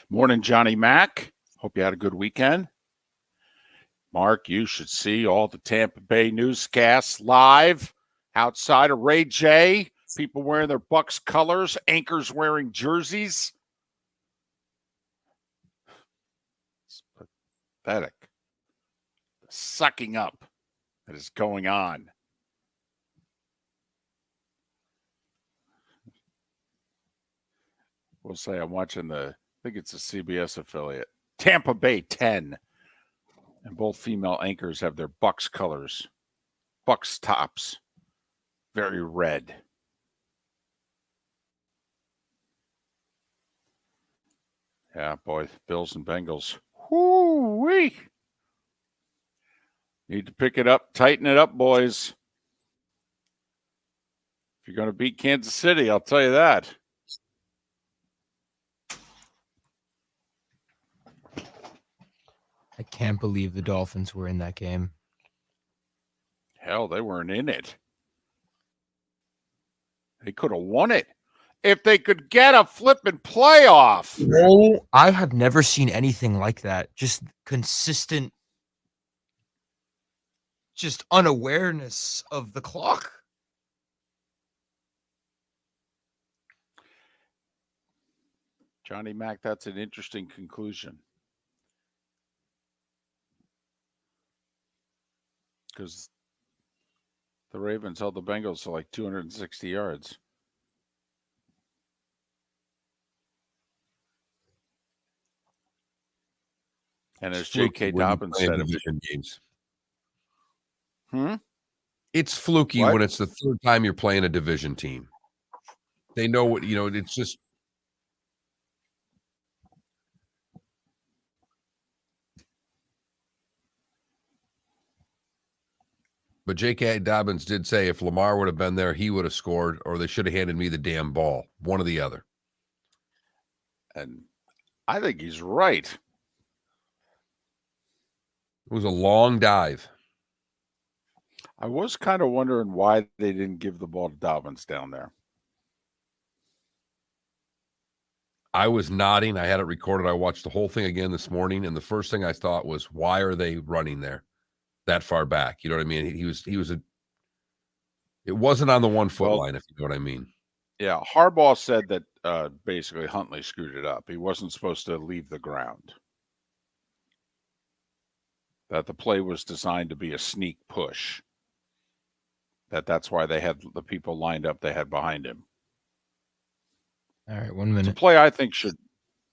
Morning, Johnny Mac. Hope you had a good weekend. Mark, you should see all the Tampa Bay newscasts live outside of Ray J. People wearing their Bucks colors, anchors wearing jerseys. It's pathetic. The sucking up that is going on. We'll say I'm watching I think it's a CBS affiliate, Tampa Bay 10. And both female anchors have their Bucks colors, Bucks tops, very red. Yeah, boy, Bills and Bengals. Whoo-wee. Need to pick it up, tighten it up, boys. If you're going to beat Kansas City, I'll tell you that. I can't believe the Dolphins were in that game. Hell, they weren't in it. They could have won it if they could get a flipping playoff. No, I have never seen anything like that. Just consistent, just unawareness of the clock. Johnny Mac, that's an interesting conclusion. Because the Ravens held the Bengals to like 260 yards. And as J.K. Dobbins said, division games. Hmm? It's fluky when it's the third time you're playing a division team. They know what, it's just. But J.K. Dobbins did say if Lamar would have been there, he would have scored, or they should have handed me the damn ball. One or the other. And I think he's right. It was a long dive. I was kind of wondering why they didn't give the ball to Dobbins down there. I was nodding. I had it recorded. I watched the whole thing again this morning, and the first thing I thought was, why are they running there that far back? You know what I mean? It wasn't on the 1 foot line, if you know what I mean. Yeah, Harbaugh said that basically Huntley screwed it up. He wasn't supposed to leave the ground. That the play was designed to be a sneak push. That's why they had the people lined up they had behind him. All right, 1 minute. The play I think should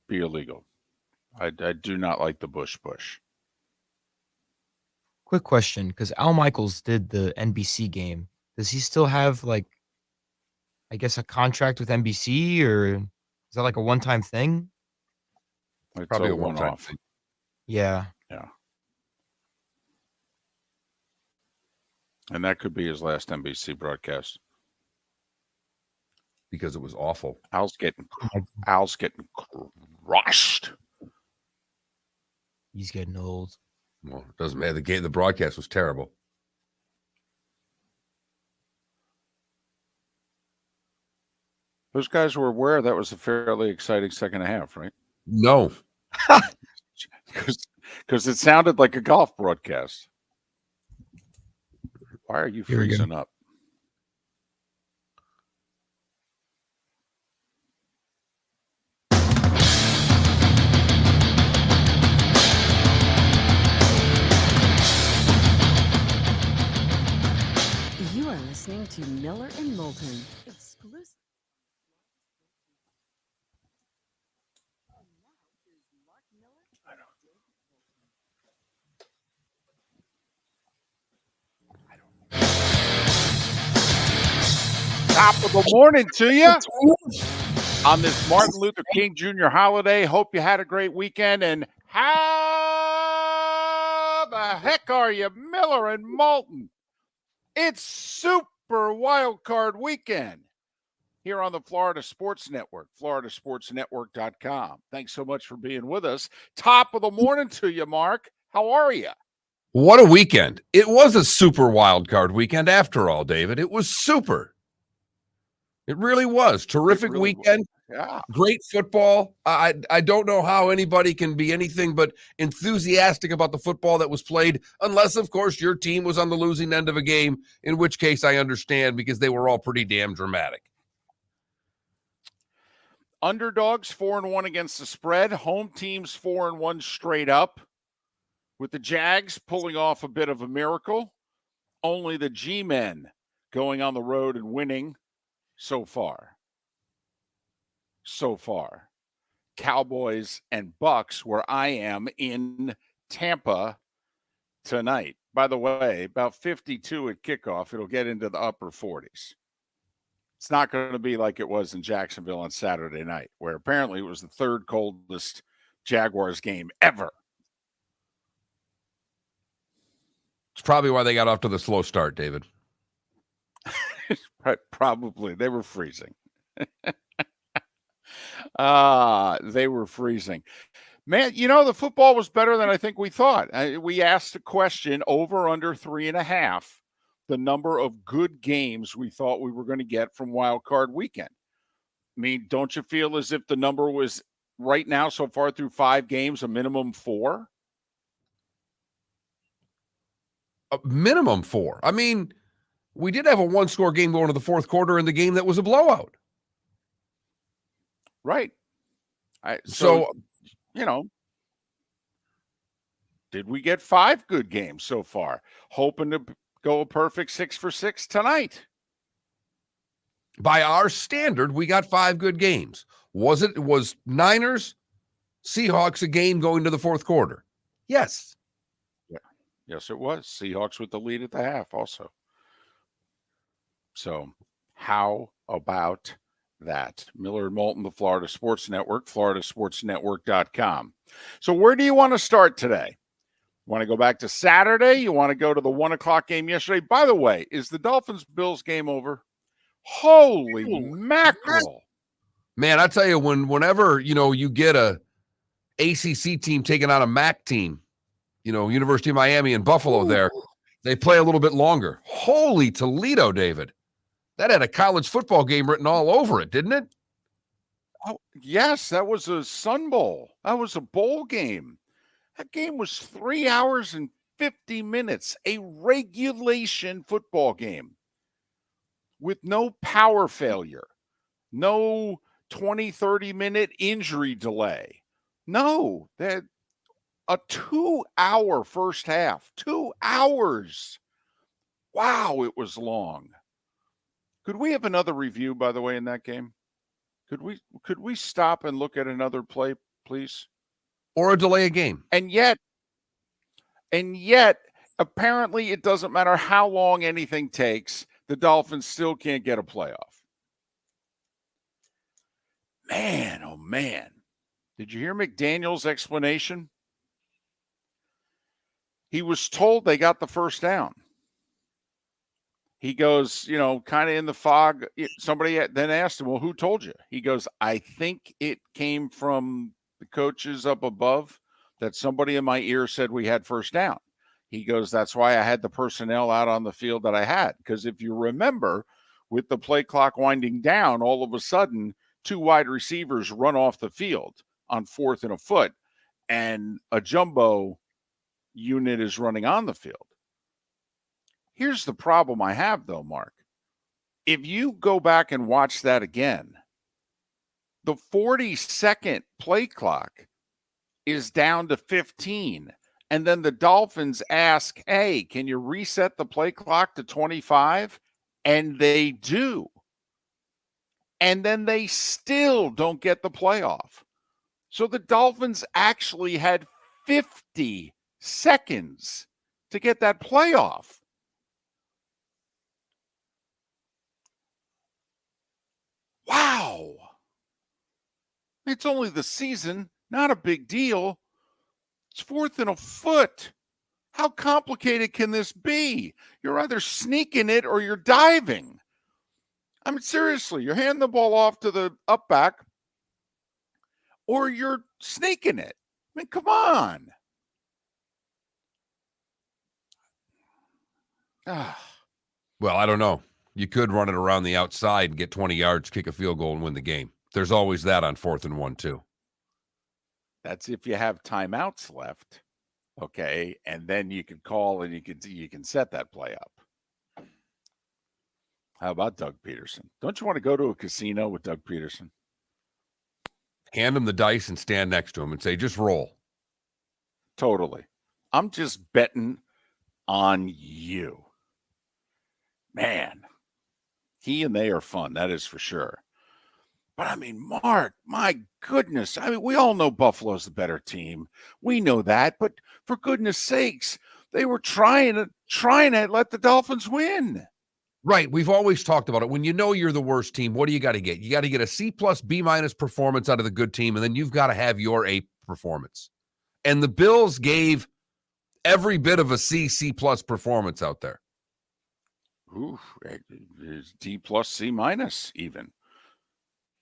be illegal. I do not like the Bush push. Quick question, because Al Michaels did the NBC game. Does he still have, I guess, a contract with NBC, or is that like a one-time thing? It's probably a a one-time thing. Yeah. Yeah. And that could be his last NBC broadcast. Because it was awful. Al's getting crushed. He's getting old. Well, it doesn't matter. The broadcast was terrible. Those guys were aware that was a fairly exciting second half, right? No. Because it sounded like a golf broadcast. Why are you freezing up? You are listening to Miller and Moulton. Exclusive. Top of the morning to you on this Martin Luther King Jr. holiday. Hope you had a great weekend. And how the heck are you, Miller and Moulton? It's Super Wild Card Weekend here on the Florida Sports Network, floridasportsnetwork.com. Thanks so much for being with us. Top of the morning to you, Mark. How are you? What a weekend. It was a super wild card weekend after all, David. It was super. It really was. Terrific really weekend. Yeah. Great football. I don't know how anybody can be anything but enthusiastic about the football that was played, unless, of course, your team was on the losing end of a game, in which case I understand because they were all pretty damn dramatic. Underdogs 4-1 against the spread. Home teams 4-1 straight up. With the Jags pulling off a bit of a miracle. Only the G-men going on the road and winning so far. Cowboys and Bucks, where I am in Tampa tonight. By the way, about 52 at kickoff. It'll get into the upper 40s. It's not going to be like it was in Jacksonville on Saturday night, where apparently it was the third coldest Jaguars game ever. It's probably why they got off to the slow start, David. Probably. They were freezing. They were freezing. Man, the football was better than I think we thought. We asked a question, over under 3.5, the number of good games we thought we were going to get from Wild Card Weekend. I mean, don't you feel as if the number was right now so far through 5 games, a minimum 4? A minimum 4. I mean, we did have a 1-score game going to the fourth quarter in the game that was a blowout. Right. Did we get 5 good games so far? Hoping to go a perfect 6 for 6 tonight. By our standard, we got 5 good games. Was Niners, Seahawks a game going to the fourth quarter? Yes. Yes, it was. Seahawks with the lead at the half also. So how about that? Miller and Moulton, the Florida Sports Network, floridasportsnetwork.com. So where do you want to start today? Want to go back to Saturday? You want to go to the 1 o'clock game yesterday? By the way, is the Dolphins-Bills game over? Holy mackerel. Man, I tell you, whenever, you get a ACC team taking on a MAC team, University of Miami and Buffalo there, they play a little bit longer. Holy Toledo, David. That had a college football game written all over it, didn't it? Oh, yes, that was a Sun Bowl. That was a bowl game. That game was 3 hours and 50 minutes, a regulation football game with no power failure, no 20, 30-minute injury delay. No, that a 2-hour first half. 2 hours. Wow, it was long. Could we have another review, by the way, in that game? Could we stop and look at another play, please? Or a delay a game. And yet, apparently it doesn't matter how long anything takes, the Dolphins still can't get a playoff. Man, oh man. Did you hear McDaniel's explanation? He was told they got the first down. He goes, kind of in the fog. Somebody then asked him, well, who told you? He goes, I think it came from the coaches up above that somebody in my ear said we had first down. He goes, that's why I had the personnel out on the field that I had. Because if you remember, with the play clock winding down, all of a sudden, 2 wide receivers run off the field on 4th and a foot, and a jumbo unit is running on the field. Here's the problem I have, though, Mark. If you go back and watch that again, the 40-second play clock is down to 15. And then the Dolphins ask, hey, can you reset the play clock to 25? And they do. And then they still don't get the playoff. So the Dolphins actually had 50 seconds to get that playoff. Wow. It's only the season, not a big deal. It's 4th and a foot. How complicated can this be? You're either sneaking it or you're diving. I mean, seriously, you're handing the ball off to the up back or you're sneaking it. I mean, come on. Well, I don't know. You could run it around the outside and get 20 yards, kick a field goal, and win the game. There's always that on 4th and 1, too. That's if you have timeouts left, okay, and then you can call and you can set that play up. How about Doug Peterson? Don't you want to go to a casino with Doug Peterson? Hand him the dice and stand next to him and say, just roll. Totally. I'm just betting on you. Man, he and they are fun. That is for sure. But I mean, Mark, my goodness. I mean, we all know Buffalo's the better team. We know that. But for goodness sakes, they were trying to let the Dolphins win. Right. We've always talked about it. When you know you're the worst team, what do you got to get? You got to get a C+, B- performance out of the good team, and then you've got to have your A performance. And the Bills gave every bit of a C++ performance out there. Ooh, it's D+, C- even.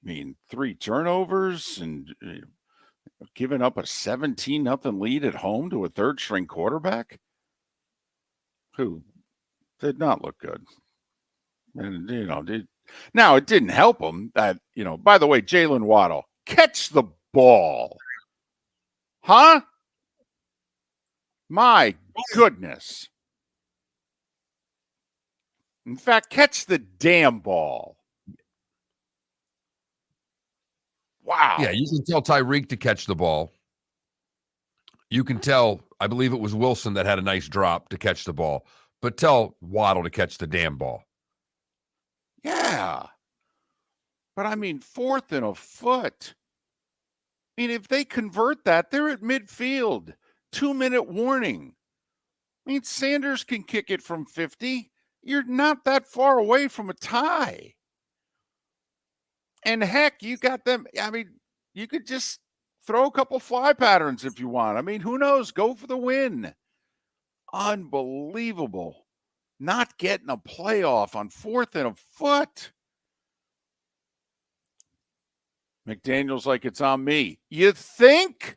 I mean, 3 turnovers and giving up a 17-0 lead at home to a third-string quarterback who did not look good. And, now it didn't help him that, by the way, Jalen Waddle, catch the ball. Huh? My goodness. In fact, catch the damn ball. Wow. Yeah, you can tell Tyreek to catch the ball. You can tell, I believe it was Wilson that had a nice drop to catch the ball, but tell Waddle to catch the damn ball. Yeah. But I mean, 4th and a foot. I mean, if they convert that, they're at midfield. 2-minute warning. I mean, Sanders can kick it from 50. You're not that far away from a tie. And heck, you got them. I mean, you could just throw a couple fly patterns if you want. I mean, who knows? Go for the win. Unbelievable. Not getting a playoff on 4th and a foot. McDaniel's like, it's on me. You think?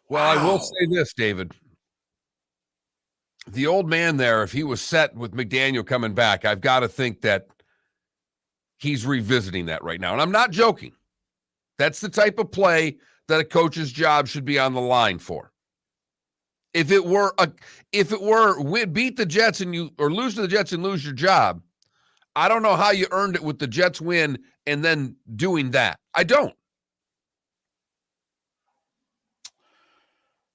Well, I will say this, David. The old man there, if he was set with McDaniel coming back, I've got to think that he's revisiting that right now. And I'm not joking. That's the type of play that a coach's job should be on the line for. If it were beat the Jets or lose to the Jets and lose your job, I don't know how you earned it with the Jets win and then doing that. I don't.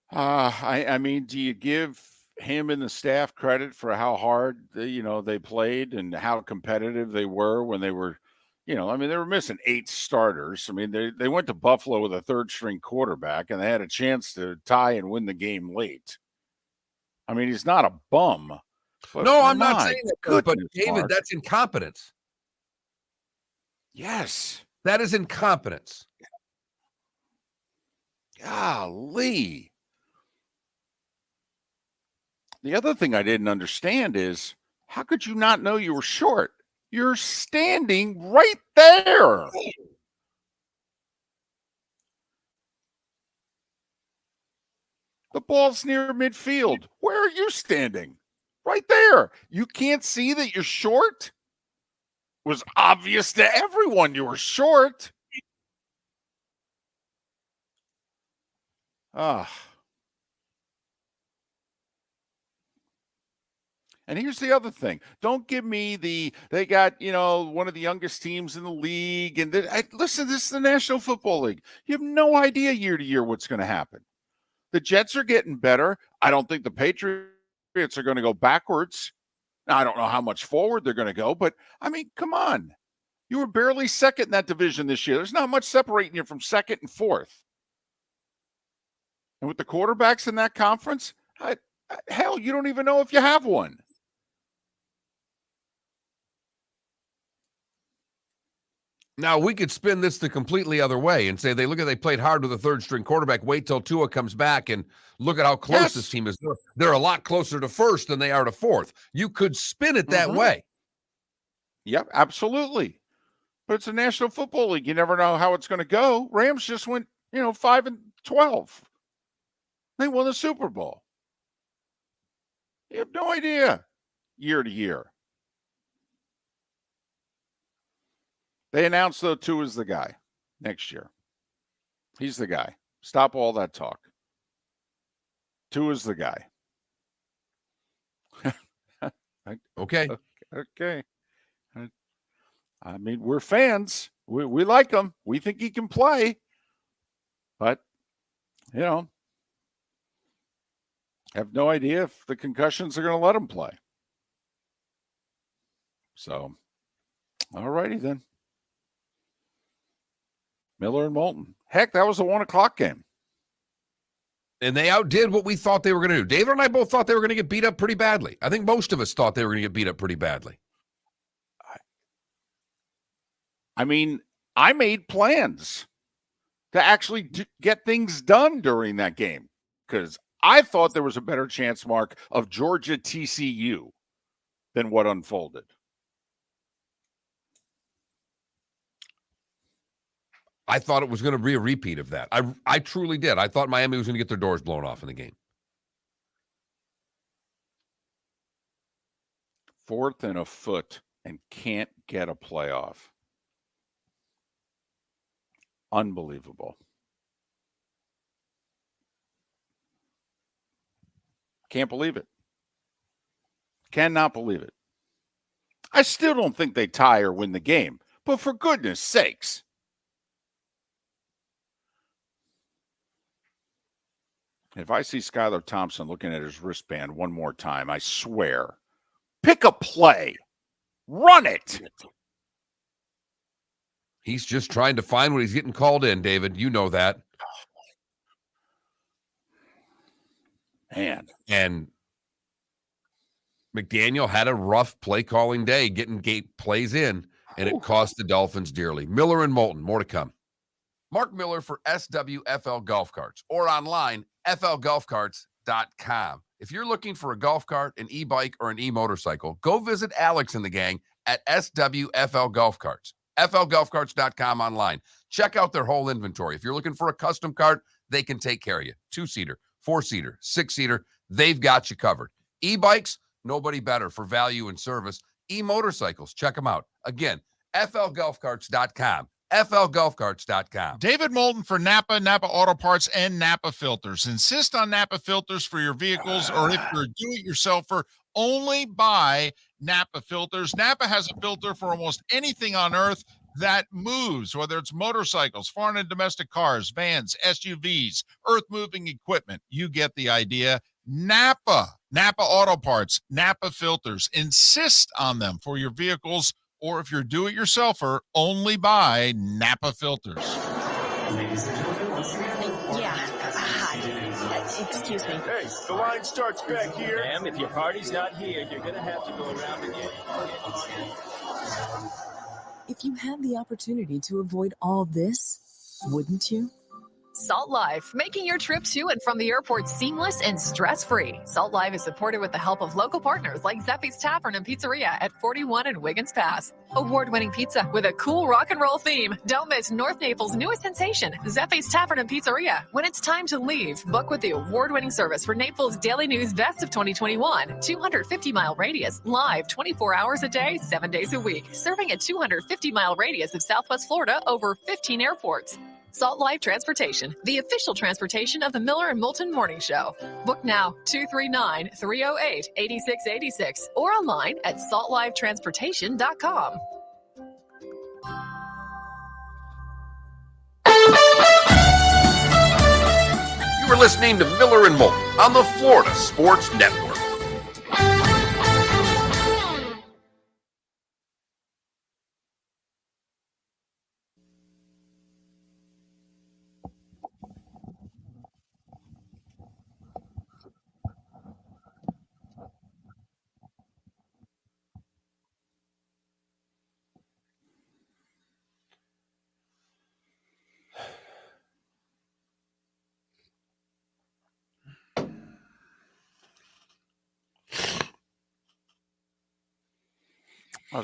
I mean, do you give him and the staff credit for how hard they played and how competitive they were when they were, they were missing 8 starters. I mean, they went to Buffalo with a third-string quarterback, and they had a chance to tie and win the game late. I mean, he's not a bum. No, I'm not saying that, but David, Mark, that's incompetence. Yes. That is incompetence. Golly. The other thing I didn't understand is, how could you not know you were short? You're standing right there. The ball's near midfield. Where are you standing? Right there. You can't see that you're short? It was obvious to everyone you were short. And here's the other thing. Don't give me they got, one of the youngest teams in the league. And listen, this is the National Football League. You have no idea year to year what's going to happen. The Jets are getting better. I don't think the Patriots are going to go backwards. Now, I don't know how much forward they're going to go, but I mean, come on. You were barely second in that division this year. There's not much separating you from second and fourth. And with the quarterbacks in that conference, hell, you don't even know if you have one. Now, we could spin this the completely other way and say, they played hard with a third-string quarterback. Wait till Tua comes back and look at how close this team is. They're a lot closer to first than they are to fourth. You could spin it that way. Yep, absolutely. But it's a National Football League. You never know how it's going to go. Rams just went, 5-12. They won the Super Bowl. You have no idea year to year. They announced, though, Tua is the guy next year. He's the guy. Stop all that talk. Tua is the guy. Okay. Okay. I mean, we're fans. We like him. We think he can play. But, have no idea if the concussions are going to let him play. So, all righty then. Miller and Moulton. Heck, that was a 1:00 game. And they outdid what we thought they were going to do. David and I both thought they were going to get beat up pretty badly. I think most of us thought they were going to get beat up pretty badly. I mean, I made plans to actually get things done during that game because I thought there was a better chance, Mark, of Georgia TCU than what unfolded. I thought it was going to be a repeat of that. I truly did. I thought Miami was going to get their doors blown off in the game. 4th and a foot and can't get a playoff. Unbelievable. Can't believe it. Cannot believe it. I still don't think they tie or win the game, but for goodness sakes. If I see Skylar Thompson looking at his wristband one more time, I swear, pick a play. Run it. He's just trying to find what he's getting called in, David. You know that. Man. And McDaniel had a rough play calling day getting gate plays in, and it cost the Dolphins dearly. Miller and Moulton, more to come. Mark Miller for SWFL Golf Carts or online, flgolfcarts.com. If you're looking for a golf cart, an e-bike, or an e-motorcycle, go visit Alex and the gang at SWFL Golf Carts. flgolfcarts.com online. Check out their whole inventory. If you're looking for a custom cart, they can take care of you. 2-seater, 4-seater, 6-seater, they've got you covered. E-bikes, nobody better for value and service. E-motorcycles, check them out. Again, flgolfcarts.com. flgolfcarts.com. David Moulton for Napa, Napa Auto Parts, and Napa Filters. Insist on Napa filters for your vehicles, or if you're a do-it-yourselfer, only buy Napa filters. Napa has a filter for almost anything on earth that moves, whether it's motorcycles, foreign and domestic cars, vans, SUVs, earth-moving equipment. You get the idea. Napa Auto Parts, Napa Filters. Insist on them for your vehicles, or if you're do-it-yourselfer, only buy Napa filters. Yeah. Hi. Excuse me. Hey, the line starts back here. Ma'am, if your party's not here, you're going to have to go around again. If you had the opportunity to avoid all this, wouldn't you? Salt Life, making your trip to and from the airport seamless and stress-free. Salt Life is supported with the help of local partners like Zeffy's Tavern and Pizzeria at 41 and Wiggins Pass. Award-winning pizza with a cool rock and roll theme. Don't miss North Naples' newest sensation, Zeffy's Tavern and Pizzeria. When it's time to leave, book with the award-winning service for Naples Daily News Best of 2021. 250-mile radius, live 24 hours a day, 7 days a week. Serving a 250-mile radius of Southwest Florida over 15 airports. Salt Life Transportation, the official transportation of the Miller and Moulton Morning Show. Book now, 239-308-8686, or online at saltlifetransportation.com. You are listening to Miller and Moulton on the Florida Sports Network.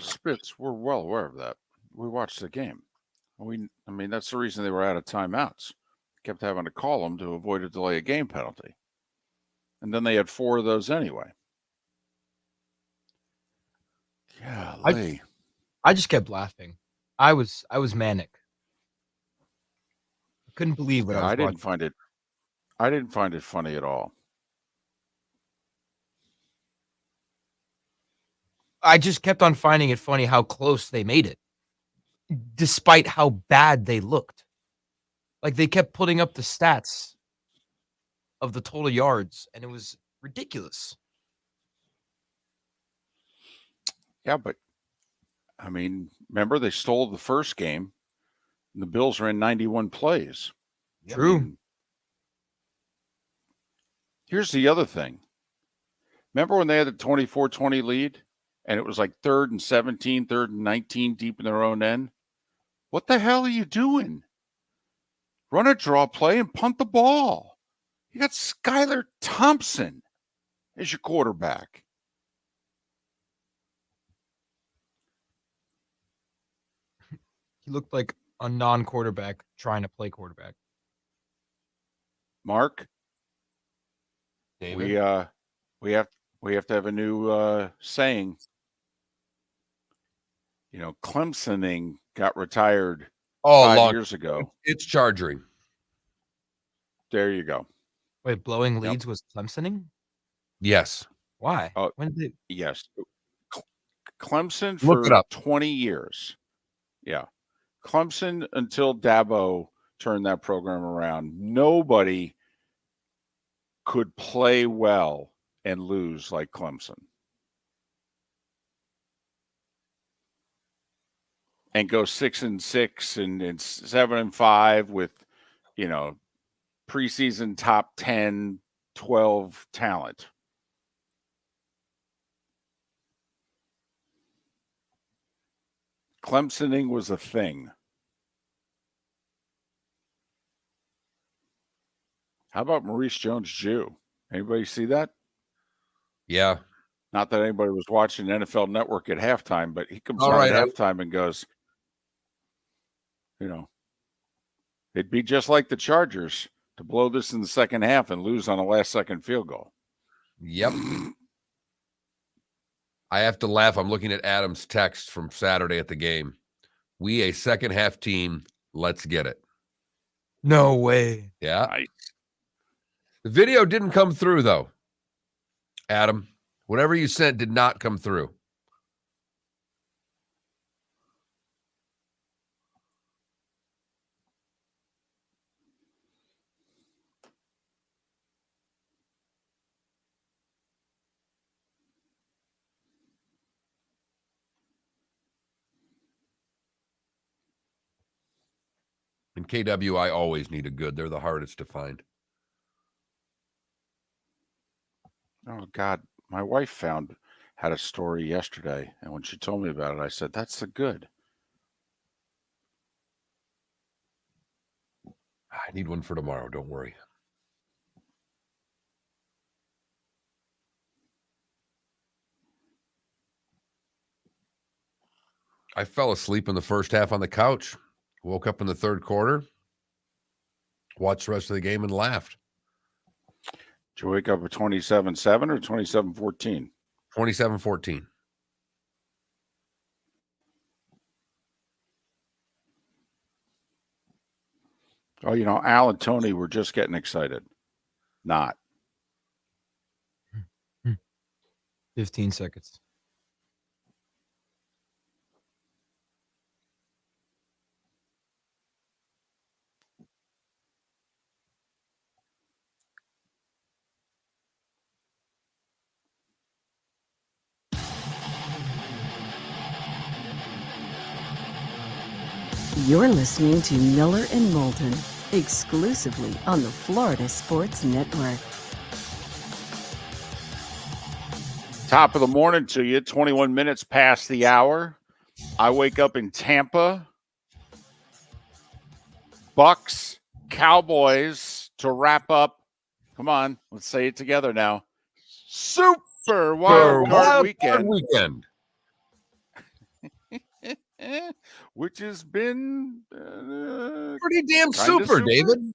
Spitz, we're well aware of that. We watched the game. That's the reason they were out of timeouts. Kept having to call them to avoid a delay of game penalty. And then they had 4 of those anyway. Golly. I just kept laughing. I was manic. I couldn't believe what I was I didn't watching. find it. I didn't find it funny at all. I just kept on finding it funny how close they made it, despite how bad they looked. Like, they kept putting up the stats of the total yards, and it was ridiculous. Yeah, but I mean, remember they stole the first game, and the Bills ran 91 plays. True. I mean, here's the other thing. Remember when they had the 24-20 lead, and it was like 3rd and 17, 3rd and 19 deep in their own end? What the hell are you doing? Run a draw play and punt the ball. You got Skylar Thompson as your quarterback. He looked like a non-quarterback trying to play quarterback. Mark, David? we have to have a new saying. You know, Clemsoning got retired 5 years ago. It's charging. There you go. Wait, blowing leads was Clemsoning? Yes. Why? Oh, When did they... Yes. Clemson Look it for up. 20 years. Yeah. Clemson until Dabo turned that program around. Nobody could play well and lose like Clemson. And go 6-6 and 7-5 with, you know, preseason top 10, 12 talent. Clemsoning was a thing. How about Maurice Jones-Drew? Anybody see that? Yeah. Not that anybody was watching NFL Network at halftime, but he comes All on right, at halftime and goes, you know, it'd be just like the Chargers to blow this in the second half and lose on a last-second field goal. Yep. I have to laugh. I'm looking at Adam's text from Saturday at the game. We a second half team. Let's get it. No way. Yeah. Nice. The video didn't come through, though. Adam, whatever you sent did not come through. In KW, I always need a good. They're the hardest to find. Oh, God. My wife had a story yesterday, and when she told me about it, I said, that's a good. I need one for tomorrow. Don't worry. I fell asleep in the first half on the couch. Woke up in the third quarter. Watched the rest of the game and laughed. Did you wake up at 27-7 or 27-14? 27-14. Oh, you know, Al and Tony were just getting excited. Not. 15 seconds. You're listening to Miller and Moulton, exclusively on the Florida Sports Network. Top of the morning to you, 21 minutes past the hour. I wake up in Tampa. Bucks, Cowboys to wrap up. Come on, let's say it together now. Super wild card weekend. Which has been Pretty damn super, David.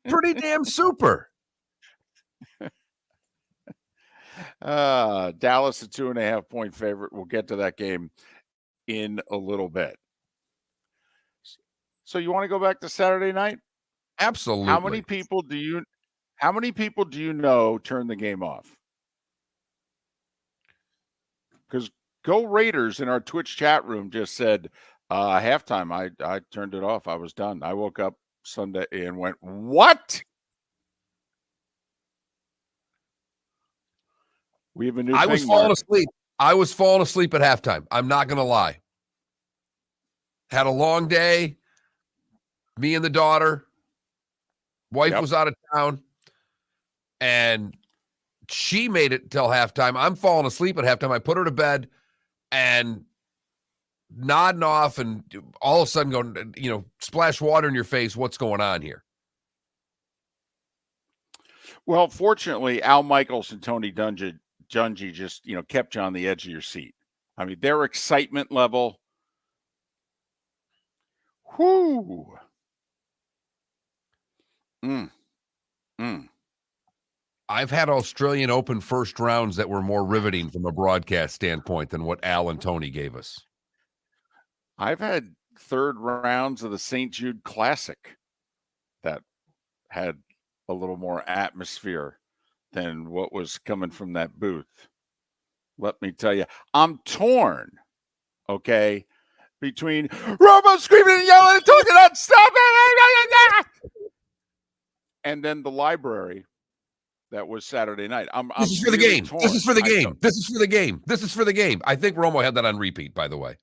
Pretty damn super. Dallas, a 2.5-point favorite. We'll get to that game in a little bit. So you want to go back to Saturday night? Absolutely. How many people do you know turn the game off? Because Go Raiders in our Twitch chat room just said halftime. I turned it off. I was done. I woke up Sunday and went, what? We have a new I thing, was falling Mark. asleep. I was falling asleep at halftime. I'm not going to lie. Had a long day. Me and the daughter. Wife was out of town. And she made it till halftime. I'm falling asleep at halftime. I put her to bed and nodding off and all of a sudden going, splash water in your face. What's going on here? Well, fortunately, Al Michaels and Tony Dungy just, kept you on the edge of your seat. I mean, their excitement level. Whoo. I've had Australian Open first rounds that were more riveting from a broadcast standpoint than what Al and Tony gave us. I've had third rounds of the St. Jude Classic that had a little more atmosphere than what was coming from that booth. Let me tell you, I'm torn, okay, between Romo screaming and yelling and talking about stop it, and then the library that was Saturday night. This is for the game. This is for the game. This is for the game. This is for the game. I think Romo had that on repeat, by the way.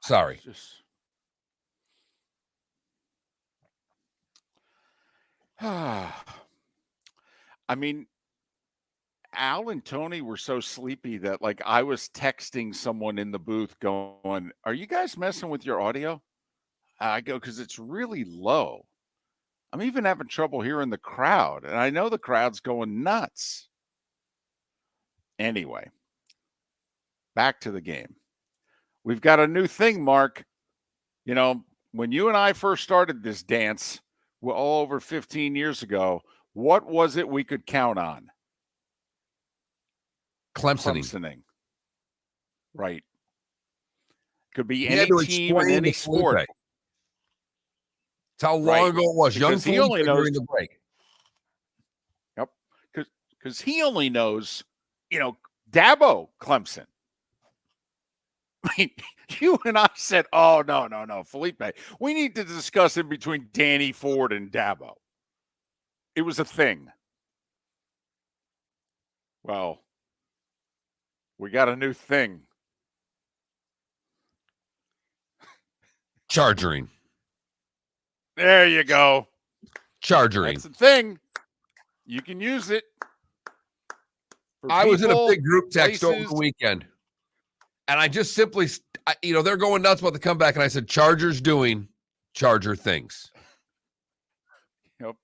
Sorry. I mean, Al and Tony were so sleepy that, like, I was texting someone in the booth going, are you guys messing with your audio? I go, because it's really low. I'm even having trouble hearing the crowd, and I know the crowd's going nuts. Anyway, back to the game. We've got a new thing, Mark. When you and I first started this dance, all over 15 years ago, what was it we could count on? Clemsoning. Right. Could be any team in any sport. That's how long ago it was. Young he only knows during the break. Yep. Because he only knows, Dabo Clemson. I mean, you and I said, oh, no, Felipe. We need to discuss it between Danny Ford and Dabo. It was a thing. Well, we got a new thing. Chargering. There you go. Chargering. That's the thing. You can use it. I was in a big group text over the weekend. And I just simply, they're going nuts about the comeback. And I said, Chargers doing Charger things. Yep.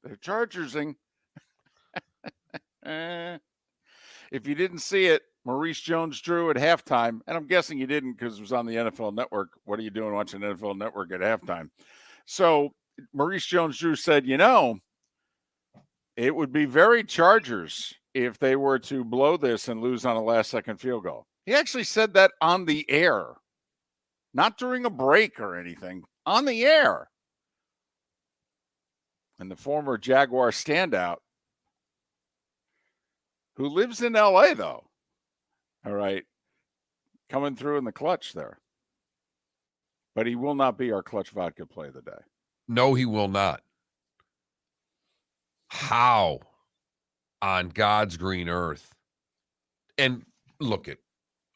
They're Chargersing. If you didn't see it, Maurice Jones-Drew at halftime, and I'm guessing you didn't because it was on the NFL Network. What are you doing watching NFL Network at halftime? So Maurice Jones-Drew said, it would be very Chargers if they were to blow this and lose on a last-second field goal. He actually said that on the air, not during a break or anything, on the air. And the former Jaguar standout, who lives in L.A., though, all right, coming through in the clutch there. But he will not be our clutch vodka play of the day. No, he will not. How on God's green earth? And look it.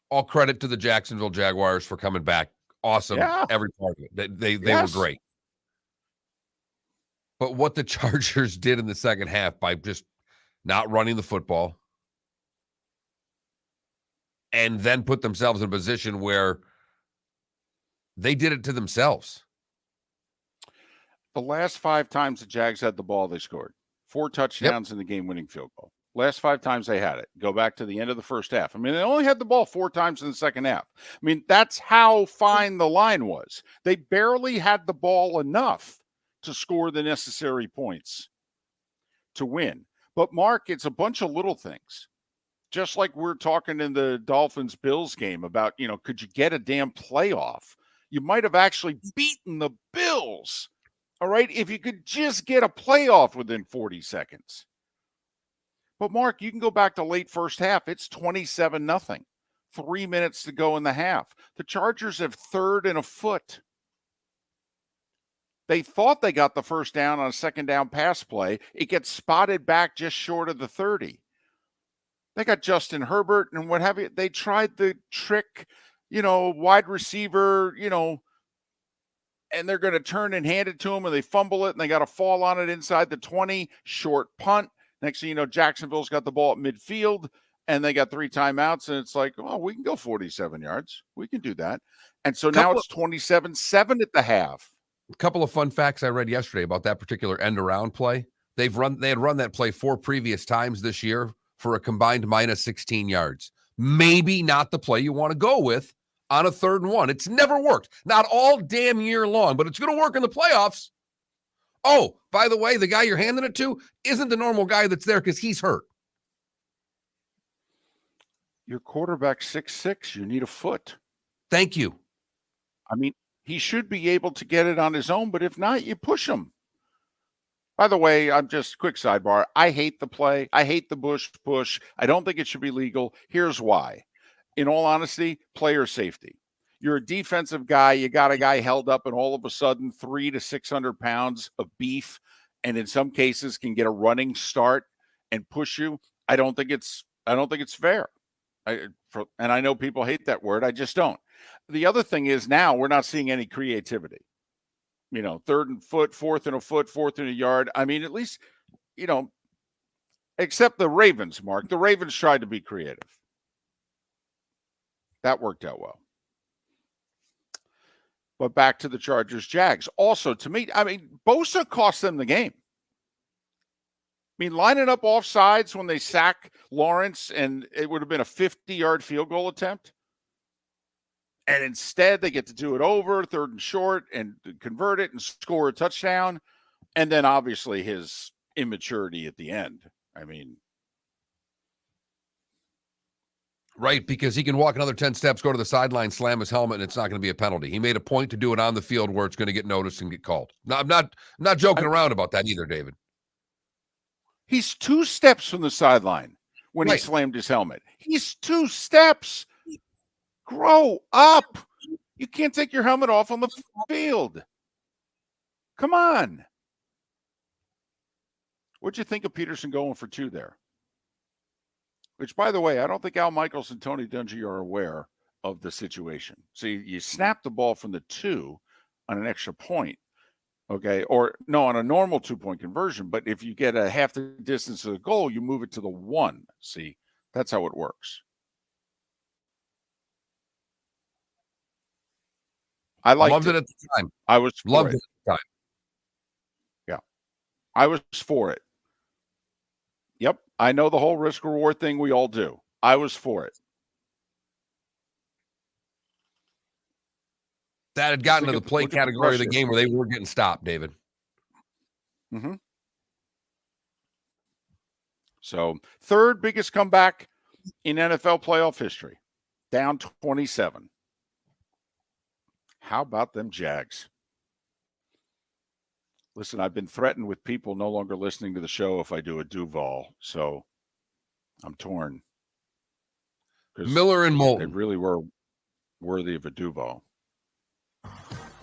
All credit to the Jacksonville Jaguars for coming back. Awesome. Yeah. Every part of it. They were great. But what the Chargers did in the second half by just not running the football and then put themselves in a position where they did it to themselves. The last 5 times the Jags had the ball, they scored 4 touchdowns in the game-winning field goal. Last 5 times they had it. Go back to the end of the first half. I mean, they only had the ball 4 times in the second half. I mean, that's how fine the line was. They barely had the ball enough to score the necessary points to win. But, Mark, it's a bunch of little things. Just like we're talking in the Dolphins-Bills game about, could you get a damn playoff? You might have actually beaten the Bills, all right, if you could just get a playoff within 40 seconds. But, Mark, you can go back to late first half. It's 27-0. 3 minutes to go in the half. The Chargers have 3rd and a foot. They thought they got the first down on a second down pass play. It gets spotted back just short of the 30. They got Justin Herbert and what have you. They tried the trick, wide receiver, and they're going to turn and hand it to him, and they fumble it, and they got a fall on it inside the 20, short punt. Next thing you know, Jacksonville's got the ball at midfield, and they got 3 timeouts, and it's like, oh, we can go 47 yards. We can do that. And so now it's 27-7 at the half. A couple of fun facts I read yesterday about that particular end-around play. They had run that play 4 previous times this year for a combined minus 16 yards. Maybe not the play you want to go with on a 3rd and 1. It's never worked. Not all damn year long, but it's going to work in the playoffs. Oh, by the way, the guy you're handing it to isn't the normal guy that's there because he's hurt. Your quarterback's 6'6". You need a foot. Thank you. I mean, he should be able to get it on his own, but if not, you push him. By the way, I'm just quick sidebar. I hate the play. I hate the Bush push. I don't think it should be legal. Here's why. In all honesty, player safety. You're a defensive guy. You got a guy held up, and all of a sudden, 300 to 600 pounds of beef, and in some cases can get a running start and push you. I don't think it's fair. And I know people hate that word. I just don't. The other thing is now we're not seeing any creativity. 3rd and foot, 4th and a foot, 4th and a yard. I mean, at least, except the Ravens, Mark. The Ravens tried to be creative. That worked out well. But back to the Chargers-Jags. Also, to me, Bosa cost them the game. Lining up off sides when they sack Lawrence, and it would have been a 50-yard field goal attempt. And instead, they get to do it over, 3rd and short, and convert it and score a touchdown. And then, obviously, his immaturity at the end. Right, because he can walk another 10 steps, go to the sideline, slam his helmet, and it's not going to be a penalty. He made a point to do it on the field where it's going to get noticed and get called. No, I'm not joking around about that either, David. He's 2 steps from the sideline when he slammed his helmet. He's 2 steps. Grow up. You can't take your helmet off on the field. Come on. What'd you think of Peterson going for 2 there? Which, by the way, I don't think Al Michaels and Tony Dungy are aware of the situation. So you snap the ball from the 2 on an extra point, okay? Or, no, on a normal 2-point conversion. But if you get a half the distance of the goal, you move it to the 1. See, that's how it works. I loved it at the time. I was loved it at the time. Yeah. I was for it. Yep. I know the whole risk reward thing. We all do. I was for it. That had gotten to the play category of the game where they were getting stopped, David. Mm-hmm. So 3rd biggest comeback in NFL playoff history. Down 27. How about them Jags? Listen, I've been threatened with people no longer listening to the show if I do a Duval, so I'm torn. Miller and Moulton. They really were worthy of a Duval.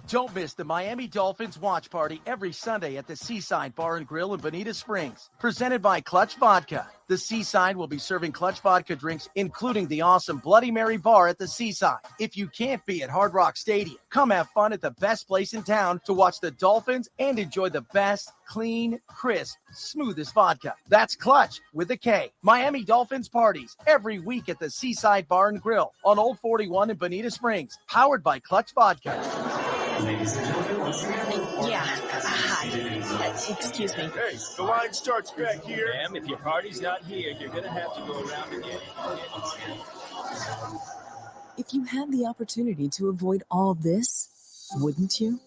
Don't miss the Miami Dolphins watch party every Sunday at the Seaside Bar and Grill in Bonita Springs. Presented by Clutch Vodka. The Seaside will be serving Clutch Vodka drinks, including the awesome Bloody Mary bar at the Seaside. If you can't be at Hard Rock Stadium, come have fun at the best place in town to watch the Dolphins and enjoy the best, clean, crisp, smoothest vodka. That's Clutch with a K. Miami Dolphins parties every week at the Seaside Bar and Grill on Old 41 in Bonita Springs. Powered by Clutch Vodka. Yeah. Hi. Excuse me. Hey, the line starts back here. Ma'am, if your party's not here, you're going to have to go around again. If you had the opportunity to avoid all this, wouldn't you?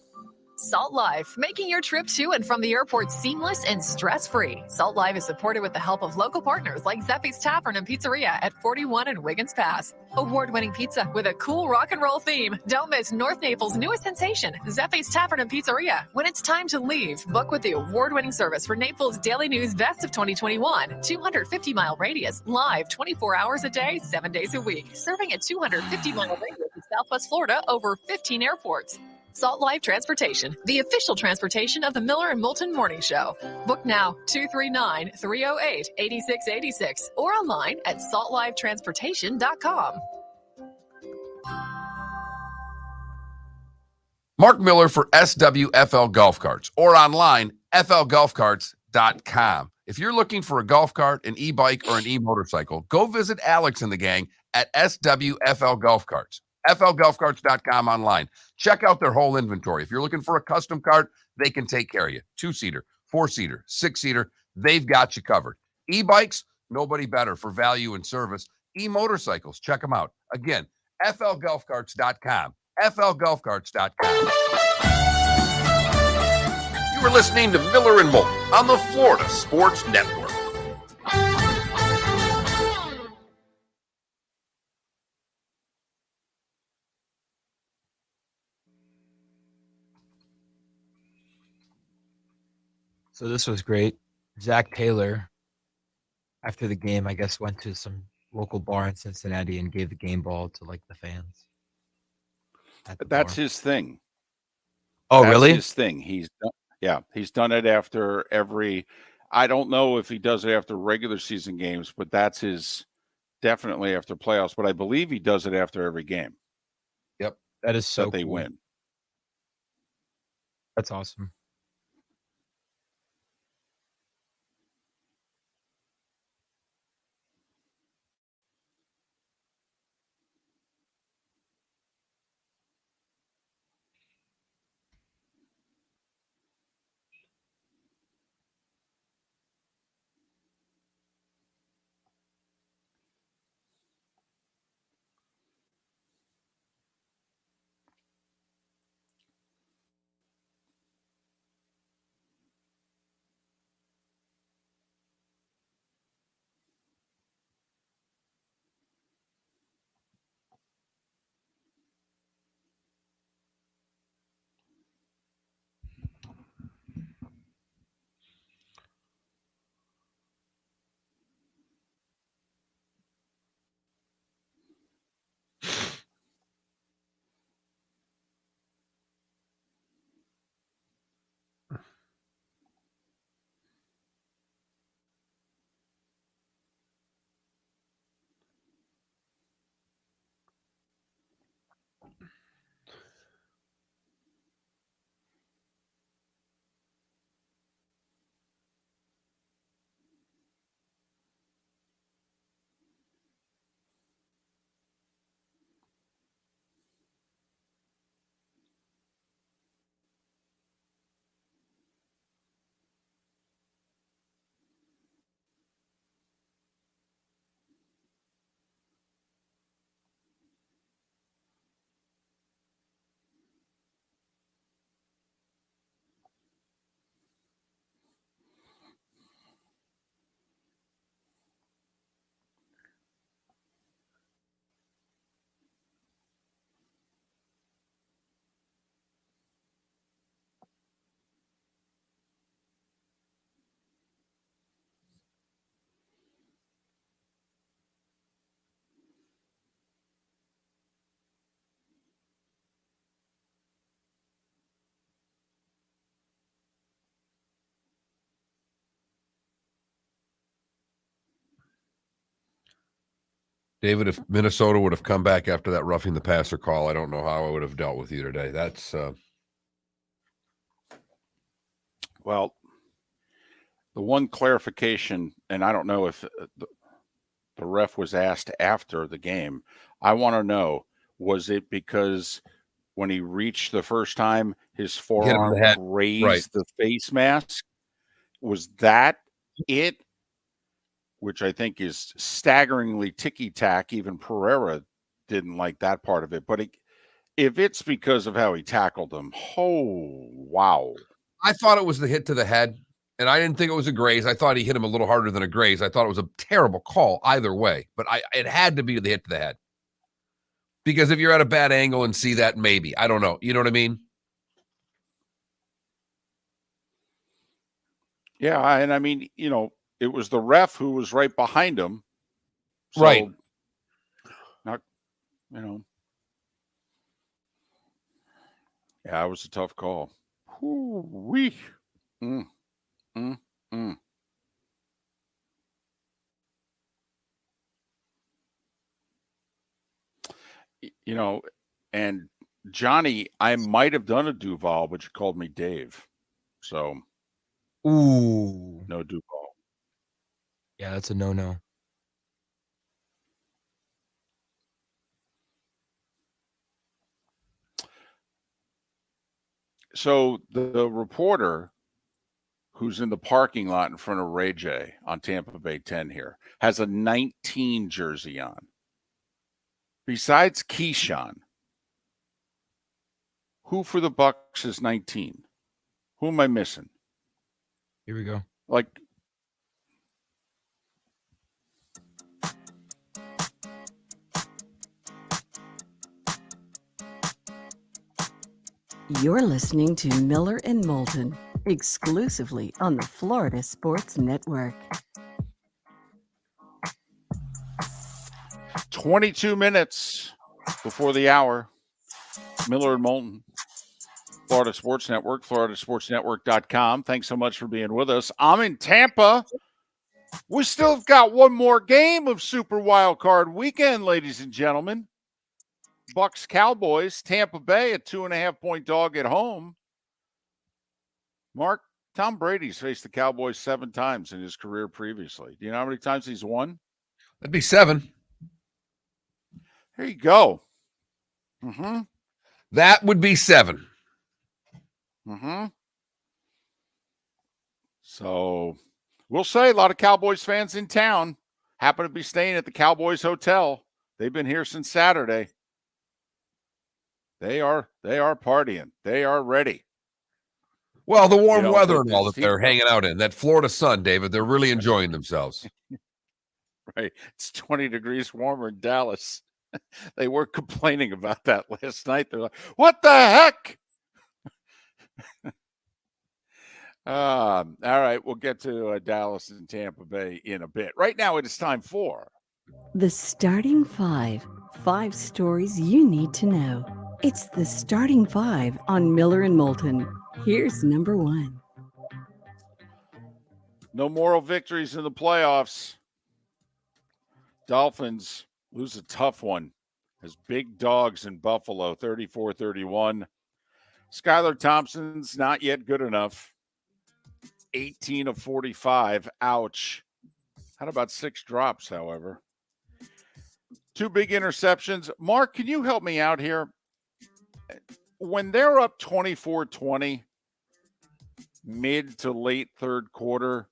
Salt Life, making your trip to and from the airport seamless and stress-free. Salt Life is supported with the help of local partners like Zeffy's Tavern and Pizzeria at 41 and Wiggins Pass. Award-winning pizza with a cool rock and roll theme. Don't miss North Naples' newest sensation, Zeffy's Tavern and Pizzeria. When it's time to leave, book with the award-winning service for Naples Daily News Best of 2021. 250-mile radius, live 24 hours a day, 7 days a week. Serving a 250-mile radius of Southwest Florida over 15 airports. Salt Life Transportation, the official transportation of the Miller and Moulton Morning Show. Book now, 239-308-8686 or online at saltlifetransportation.com. Mark Miller for SWFL Golf Carts or online, flgolfcarts.com. If you're looking for a golf cart, an e-bike, or an e-motorcycle, go visit Alex and the gang at SWFL Golf Carts. flgolfcarts.com online. Check out their whole inventory. If you're looking for a custom cart, they can take care of you. 2-seater, 4-seater, 6-seater, they've got you covered. E-bikes, nobody better for value and service. E-motorcycles, check them out. Again, flgolfcarts.com. flgolfcarts.com. You were listening to Miller and Moulton on the Florida Sports Network. So this was great. Zach Taylor, after the game, I guess went to some local bar in Cincinnati and gave the game ball to like the fans. That's his thing. Oh, That's really? his thing. He's done it after every. I don't know if he does it after regular season games, but that's his definitely after playoffs. But I believe he does it after every game. Yep, that is so that they cool. win. That's awesome. David, if Minnesota would have come back after that roughing the passer call, I don't know how I would have dealt with you today. That's Well, the one clarification, and I don't know if the ref was asked after the game. I want to know, was it because when he reached the first time, his forearm raised the face mask? Was that it? Which I think is staggeringly ticky-tack. Even Pereira didn't like that part of it. But if it's because of how he tackled him, oh, wow. I thought it was the hit to the head, and I didn't think it was a graze. I thought he hit him a little harder than a graze. I thought it was a terrible call either way, but it had to be the hit to the head. Because if you're at a bad angle and see that, maybe. I don't know. You know what I mean? Yeah, and I mean, it was the ref who was right behind him. So, right. Not, yeah, it was a tough call. Woo-wee. Mm, mm, mm. And Johnny, I might have done a Duval, but you called me Dave. So, Ooh. no Duval. Yeah, that's a no-no. So the reporter who's in the parking lot in front of Ray J on Tampa Bay 10 here has a 19 jersey on. Besides Keyshawn, who for the Bucs is 19? Who am I missing? Here we go. Like, You're listening to Miller and Moulton, exclusively on the Florida Sports Network. 22 minutes before the hour. Miller and Moulton, Florida Sports Network, floridasportsnetwork.com. Thanks so much for being with us. I'm in Tampa. We still have got one more game of Super Wild Card Weekend, ladies and gentlemen. Bucs Cowboys, Tampa Bay, a 2.5-point dog at home. Mark, Tom Brady's faced the Cowboys 7 times in his career previously. Do you know how many times he's won? That'd be 7. Here you go. Mm-hmm. That would be 7. Mm-hmm. So we'll say a lot of Cowboys fans in town happen to be staying at the Cowboys Hotel. They've been here since Saturday. They are partying. They are ready. Well, the warm weather and all that they're hanging out in, that Florida sun, David, they're really enjoying themselves. Right. It's 20 degrees warmer in Dallas. They were complaining about that last night. They're like, what the heck? All right. We'll get to Dallas and Tampa Bay in a bit. Right now, it is time for The Starting Five. 5 stories you need to know. It's the Starting Five on Miller and Moulton. Here's number 1. no moral victories in the playoffs. Dolphins lose a tough one as big dogs in Buffalo, 34-31. Skylar Thompson's not yet good enough. 18 of 45. Ouch. Had about 6 drops, however. 2 big interceptions. Mark, can you help me out here? When they're up 24-20, mid to late third quarter,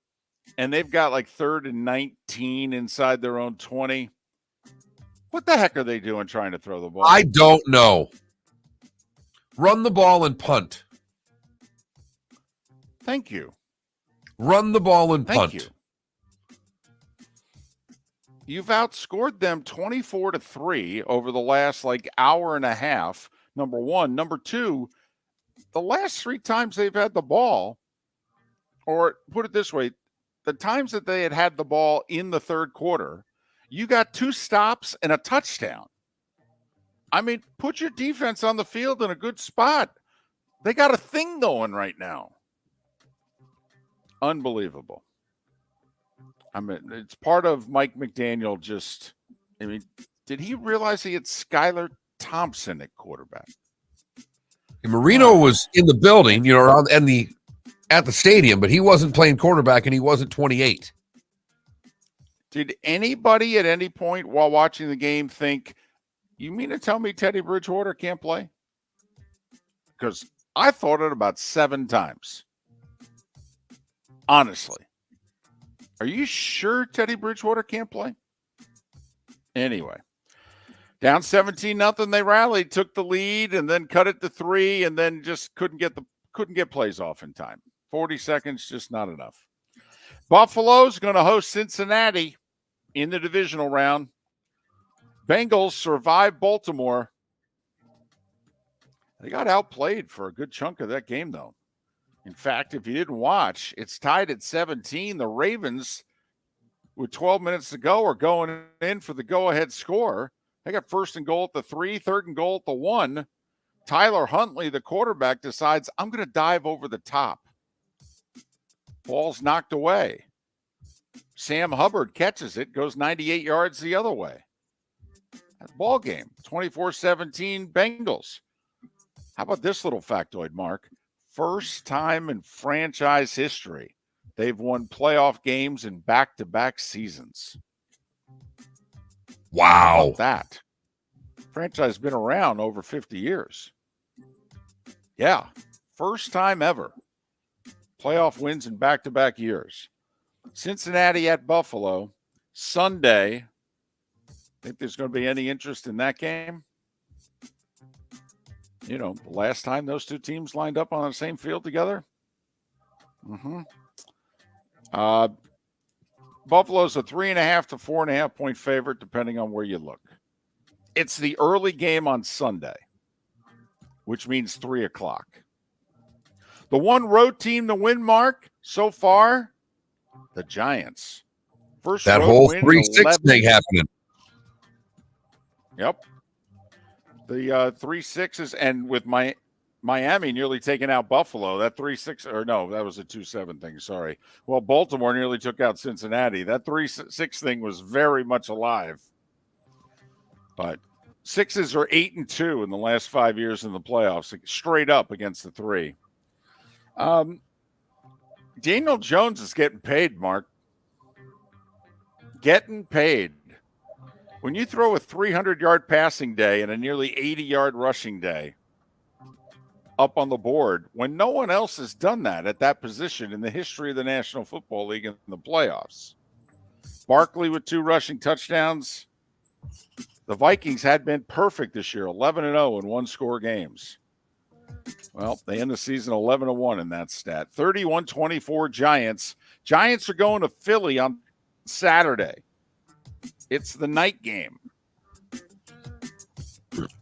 and they've got like 3rd and 19 inside their own 20, what the heck are they doing trying to throw the ball? I don't know. Run the ball and punt. Thank you. Run the ball and punt. Thank you. You've outscored them 24-3 over the last hour and a half. Number one. Number two, the last 3 times they've had the ball, or put it this way, the times that they had the ball in the third quarter, you got 2 stops and a touchdown. I mean, put your defense on the field in a good spot. They got a thing going right now. Unbelievable. I mean, it's part of Mike McDaniel did he realize he had Skylar Thompson at quarterback? Marino was in the building, at the stadium, but he wasn't playing quarterback and he wasn't 28. Did anybody at any point while watching the game think, you mean to tell me Teddy Bridgewater can't play? Because I thought it about 7 times. Honestly. Are you sure Teddy Bridgewater can't play? Anyway, Down 17-0, they rallied, took the lead, and then cut it to 3, and then just couldn't get plays off in time. 40 seconds, just not enough. Buffalo's going to host Cincinnati in the divisional round. Bengals survived Baltimore. They got outplayed for a good chunk of that game, though. In fact, if you didn't watch, it's tied at 17. The Ravens, with 12 minutes to go, are going in for the go-ahead score. They got first and goal at the 3, third and goal at the 1. Tyler Huntley, the quarterback, decides, I'm going to dive over the top. Ball's knocked away. Sam Hubbard catches it, goes 98 yards the other way. Ball game, 24-17 Bengals. How about this little factoid, Mark? First time in franchise history, they've won playoff games in back-to-back seasons. Wow. How about that? Franchise has been around over 50 years. Yeah, first time ever. Playoff wins in back-to-back years. Cincinnati at Buffalo, Sunday. Think there's going to be any interest in that game? You know, the last time those two teams lined up on the same field together? Buffalo's a 3.5 to 4.5 point favorite, depending on where you look. It's the early game on Sunday, which means 3 o'clock. The one road team to win, Mark, so far, the Giants. First that road whole win in 3-6 thing happening. Yep. The 3-6s, and with Miami nearly taking out Buffalo, that 3-6, or no, that was a 2-7 thing, sorry. Well, Baltimore nearly took out Cincinnati. That 3-6 thing was very much alive. But sixes are 8-2 in the last 5 years in the playoffs, straight up against the 3. Daniel Jones is getting paid, Mark. Getting paid. When you throw a 300-yard passing day and a nearly 80-yard rushing day up on the board, when no one else has done that at that position in the history of the National Football League in the playoffs. Barkley with 2 rushing touchdowns. The Vikings had been perfect this year, 11-0 in one-score games. Well, they end the season 11-1 in that stat. 31-24 Giants. Giants are going to Philly on Saturday. It's the night game.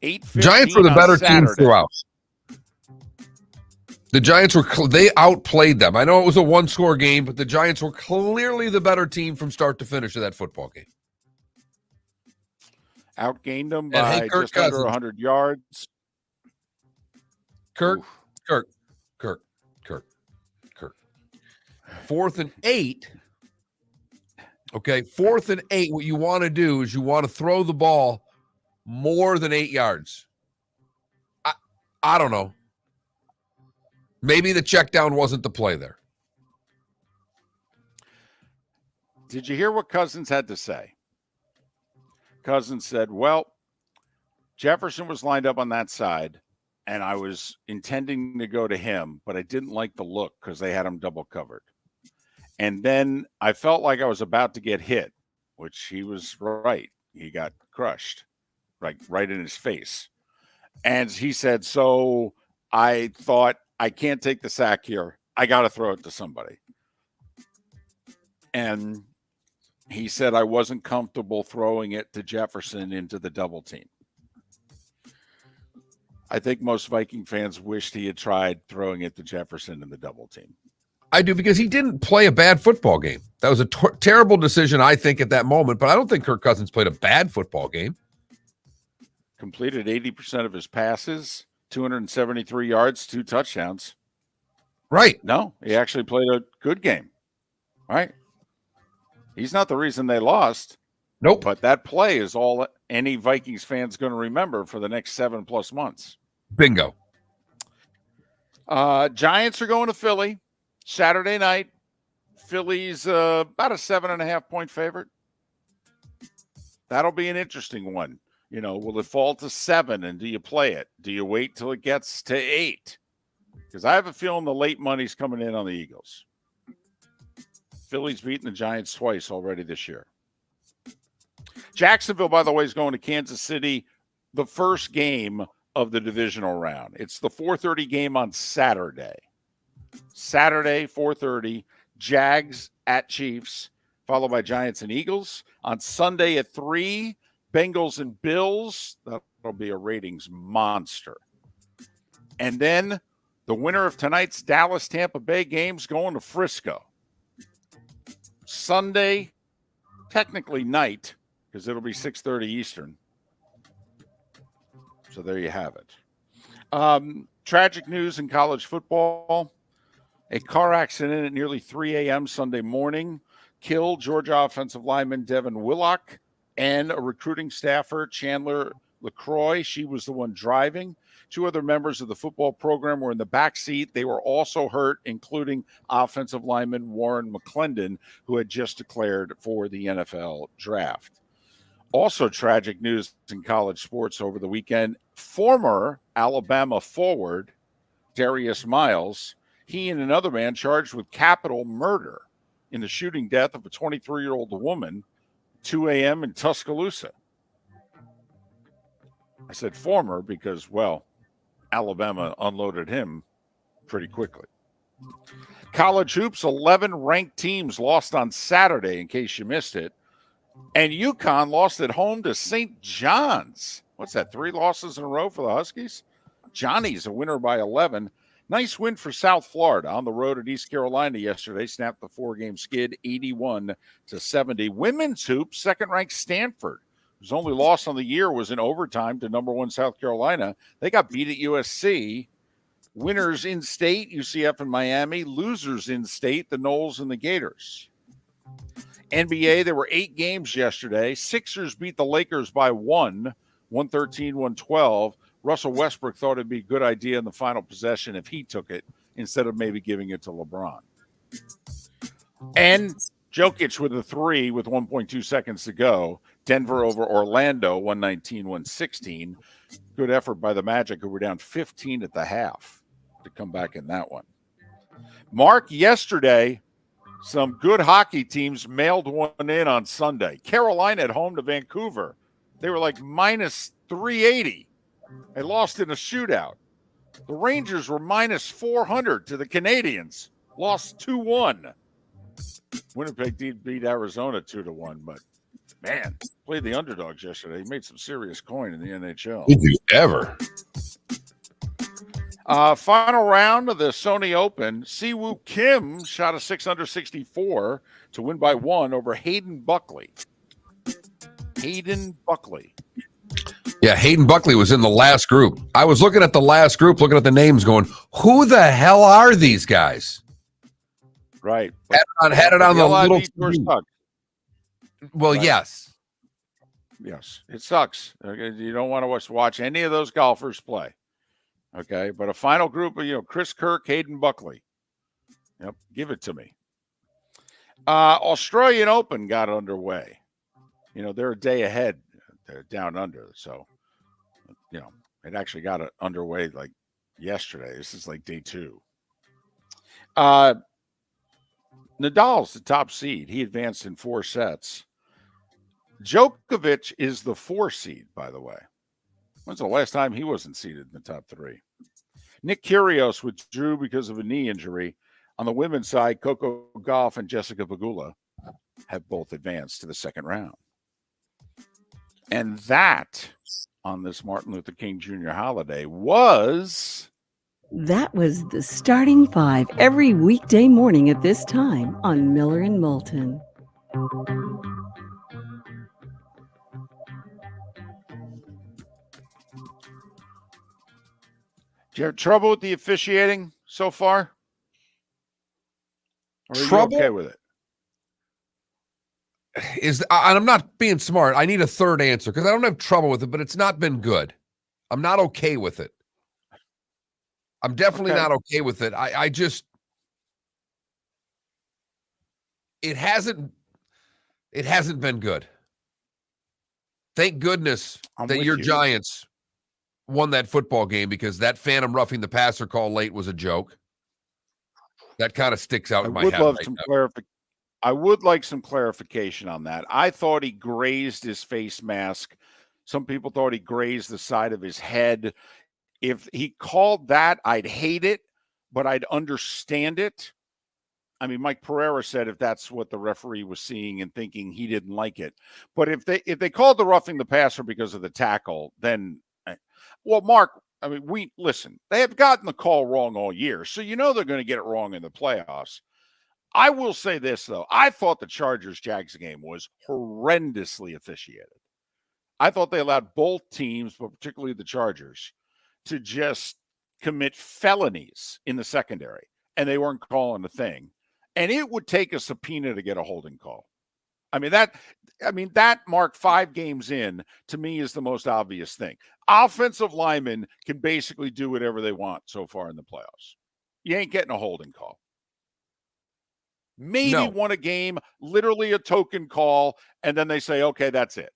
8:15 Giants were the better team Saturday. throughout. The Giants they outplayed them. I know it was a one-score game, but the Giants were clearly the better team from start to finish of that football game. Outgained them by just under 100 yards. Kirk. 4th and 8. Okay, 4th and 8, what you want to do is you want to throw the ball more than 8 yards. I don't know. Maybe the check down wasn't the play there. Did you hear what Cousins had to say? Cousins said, well, Jefferson was lined up on that side, and I was intending to go to him, but I didn't like the look because they had him double covered. And then I felt like I was about to get hit, which he was right. He got crushed, right in his face. And he said, so I thought, I can't take the sack here. I got to throw it to somebody. And he said, I wasn't comfortable throwing it to Jefferson into the double team. I think most Viking fans wished he had tried throwing it to Jefferson in the double team. I do, because he didn't play a bad football game. That was a terrible decision, I think, at that moment, but I don't think Kirk Cousins played a bad football game. Completed 80% of his passes, 273 yards, 2 touchdowns. Right. No, he actually played a good game. Right. He's not the reason they lost. Nope. But that play is all any Vikings fan's going to remember for the next 7+ months. Bingo. Giants are going to Philly Saturday night. Philly's about a 7.5 point favorite. That'll be an interesting one. You know, will it fall to 7, and do you play it? Do you wait till it gets to 8? Because I have a feeling the late money's coming in on the Eagles. Philly's beaten the Giants twice already this year. Jacksonville, by the way, is going to Kansas City, the first game of the divisional round. It's the 4:30 game on Saturday. Saturday, 4:30, Jags at Chiefs, followed by Giants and Eagles. On Sunday at 3, Bengals and Bills. That'll be a ratings monster. And then the winner of tonight's Dallas-Tampa Bay game's going to Frisco. Sunday, technically night, because it'll be 6:30 Eastern. So there you have it. Tragic news in college football. A car accident at nearly 3 a.m. Sunday morning killed Georgia offensive lineman Devin Willock and a recruiting staffer, Chandler LaCroix. She was the one driving. 2 other members of the football program were in the back seat. They were also hurt, including offensive lineman Warren McClendon, who had just declared for the NFL draft. Also tragic news in college sports over the weekend. Former Alabama forward Darius Miles, he and another man charged with capital murder in the shooting death of a 23-year-old woman, 2 a.m. in Tuscaloosa. I said former because, well, Alabama unloaded him pretty quickly. College hoops, 11 ranked teams lost on Saturday, in case you missed it. And UConn lost at home to St. John's. What's that, 3 losses in a row for the Huskies? Johnny's a winner by 11. Nice win for South Florida on the road at East Carolina yesterday. Snapped the 4-game skid, 81-70. Women's hoops, second-ranked Stanford, whose only loss on the year was in overtime to number 1 South Carolina. They got beat at USC. Winners in state, UCF and Miami. Losers in state, the Noles and the Gators. NBA, there were 8 games yesterday. Sixers beat the Lakers by 1, 113-112. Russell Westbrook thought it'd be a good idea in the final possession if he took it instead of maybe giving it to LeBron. And Jokic with a 3 with 1.2 seconds to go. Denver over Orlando, 119-116. Good effort by the Magic, who were down 15 at the half to come back in that one. Mark, yesterday, some good hockey teams mailed one in on Sunday. Carolina at home to Vancouver. They were like minus 380. They lost in a shootout. The Rangers were minus 400 to the Canadians. Lost 2-1. Winnipeg did beat Arizona 2-1, but man, played the underdogs yesterday. He made some serious coin in the NHL. Did you ever? Final round of the Sony Open. Siwoo Kim shot a 6-under-64 to win by 1 over Hayden Buckley. Yeah, Hayden Buckley was in the last group. I was looking at the last group, looking at the names going, who the hell are these guys? Right. Had it on the little screen. Well, right. Yes, it sucks. You don't want to watch any of those golfers play. Okay, but a final group of, Chris Kirk, Hayden Buckley. Yep, give it to me. Australian Open got underway. They're a day ahead. They're down under. So, it actually got underway like yesterday. This is like day 2. Nadal's the top seed. He advanced in 4 sets. Djokovic is the 4 seed, by the way. When's the last time he wasn't seeded in the top 3? Nick Kyrgios withdrew because of a knee injury. On the women's side, Coco Gauff and Jessica Pegula have both advanced to the second round. And that, on this Martin Luther King Jr. holiday, was... That was the Starting 5 every weekday morning at this time on Miller and Moulton. Do you have trouble with the officiating so far? Or are trouble? you okay with it? And I'm not being smart. I need a third answer because I don't have trouble with it, but it's not been good. I'm not okay with it. I'm definitely not okay with it. I just, it hasn't been good. Thank goodness that your Giants won that football game because that phantom roughing the passer call late was a joke. That kind of sticks out in my head. I would love some clarification. I would like some clarification on that. I thought he grazed his face mask. Some people thought he grazed the side of his head. If he called that, I'd hate it, but I'd understand it. I mean, Mike Pereira said if that's what the referee was seeing and thinking, he didn't like it. But if they called the roughing the passer because of the tackle, then well, Mark, I mean, they have gotten the call wrong all year, so you know they're going to get it wrong in the playoffs. I will say this, though. I thought the Chargers-Jags game was horrendously officiated. I thought they allowed both teams, but particularly the Chargers, to just commit felonies in the secondary, and they weren't calling a thing. And it would take a subpoena to get a holding call. That Mark, 5 games in, to me, is the most obvious thing. Offensive linemen can basically do whatever they want so far in the playoffs. You ain't getting a holding call. Maybe won a game, literally a token call, and then they say, okay, that's it.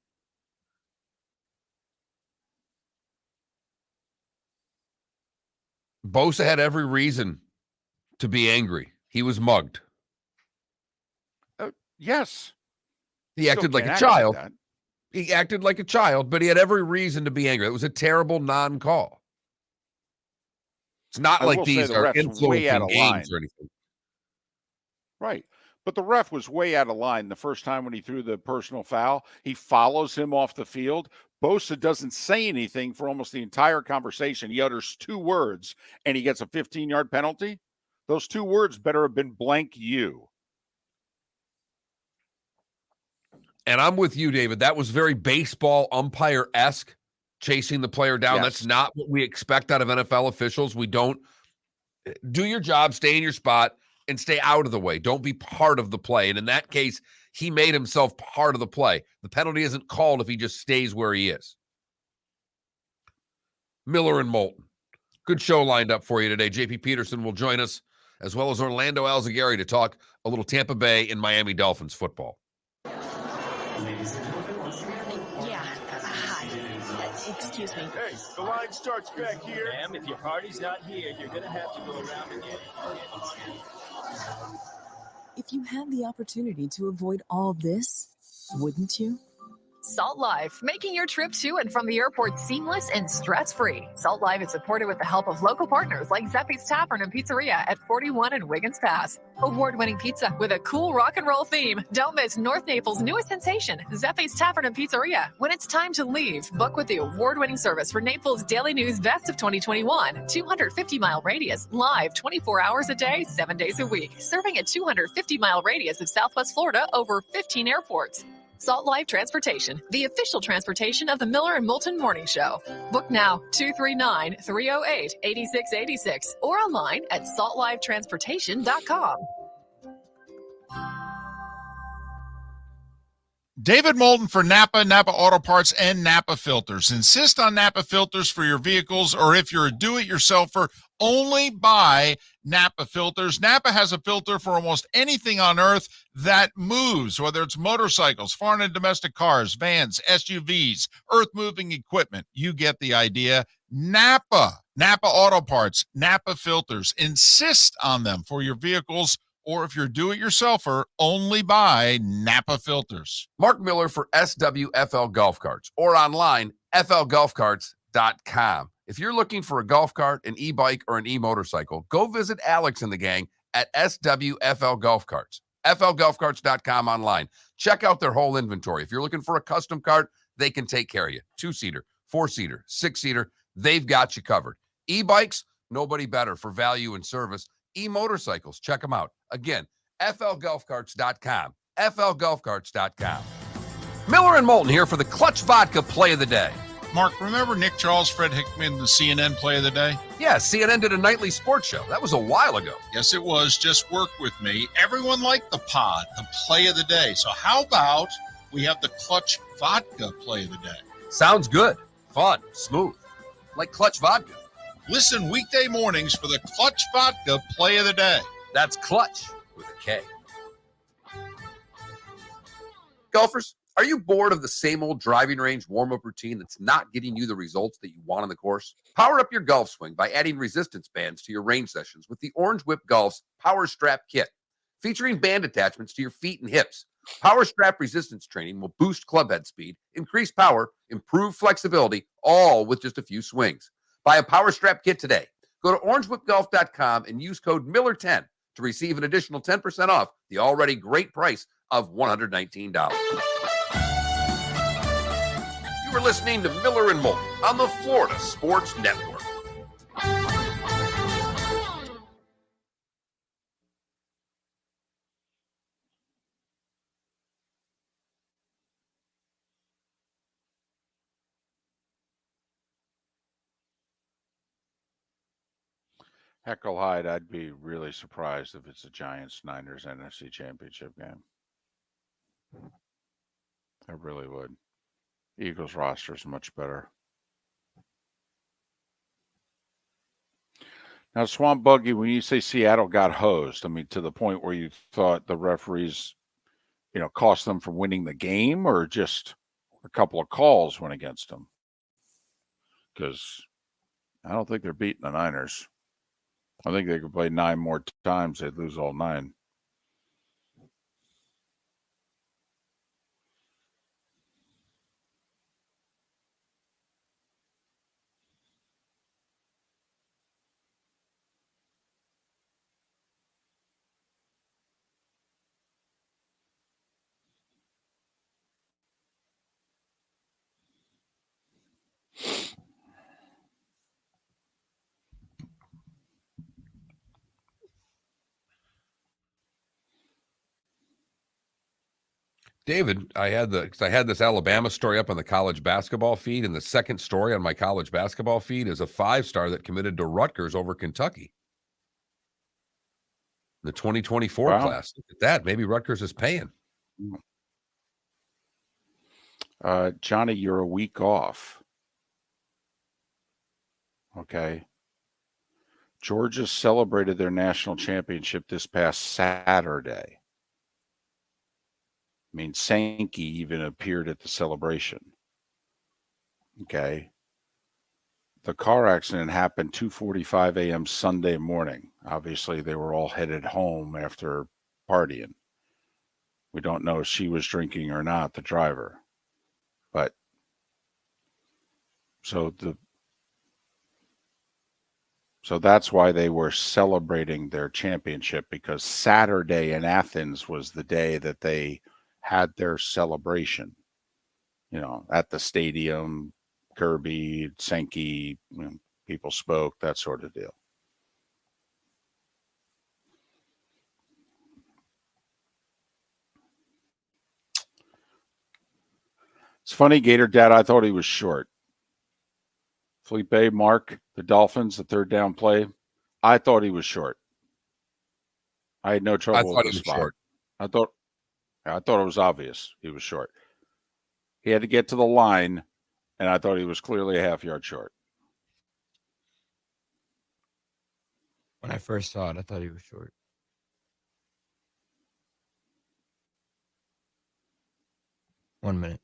Bosa had every reason to be angry. He was mugged. Yes. He acted like a child. He acted like a child, but he had every reason to be angry. It was a terrible non-call. It's not like these are influencing games or anything. Right. But the ref was way out of line the first time when he threw the personal foul. He follows him off the field. Bosa doesn't say anything for almost the entire conversation. He utters 2 words, and he gets a 15-yard penalty. Those 2 words better have been blank you. And I'm with you, David. That was very baseball umpire-esque, chasing the player down. Yes. That's not what we expect out of NFL officials. We don't do your job, stay in your spot, and stay out of the way. Don't be part of the play. And in that case, he made himself part of the play. The penalty isn't called if he just stays where he is. Miller and Moulton. Good show lined up for you today. JP Peterson will join us, as well as Orlando Alzugaray, to talk a little Tampa Bay and Miami Dolphins football. Yeah, hi. Excuse me. Hey, the line starts back here. Ma'am, if your party's not here, you're going to have to go around again. If you had the opportunity to avoid all this, wouldn't you? Salt Life, making your trip to and from the airport seamless and stress-free. Salt Life is supported with the help of local partners like Zeppi's Tavern and Pizzeria at 41 and Wiggins Pass. Award-winning pizza with a cool rock and roll theme. Don't miss North Naples' newest sensation, Zeppi's Tavern and Pizzeria. When it's time to leave, book with the award-winning service for Naples Daily News Best of 2021. 250-mile radius, live 24 hours a day, 7 days a week. Serving a 250-mile radius of Southwest Florida over 15 airports. Salt Life Transportation, the official transportation of the Miller and Moulton Morning Show. Book now, 239-308-8686, or online at saltlifetransportation.com. David Moulton for Napa, Napa Auto Parts, and Napa Filters. Insist on Napa filters for your vehicles, or if you're a do-it-yourselfer, only buy Napa filters. Napa has a filter for almost anything on earth that moves, whether it's motorcycles, foreign and domestic cars, vans, SUVs, earth-moving equipment. You get the idea. Napa Auto Parts, Napa filters. Insist on them for your vehicles, or if you're do-it-yourselfer, only buy Napa filters. Mark Miller for SWFL Golf Carts, or online, flgolfcarts.com. If you're looking for a golf cart, an e-bike, or an e-motorcycle, go visit Alex and the gang at SWFL Golf Carts. flgolfcarts.com online. Check out their whole inventory. If you're looking for a custom cart, they can take care of you. 2-seater, 4-seater, 6-seater, they've got you covered. E-bikes, nobody better for value and service. E-motorcycles, check them out. Again, flgolfcarts.com. flgolfcarts.com. Miller and Moulton here for the Clutch Vodka Play of the Day. Mark, remember Nick Charles, Fred Hickman, the CNN Play of the Day? Yeah, CNN did a nightly sports show. That was a while ago. Yes, it was. Just work with me. Everyone liked the pod, the Play of the Day. So how about we have the Clutch Vodka Play of the Day? Sounds good. Fun. Smooth. Like Clutch Vodka. Listen weekday mornings for the Clutch Vodka Play of the Day. That's Clutch with a K. Golfers, are you bored of the same old driving range warm-up routine that's not getting you the results that you want on the course? Power up your golf swing by adding resistance bands to your range sessions with the Orange Whip Golf's Power Strap Kit. featuring band attachments to your feet and hips. Power strap resistance training will boost club head speed, increase power, improve flexibility, all with just a few swings. Buy a power strap kit today. Go to orangewhipgolf.com and use code Miller10 to receive an additional 10% off the already great price of $119. You are listening to Miller and Moulton on the Florida Sports Network. Heckle Hyde, I'd be really surprised if it's a Giants-Niners NFC Championship game. I really would. Eagles roster is much better. Now, Swamp Buggy, when you say Seattle got hosed, I mean, to the point where you thought the referees, cost them from winning the game, or just a couple of calls went against them? Because I don't think they're beating the Niners. I think they could play 9 more times. They'd lose all 9. David, I had this Alabama story up on the college basketball feed, and the second story on my college basketball feed is a 5-star that committed to Rutgers over Kentucky. The 2024 class. Look at that. Maybe Rutgers is paying. Johnny, you're a week off. Okay. Georgia celebrated their national championship this past Saturday. I mean, Sankey even appeared at the celebration. Okay. The car accident happened 2:45 a.m. Sunday morning. Obviously, they were all headed home after partying. We don't know if she was drinking or not, the driver. But so that's why they were celebrating their championship, because Saturday in Athens was the day that they had their celebration, at the stadium. Kirby, Sankey, people spoke, that sort of deal. It's funny, Gator Dad, I thought he was short. Felipe, Mark, the Dolphins, the third down play, I thought he was short. I had no trouble with the spot. Short. I thought it was obvious he was short. He had to get to the line, and I thought he was clearly a half-yard short. When I first saw it, I thought he was short. One minute.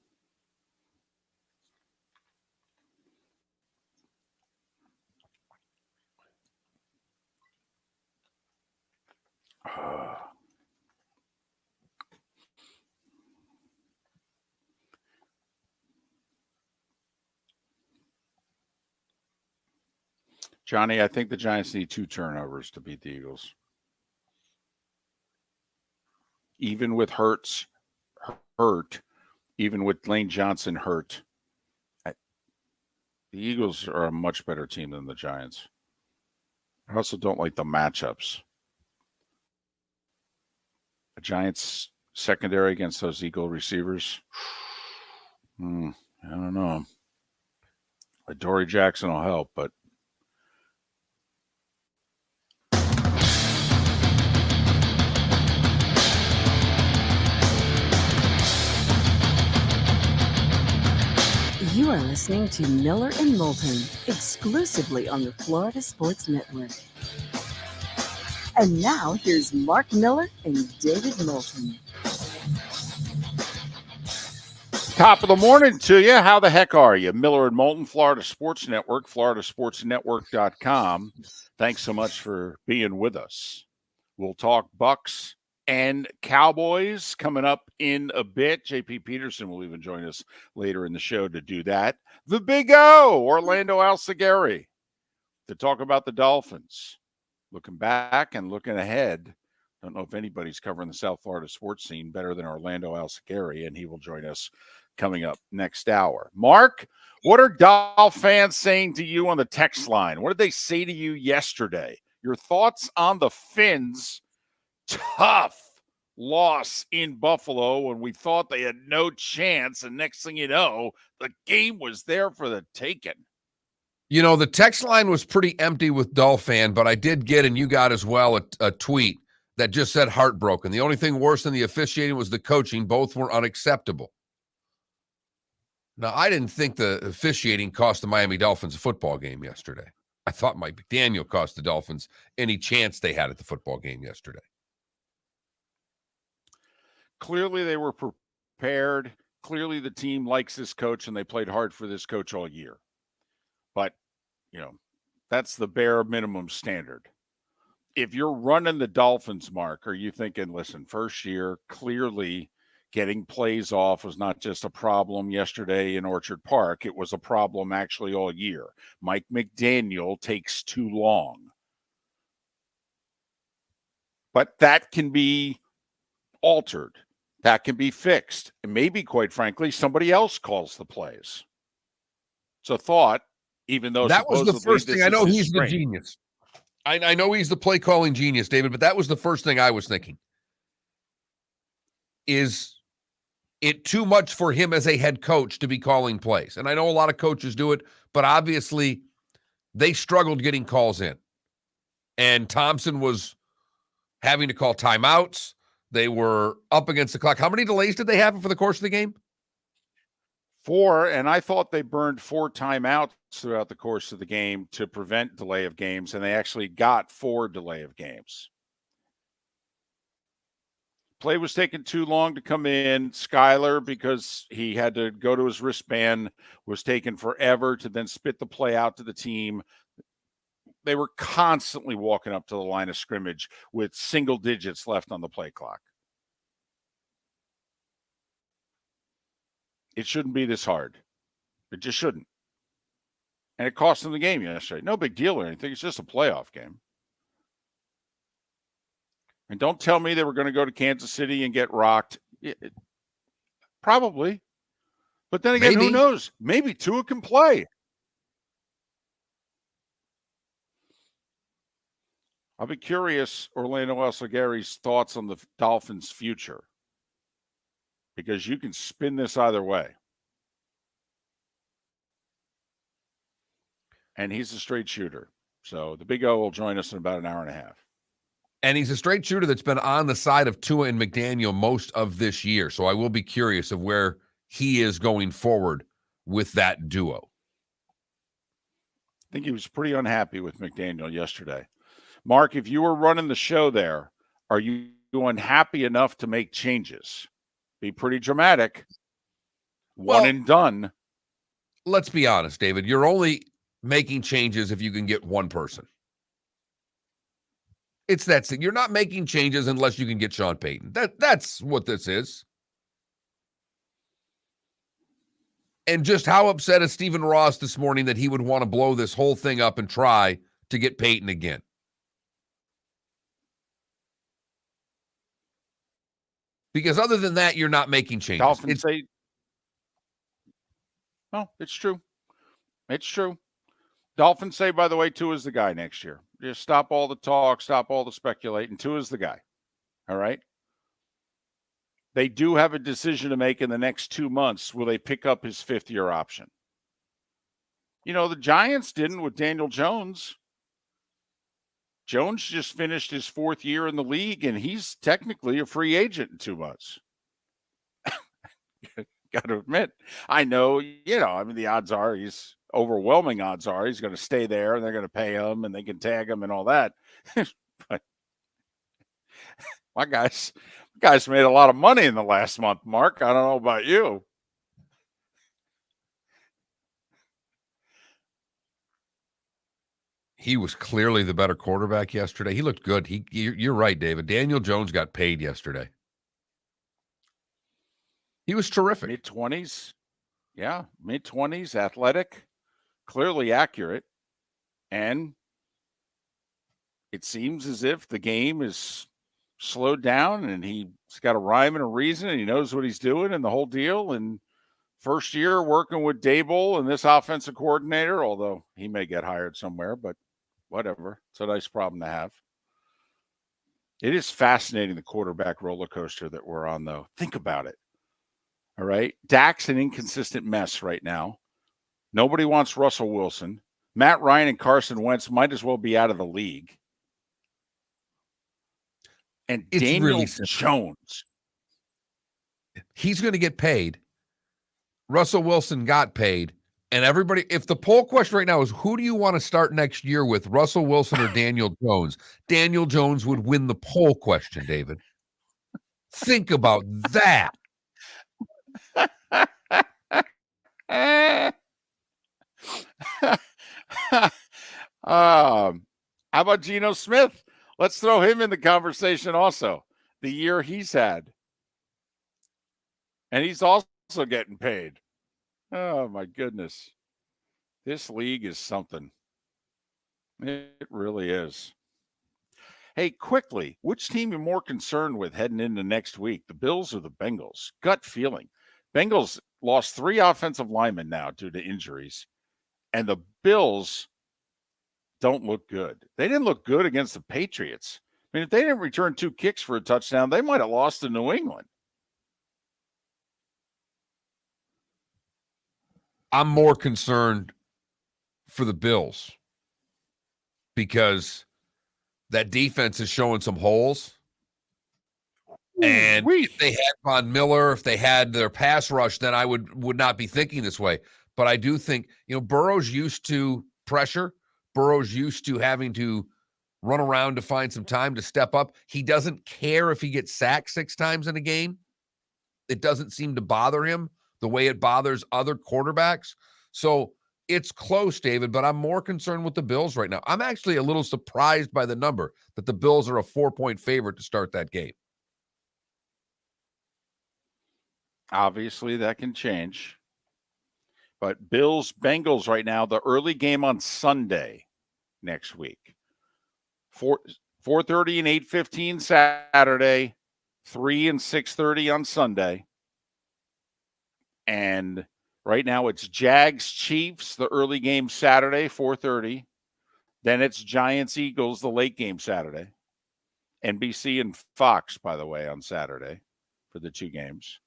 Johnny, I think the Giants need 2 turnovers to beat the Eagles. Even with Hurts hurt, even with Lane Johnson hurt, the Eagles are a much better team than the Giants. I also don't like the matchups. The Giants secondary against those Eagle receivers, I don't know. Dory Jackson will help, but You are listening to Miller and Moulton, exclusively on the Florida Sports Network. And now, here's Mark Miller and David Moulton. Top of the morning to you. How the heck are you? Miller and Moulton, Florida Sports Network, floridasportsnetwork.com. Thanks so much for being with us. We'll talk Bucks and Cowboys coming up in a bit. JP Peterson will even join us later in the show to do that. The Big O, Orlando Alzugaray, to talk about the Dolphins. Looking back and looking ahead. Don't know if anybody's covering the South Florida sports scene better than Orlando Alzugaray, and he will join us coming up next hour. Mark, what are Dolphin fans saying to you on the text line? What did they say to you yesterday? Your thoughts on the Fins' tough loss in Buffalo when we thought they had no chance, and next thing you know, the game was there for the taking. You know, the text line was pretty empty with Dolphin, but I did get, and you got as well, a tweet that just said heartbroken. The only thing worse than the officiating was the coaching. Both were unacceptable. Now, I didn't think the officiating cost the Miami Dolphins a football game yesterday. I thought Mike McDaniel cost the Dolphins any chance they had at the football game yesterday. Clearly, they were prepared. Clearly, the team likes this coach, and they played hard for this coach all year. But, you know, that's the bare minimum standard. If you're running the Dolphins, Mark, are you thinking, listen, first year, clearly getting plays off was not just a problem yesterday in Orchard Park. It was a problem actually all year. Mike McDaniel takes too long. But that can be altered. That can be fixed. And maybe, quite frankly, somebody else calls the plays. It's a thought, even though that was the first thing. I know he's the genius. I know he's the play calling genius, David, but that was the first thing I was thinking. Is it too much for him as a head coach to be calling plays? And I know a lot of coaches do it, but obviously they struggled getting calls in. And Thompson was having to call timeouts. They were up against the clock. How many delays did they have for the course of the game? 4, and I thought they burned 4 timeouts throughout the course of the game to prevent delay of games, and they actually got 4 delay of games. Play was taking too long to come in. Skyler, because he had to go to his wristband, was taking forever to then spit the play out to the team. They were constantly walking up to the line of scrimmage with single digits left on the play clock. It shouldn't be this hard. It just shouldn't. And it cost them the game yesterday. No big deal or anything. It's just a playoff game. And don't tell me they were going to go to Kansas City and get rocked. Probably. But then again, who knows? Maybe Tua can play. I'll be curious, Orlando Alzugaray's thoughts on the Dolphins' future. Because you can spin this either way. And he's a straight shooter. So the Big O will join us in about an hour and a half. And he's a straight shooter that's been on the side of Tua and McDaniel most of this year. So I will be curious of where he is going forward with that duo. I think he was pretty unhappy with McDaniel yesterday. Mark, if you were running the show there, are you unhappy enough to make changes? Be pretty dramatic. One and done. Let's be honest, David. You're only making changes if you can get one person. It's that thing. You're not making changes unless you can get Sean Payton. That's what this is. And just how upset is Stephen Ross this morning that he would want to blow this whole thing up and try to get Payton again? Because other than that, you're not making changes. Dolphins say, no, it's true. It's true. Dolphins say, by the way, Tua's the guy next year. Just stop all the talk, stop all the speculating. Tua's the guy. All right? They do have a decision to make in the next 2 months. Will they pick up his 5th-year option? You know, the Giants didn't with Daniel Jones. Jones just finished his 4th year in the league, and he's technically a free agent in 2 months. Got to admit, I know, the overwhelming odds are he's going to stay there, and they're going to pay him, and they can tag him and all that. But my guys made a lot of money in the last month, Mark. I don't know about you. He was clearly the better quarterback yesterday. He looked good. You're right, David. Daniel Jones got paid yesterday. He was terrific. Mid-20s. Yeah, mid-20s, athletic, clearly accurate. And it seems as if the game is slowed down and he's got a rhyme and a reason and he knows what he's doing and the whole deal. And first year working with Dable and this offensive coordinator, although he may get hired somewhere, but whatever. It's a nice problem to have. It is fascinating, the quarterback roller coaster that we're on, though. Think about it. All right. Dak's an inconsistent mess right now. Nobody wants Russell Wilson. Matt Ryan and Carson Wentz might as well be out of the league. And It's Daniel really simple. Jones. He's going to get paid. Russell Wilson got paid. And everybody, if the poll question right now is who do you want to start next year with, Russell Wilson or Daniel Jones? Daniel Jones would win the poll question, David. Think about that. How about Geno Smith? Let's throw him in the conversation also. The year he's had. And he's also getting paid. Oh, my goodness. This league is something. It really is. Hey, quickly, which team you're more concerned with heading into next week, the Bills or the Bengals? Gut feeling. Bengals lost 3 offensive linemen now due to injuries, and the Bills don't look good. They didn't look good against the Patriots. I mean, if they didn't return 2 kicks for a touchdown, they might have lost to New England. I'm more concerned for the Bills because that defense is showing some holes. And if they had Von Miller, if they had their pass rush, then I would not be thinking this way. But I do think, Burrow's used to pressure. Burrow's used to having to run around to find some time to step up. He doesn't care if he gets sacked 6 times in a game. It doesn't seem to bother him the way it bothers other quarterbacks. So it's close, David, but I'm more concerned with the Bills right now. I'm actually a little surprised by the number that the Bills are a 4-point favorite to start that game. Obviously, that can change. But Bills, Bengals right now, the early game on Sunday next week. 4:30 and 8:15 Saturday, 3 and 6:30 on Sunday. And right now it's Jags, Chiefs, the early game Saturday, 4:30. Then it's Giants, Eagles, the late game Saturday. NBC and Fox, by the way, on Saturday for the 2 games.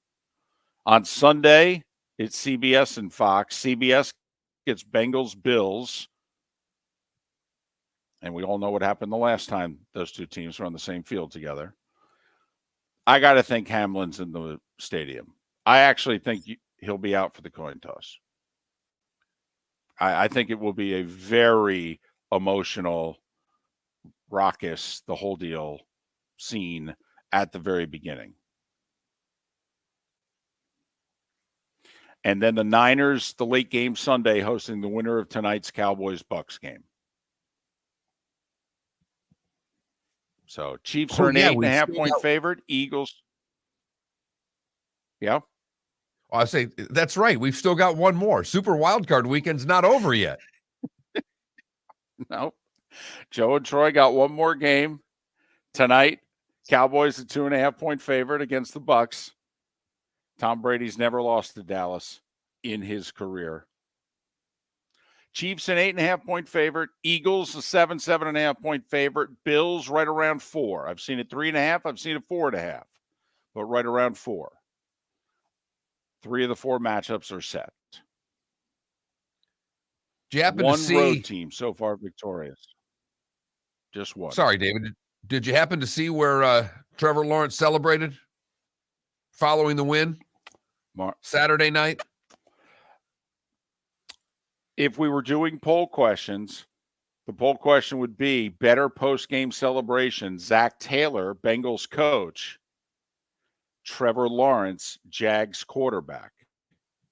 On Sunday, it's CBS and Fox. CBS gets Bengals, Bills. And we all know what happened the last time those 2 teams were on the same field together. I got to think Hamlin's in the stadium. I actually think he'll be out for the coin toss. I think it will be a very emotional, raucous, the whole deal scene at the very beginning. And then the Niners, the late game Sunday, hosting the winner of tonight's Cowboys-Bucks game. So Chiefs are an 8.5-point favorite. Eagles. Yeah. I say that's right. We've still got one more. Super Wildcard Weekend's not over yet. No. Joe and Troy got one more game tonight. Cowboys a 2.5-point favorite against the Bucks. Tom Brady's never lost to Dallas in his career. Chiefs an 8.5-point favorite. Eagles a 7.5-point favorite. Bills right around 4. I've seen it 3.5. I've seen it 4.5. But right around 4. 3 of the 4 matchups are set. Do you happen one to see road team so far victorious? Just one. Sorry, David. Did you happen to see where Trevor Lawrence celebrated following the win Saturday night? If we were doing poll questions, the poll question would be better post-game celebration, Zach Taylor, Bengals coach, Trevor Lawrence, Jags quarterback.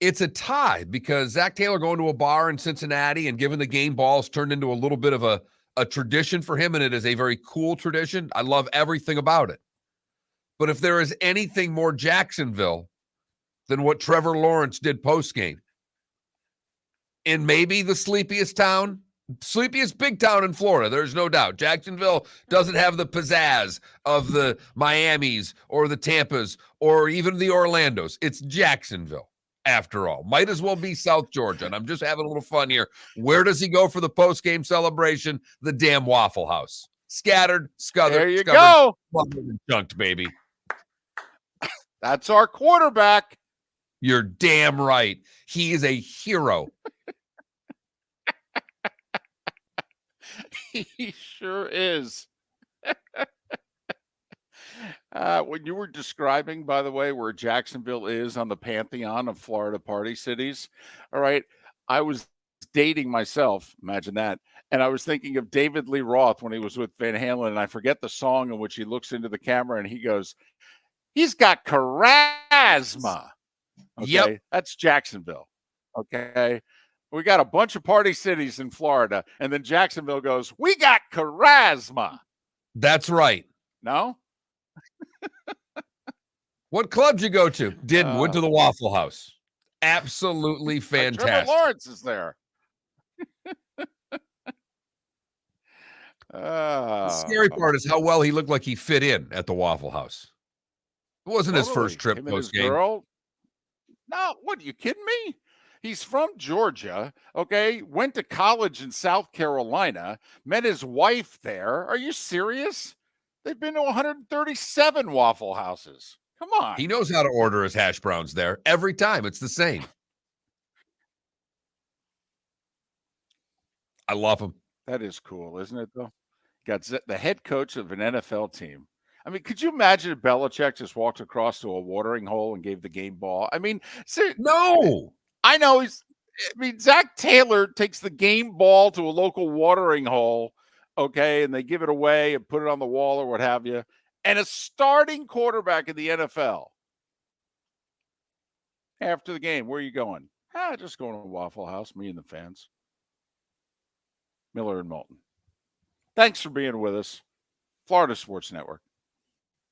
It's a tie because Zach Taylor going to a bar in Cincinnati and giving the game balls turned into a little bit of a tradition for him, and it is a very cool tradition. I love everything about it. But if there is anything more Jacksonville than what Trevor Lawrence did post-game, in maybe the sleepiest big town in Florida, there's no doubt. Jacksonville doesn't have the pizzazz of the Miamis or the Tampas or even the Orlandos. It's Jacksonville, after all. Might as well be South Georgia, and I'm just having a little fun here. Where does he go for the post-game celebration? The damn Waffle House. Scattered, scuthered, There you go. Chunked, baby. That's our quarterback. You're damn right. He is a hero. He sure is. When you were describing, by the way, where Jacksonville is on the pantheon of Florida party cities, all right, I was dating myself, imagine that, and I was thinking of David Lee Roth when he was with Van Halen, and I forget the song in which he looks into the camera and he goes, he's got charisma. Okay, Yep. That's Jacksonville. Okay. We got a bunch of party cities in Florida, and then Jacksonville goes, we got charisma. That's right. No? What clubs you go to? Went to the Waffle House. Absolutely fantastic. Trevor Lawrence is there. The scary part is how well he looked like he fit in at the Waffle House. It wasn't his first trip Him and his post-game. girl. No, what, are you kidding me? He's from Georgia, okay? Went to college in South Carolina, met his wife there. Are you serious? They've been to 137 Waffle Houses. Come on. He knows how to order his hash browns there. Every time, it's the same. I love him. That is cool, isn't it, though? Got the head coach of an NFL team. I mean, could you imagine if Belichick just walked across to a watering hole and gave the game ball? I mean, no. I know Zach Taylor takes the game ball to a local watering hole, okay, and they give it away and put it on the wall or what have you. And a starting quarterback in the NFL. After the game, where are you going? Just going to Waffle House, me and the fans. Miller and Moulton. Thanks for being with us. Florida Sports Network.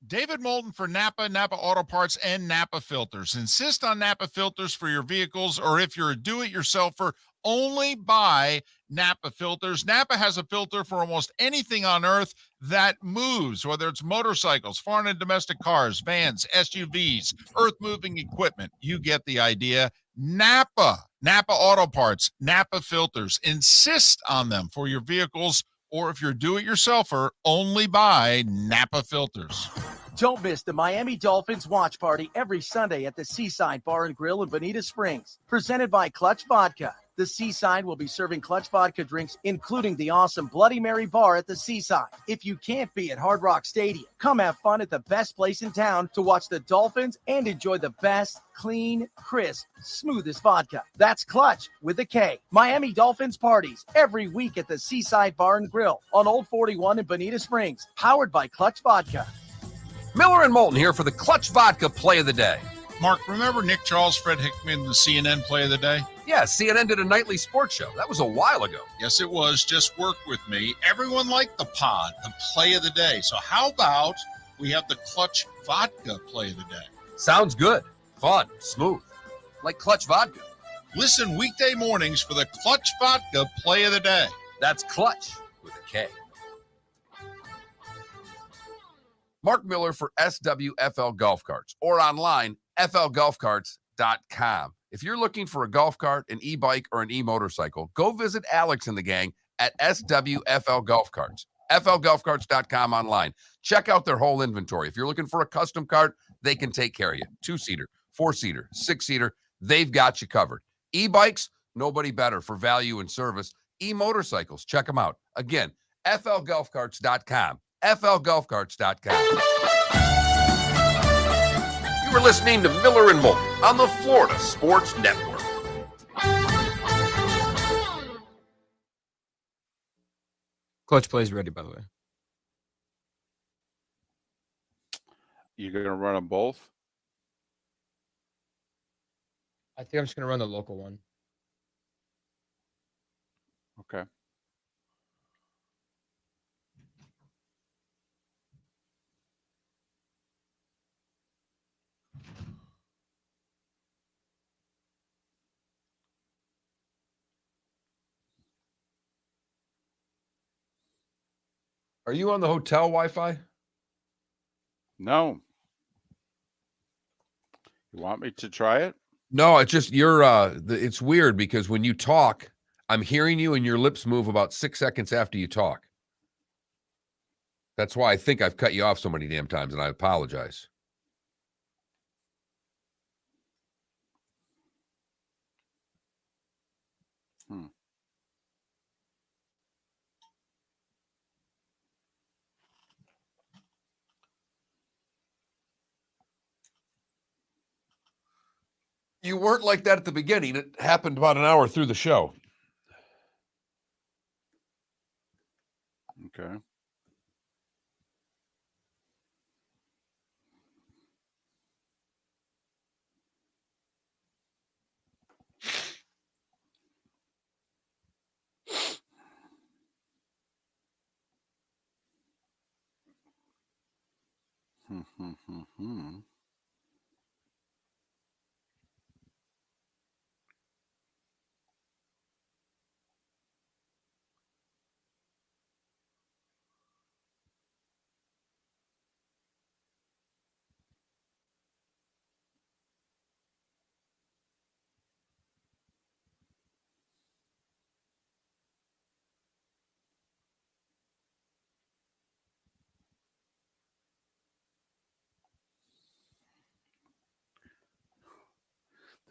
David Moulton for Napa Auto Parts, and Napa Filters. Insist on Napa filters for your vehicles, or if you're a do-it-yourselfer, only buy Napa filters. Napa has a filter for almost anything on earth that moves, whether it's motorcycles, foreign and domestic cars, vans, SUVs, earth-moving equipment. You get the idea. Napa Auto Parts, Napa filters. Insist on them for your vehicles, or if you're a do-it-yourselfer, only buy Napa filters. Don't miss the Miami Dolphins watch party every Sunday at the Seaside Bar and Grill in Bonita Springs. Presented by Clutch Vodka. The Seaside will be serving Clutch Vodka drinks, including the awesome Bloody Mary bar at the Seaside. If you can't be at Hard Rock Stadium, come have fun at the best place in town to watch the Dolphins and enjoy the best, clean, crisp, smoothest vodka. That's Clutch with a K. Miami Dolphins parties every week at the Seaside Bar and Grill on Old 41 in Bonita Springs. Powered by Clutch Vodka. Miller and Moulton here for the Clutch Vodka Play of the Day. Mark, remember Nick Charles, Fred Hickman, the CNN Play of the Day? Yeah, CNN did a nightly sports show. That was a while ago. Yes, it was. Just work with me. Everyone liked the pod, the Play of the Day. So how about we have the Clutch Vodka Play of the Day? Sounds good. Fun. Smooth. Like Clutch Vodka. Listen weekday mornings for the Clutch Vodka Play of the Day. That's Clutch with a K. Mark Miller for SWFL Golf Carts, or online, flgolfcarts.com. If you're looking for a golf cart, an e-bike, or an e-motorcycle, go visit Alex and the gang at SWFL Golf Carts. flgolfcarts.com online. Check out their whole inventory. If you're looking for a custom cart, they can take care of you. 2-seater, 4-seater, 6-seater, they've got you covered. E-bikes, nobody better for value and service. E-motorcycles, check them out. Again, flgolfcarts.com. flgolfcarts.com. You were listening to Miller and Moulton on the Florida Sports Network. Clutch plays ready, by the way. You going to run them both? I think I'm just going to run the local one. Okay. Are you on the hotel Wi-Fi? No. You want me to try it? No, it's just it's weird because when you talk, I'm hearing you and your lips move about 6 seconds after you talk. That's why I think I've cut you off so many damn times, and I apologize. You weren't like that at the beginning. It happened about an hour through the show. Okay.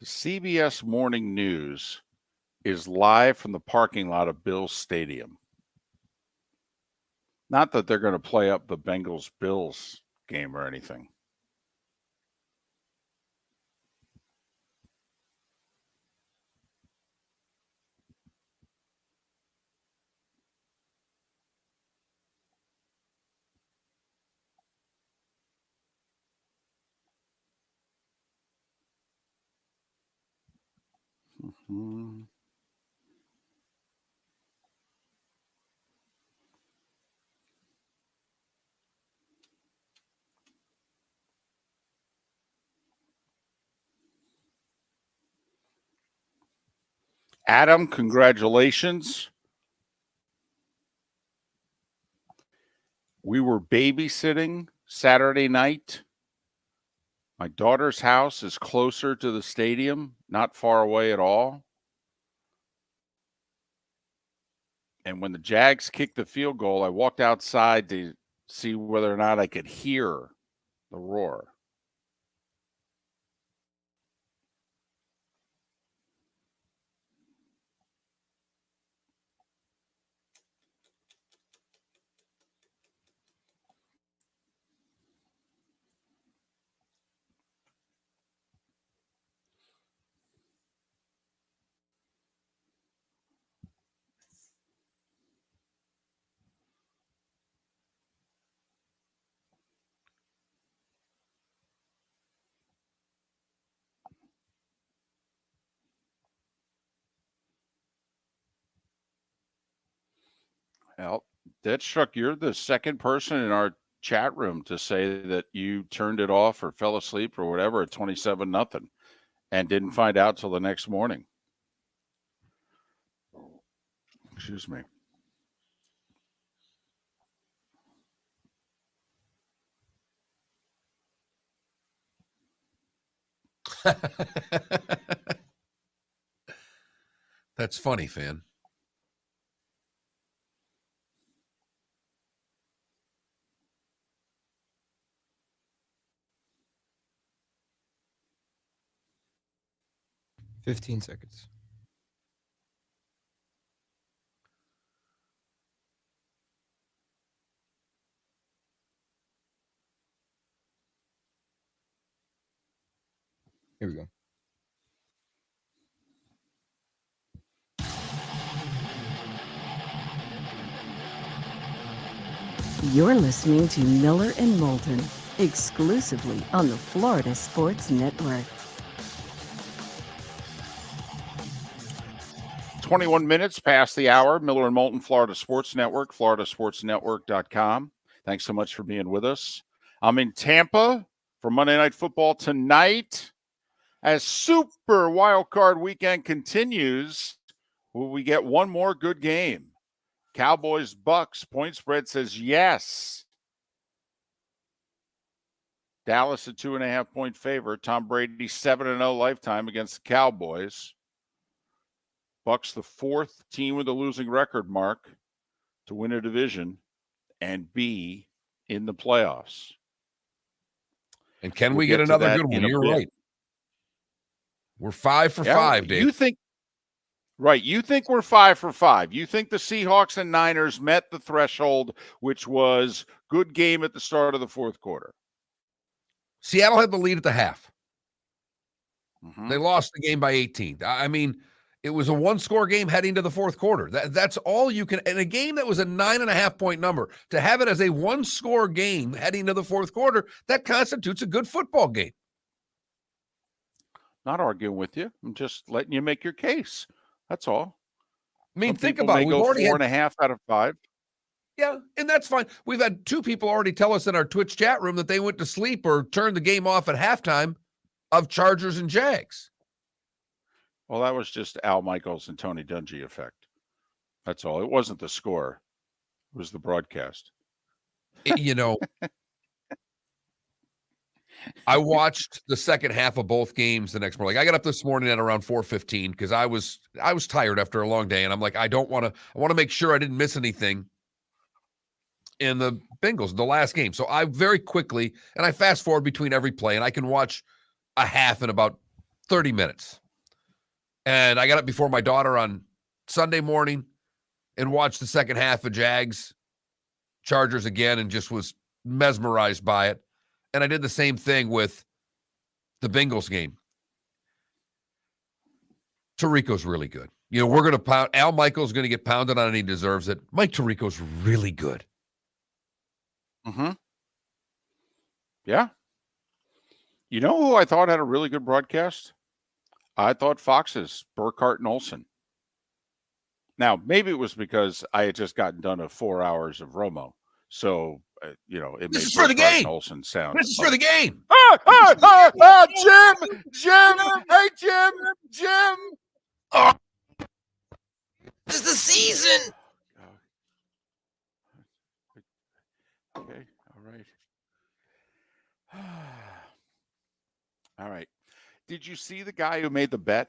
The CBS Morning News is live from the parking lot of Bills Stadium. Not that they're going to play up the Bengals-Bills game or anything. Adam, congratulations. We were babysitting Saturday night. My daughter's house is closer to the stadium, not far away at all. And when the Jags kicked the field goal, I walked outside to see whether or not I could hear the roar. Well, Deathstruck, you're the second person in our chat room to say that you turned it off or fell asleep or whatever at 27-0 and didn't find out till the next morning. Excuse me. That's funny, fan. $15 seconds. Here we go. You're listening to Miller and Moulton, exclusively on the Florida Sports Network. 21 minutes past the hour. Miller and Moulton, Florida Sports Network, floridasportsnetwork.com. Thanks so much for being with us. I'm in Tampa for Monday Night Football tonight. As Super Wild Card Weekend continues, will we get one more good game? Cowboys, Bucks, point spread says yes. Dallas, a 2.5-point favorite. Tom Brady, 7-0 lifetime against the Cowboys. Bucks, the fourth team with a losing record, Mark, to win a division and be in the playoffs. And can We'll we get get to another that good one? in a You're bit. right. We're 5 for 5, Dave. You think we're 5 for 5. You think the Seahawks and Niners met the threshold, which was good game at the start of the fourth quarter. Seattle had the lead at the half. Mm-hmm. They lost the game by 18. I mean, it was a one-score game heading to the fourth quarter. That's all you can. In a game that was a 9.5-point number, to have it as a one-score game heading to the fourth quarter, that constitutes a good football game. Not arguing with you. I'm just letting you make your case. That's all. I mean, Some think people about may it. We've go already 4.5 out of 5. Yeah, and that's fine. We've had 2 people already tell us in our Twitch chat room that they went to sleep or turned the game off at halftime of Chargers and Jags. Well, that was just Al Michaels and Tony Dungy effect. That's all. It wasn't the score. It was the broadcast. I watched the second half of both games the next morning. Like, I got up this morning at around 4:15 because I was tired after a long day, and I'm like, I want to make sure I didn't miss anything in the Bengals, the last game. So I very quickly, and I fast forward between every play, and I can watch a half in about 30 minutes. And I got up before my daughter on Sunday morning and watched the second half of Jags Chargers again and just was mesmerized by it. And I did the same thing with the Bengals game. Tirico's really good. We're going to pound. Al Michaels going to get pounded on and he deserves it. Mike Tirico's really good. Mm-hmm. Yeah. You know who I thought had a really good broadcast? I thought Fox's Burkhart and Olsen. Now, maybe it was because I had just gotten done of 4 hours of Romo. So, it This made is for the Burkhart game. and Olsen sound. This is for the game. Jim! Hey, Jim! Oh, this is the season. Okay, all right. Did you see the guy who made the bet?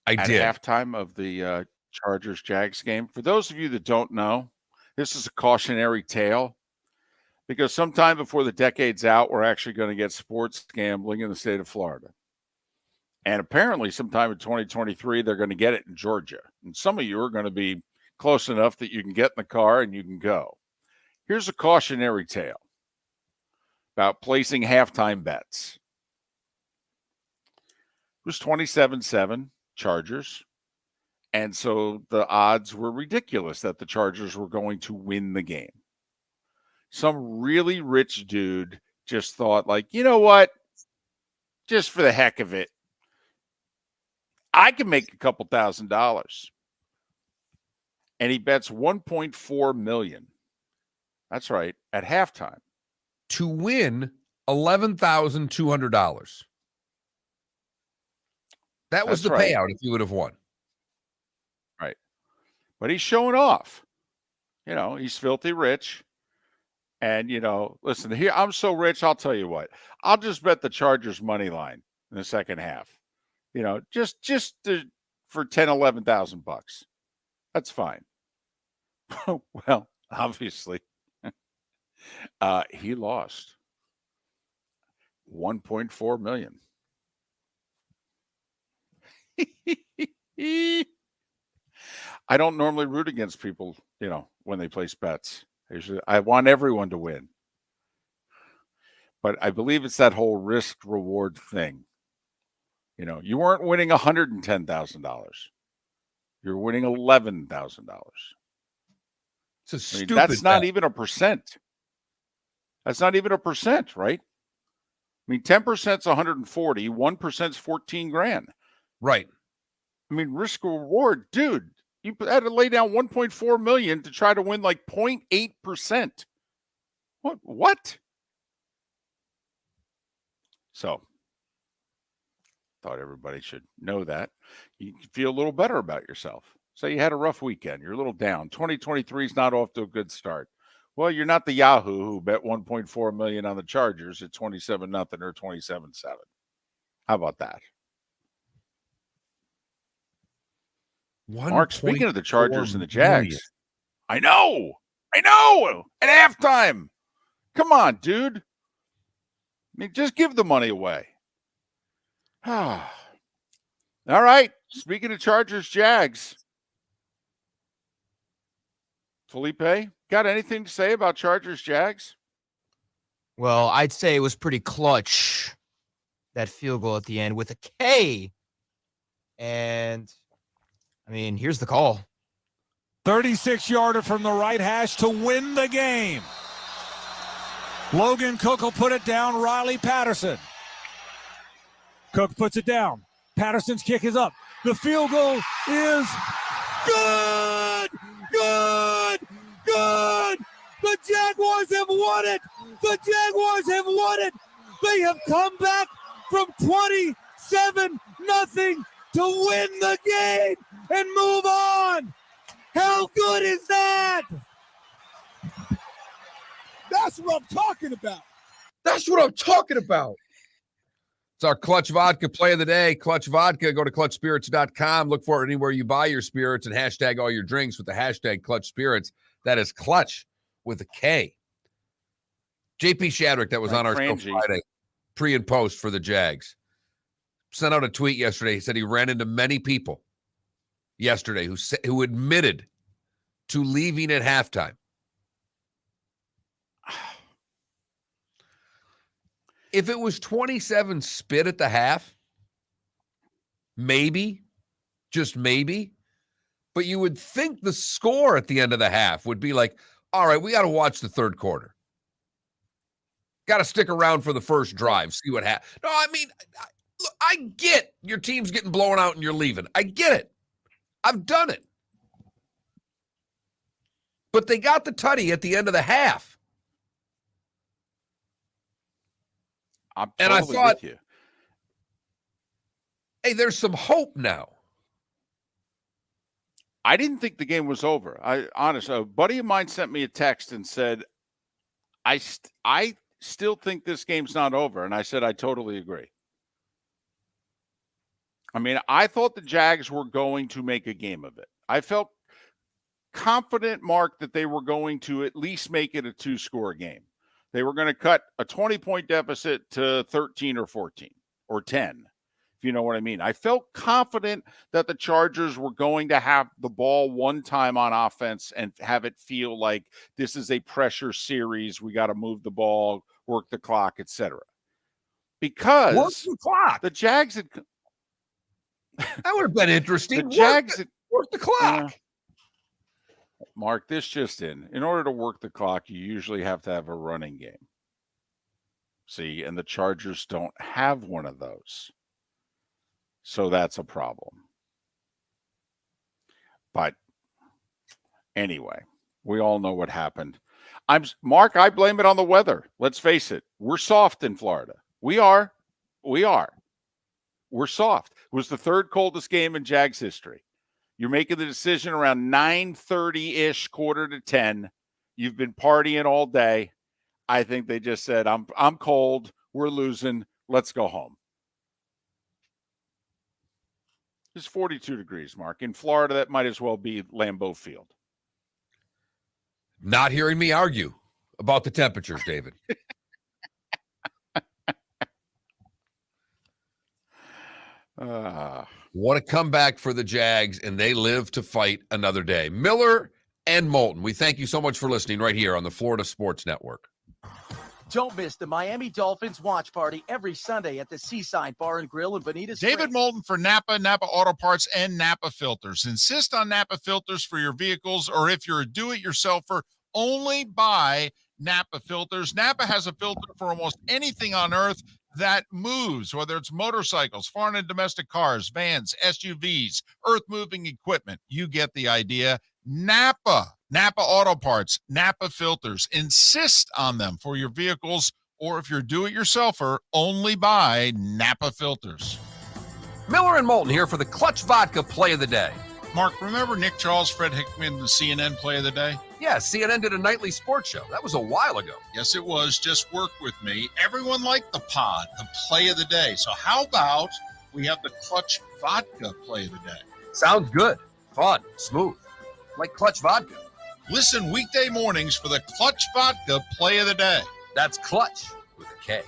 I at did. halftime of the Chargers-Jags game? For those of you that don't know, this is a cautionary tale because sometime before the decade's out, we're actually going to get sports gambling in the state of Florida. And apparently sometime in 2023, they're going to get it in Georgia. And some of you are going to be close enough that you can get in the car and you can go. Here's a cautionary tale about placing halftime bets. It was 27-7 Chargers. And so the odds were ridiculous that the Chargers were going to win the game. Some really rich dude just thought, like, you know what? Just for the heck of it, I can make a couple $1,000s. And he bets $1.4 million. That's right, at halftime. To win $11,200. That was That's the right. payout if you would have won. Right. But he's showing off. He's filthy rich. And, listen, here, I'm so rich, I'll tell you what. I'll just bet the Chargers money line in the second half. For 10, 11,000 bucks. That's fine. Well, obviously, he lost $1.4 million. I don't normally root against people, when they place bets. I want everyone to win. But I believe it's that whole risk reward thing. You weren't winning $110,000. You're winning $11,000. It's a stupid that's not bet. even a percent. That's not even a percent, right? 10% is 140, 1% is 14 grand. Right. Risk reward, dude. You had to lay down 1.4 million to try to win like 0.8%. What? So, thought everybody should know that. You can feel a little better about yourself. So you had a rough weekend. You're a little down. 2023 is not off to a good start. Well, you're not the Yahoo who bet $1.4 million on the Chargers at 27-0 or 27-7. How about that? Mark, speaking of the Chargers and the Jags, I know. At halftime. Come on, dude. I mean, just give the money away. All right. Speaking of Chargers, Jags. Felipe, got anything to say about Chargers, Jags? Well, I'd say it was pretty clutch, that field goal at the end with a K. And, I mean, here's the call. 36-yarder from the right hash to win the game. Logan Cook will put it down. Riley Patterson. Cook puts it down. Patterson's kick is up. The field goal is good! Good! Good! The Jaguars have won it! The Jaguars have won it! They have come back from 27-0 to win the game and move on! How good is that? That's what I'm talking about. That's what I'm talking about. It's our Clutch Vodka play of the day. Clutch Vodka. Go to clutchspirits.com. Look for it anywhere you buy your spirits and hashtag all your drinks with the hashtag Clutch Spirits. That is Clutch with a K. JP Shadrick, that was on our show Friday, pre and post for the Jags, sent out a tweet yesterday. He said he ran into many people yesterday who admitted to leaving at halftime. If it was 27 spit at the half, maybe, just maybe, but you would think the score at the end of the half would be like, all right, we got to watch the third quarter. Got to stick around for the first drive, see what happens. No, I mean, look, I get your team's getting blown out and you're leaving. I get it. I've done it. But they got the tutty at the end of the half. I'm totally and I thought, with you. Hey, there's some hope now. I didn't think the game was over. A buddy of mine sent me a text and said, I still think this game's not over. And I said, I totally agree. I mean, I thought the Jags were going to make a game of it. I felt confident, Mark, that they were going to at least make it a 2-score game. They were going to cut a 20-point deficit to 13 or 14 or 10, if you know what I mean. I felt confident that the Chargers were going to have the ball one time on offense and have it feel like this is a pressure series. We got to move the ball, work the clock, etc. Because work the clock. The Jags had that would have been interesting. The Jags work the clock. Mark, this just in order to work the clock, you usually have to have a running game. See, and the Chargers don't have one of those. So that's a problem. But anyway, we all know what happened. Mark, I blame it on the weather. Let's face it. We're soft in Florida. We are. We're soft. It was the third coldest game in Jags history. You're making the decision around 9:30-ish, quarter to 10. You've been partying all day. I think they just said, I'm cold. We're losing. Let's go home. It's 42 degrees, Mark. In Florida, that might as well be Lambeau Field. Not hearing me argue about the temperatures, David. What a comeback for the Jags, and they live to fight another day. Miller and Moulton, we thank you so much for listening right here on the Florida Sports Network. Don't miss the Miami Dolphins watch party every Sunday at the Seaside Bar and Grill in Bonita Springs. David Moulton for Napa Auto Parts, and Napa Filters. Insist on Napa filters for your vehicles, or if you're a do-it-yourselfer, only buy Napa filters. Napa has a filter for almost anything on earth that moves, whether it's motorcycles, foreign and domestic cars, vans, SUVs, earth-moving equipment. You get the idea. Napa Auto Parts, Napa Filters. Insist on them for your vehicles, or if you're a do-it-yourselfer, only buy Napa Filters. Miller and Moulton here for the Clutch Vodka play of the day. Mark, remember Nick Charles, Fred Hickman, the CNN play of the day? Yeah, CNN did a nightly sports show. That was a while ago. Yes, it was. Just work with me. Everyone liked the pod, the play of the day. So how about we have the Clutch Vodka play of the day? Sounds good. Fun. Smooth. Like Clutch Vodka. Listen weekday mornings for the Clutch Vodka play of the day. That's Clutch with a K.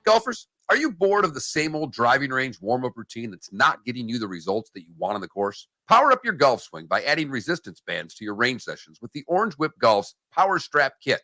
Golfers, are you bored of the same old driving range warm-up routine that's not getting you the results that you want on the course? Power up your golf swing by adding resistance bands to your range sessions with the Orange Whip Golf's Power Strap Kit.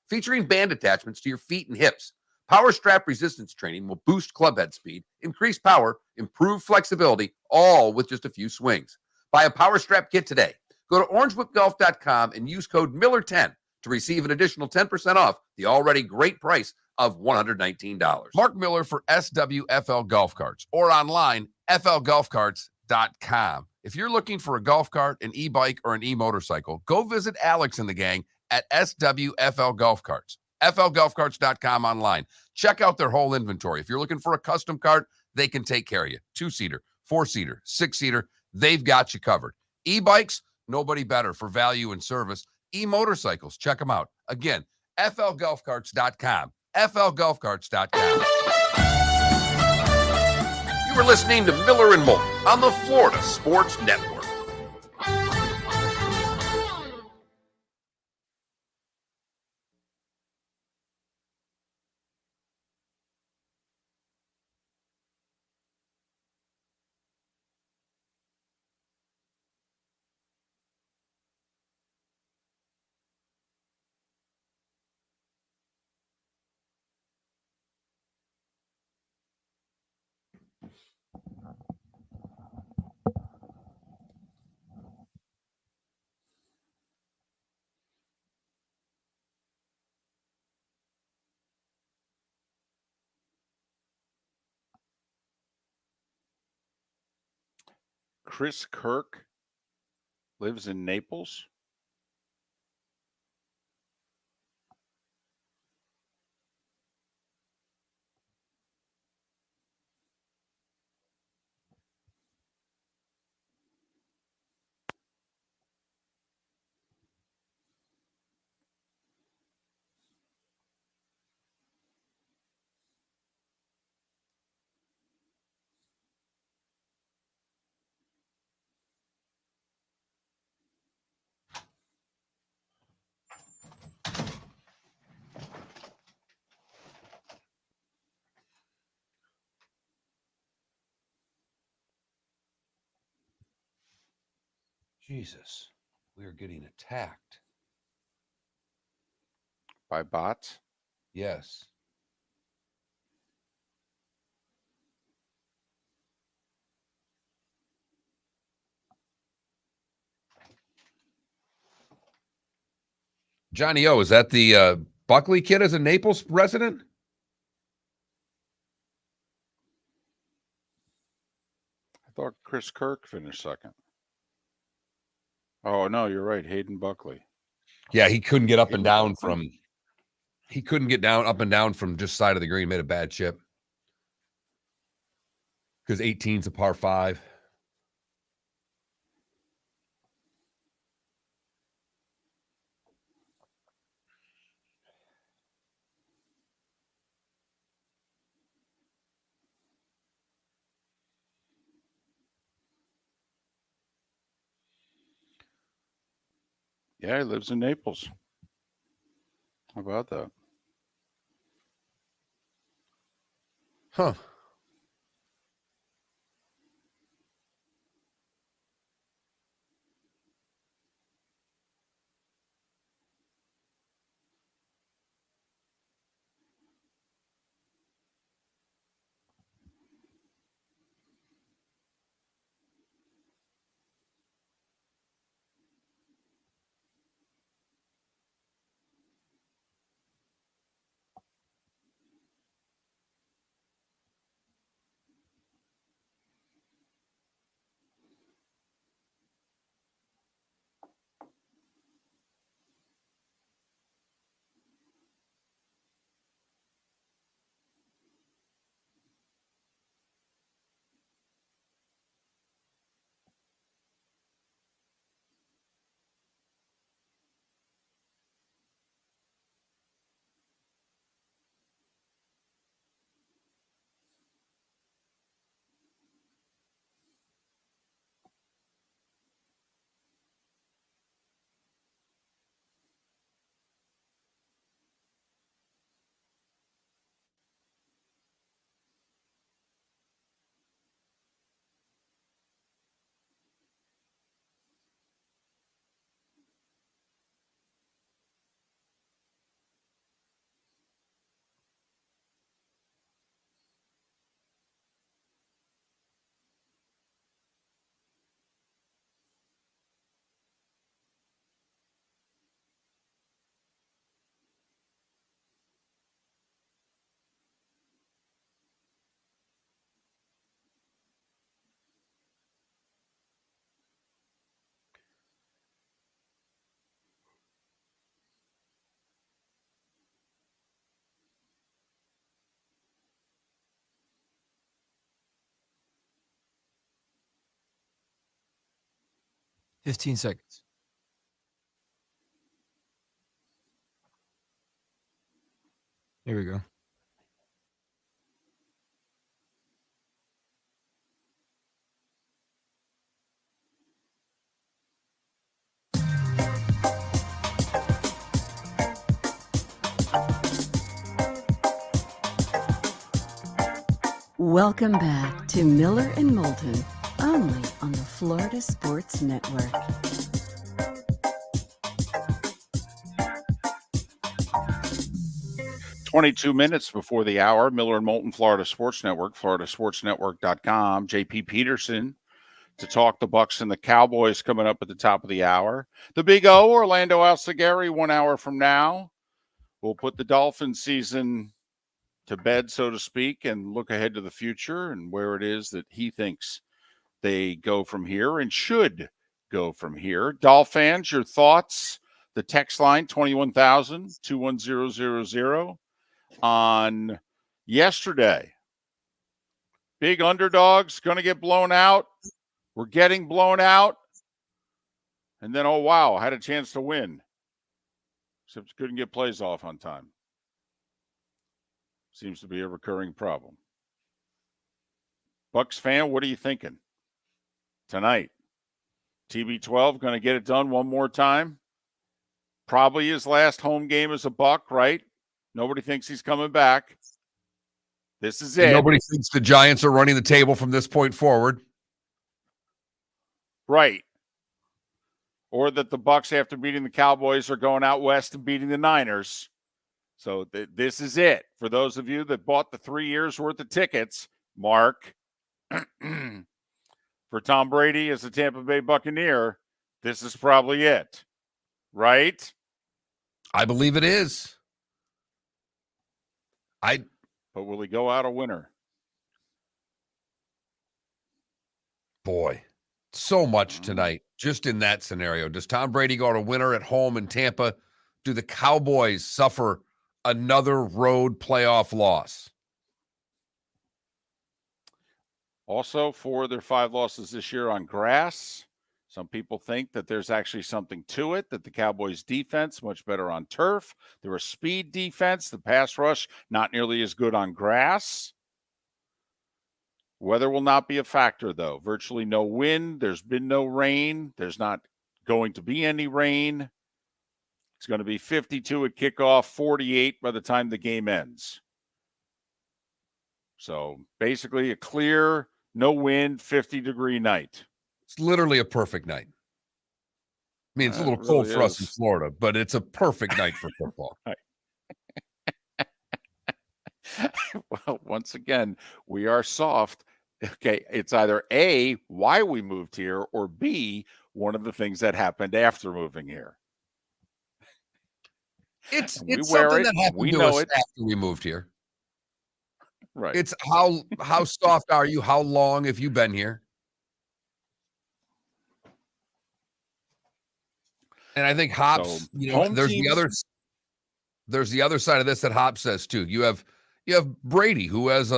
Featuring band attachments to your feet and hips, Power Strap resistance training will boost clubhead speed, increase power, improve flexibility, all with just a few swings. Buy a Power Strap Kit today. Go to orangewhipgolf.com and use code Miller10 to receive an additional 10% off the already great price of $119. Mark Miller for SWFL Golf Carts or online, flgolfcarts.com. If you're looking for a golf cart, an e-bike, or an e-motorcycle, go visit Alex and the gang at SWFL Golf Carts. flgolfcarts.com online. Check out their whole inventory. If you're looking for a custom cart, they can take care of you. 2-seater, 4-seater, 6-seater, they've got you covered. E-bikes, nobody better for value and service. E-motorcycles, check them out. Again, flgolfcarts.com. flgolfcarts.com. You were listening to Miller and Moulton on the Florida Sports Network. Chris Kirk lives in Naples. Jesus, we are getting attacked. By bots? Yes. Johnny O, is that the Buckley kid as a Naples resident? I thought Chris Kirk finished second. Oh, no, you're right. Hayden Buckley. Yeah, he couldn't get up and down from up and down from just side of the green, made a bad chip. Because 18's a par 5. Yeah, he lives in Naples. How about that? Huh. 15 seconds. Here we go. Welcome back to Miller and Moulton, only on the Florida Sports Network. "22 minutes before the hour, Miller and Moulton, Florida Sports Network, floridasportsnetwork.com. JP Peterson to talk the Bucs and the Cowboys coming up at the top of the hour. The Big O, Orlando Alzugaray, 1 hour from now. We'll put the Dolphins season to bed, so to speak, and look ahead to the future and where it is that he thinks they go from here and should go from here. Dolph fans, your thoughts. The text line, 210-21000 on yesterday. Big underdogs, going to get blown out. We're getting blown out. And then, oh, wow, had a chance to win. Except couldn't get plays off on time. Seems to be a recurring problem. Bucs fan, what are you thinking tonight? TB12 going to get it done one more time. Probably his last home game as a Buck, right? Nobody thinks he's coming back. This is it. Nobody thinks the Giants are running the table from this point forward. Right. Or that the Bucs, after beating the Cowboys, are going out west and beating the Niners. So this is it. For those of you that bought the 3 years worth of tickets, Mark, for Tom Brady as a Tampa Bay Buccaneer, this is probably it. Right? I believe it is. But will he go out a winner? Boy, so much tonight just in that scenario. Does Tom Brady go out a winner at home in Tampa? Do the Cowboys suffer another road playoff loss? Also, for their 5 losses this year on grass, some people think that there's actually something to it, that the Cowboys' defense much better on turf. They're a speed defense. The pass rush not nearly as good on grass. Weather will not be a factor, though. Virtually no wind. There's been no rain. There's not going to be any rain. It's going to be 52 at kickoff, 48 by the time the game ends. So basically a clear, no wind, 50-degree night. It's literally a perfect night. I mean, it's a little cold for us in Florida, but it's a perfect night for football. Well, once again, we are soft. Okay, it's either A, why we moved here, or B, one of the things that happened after moving here. It's something that happened to us after we moved here. Right. It's how soft are you? How long have you been here? And I think Hops, there's the other side of this that Hops says too. You have Brady, who has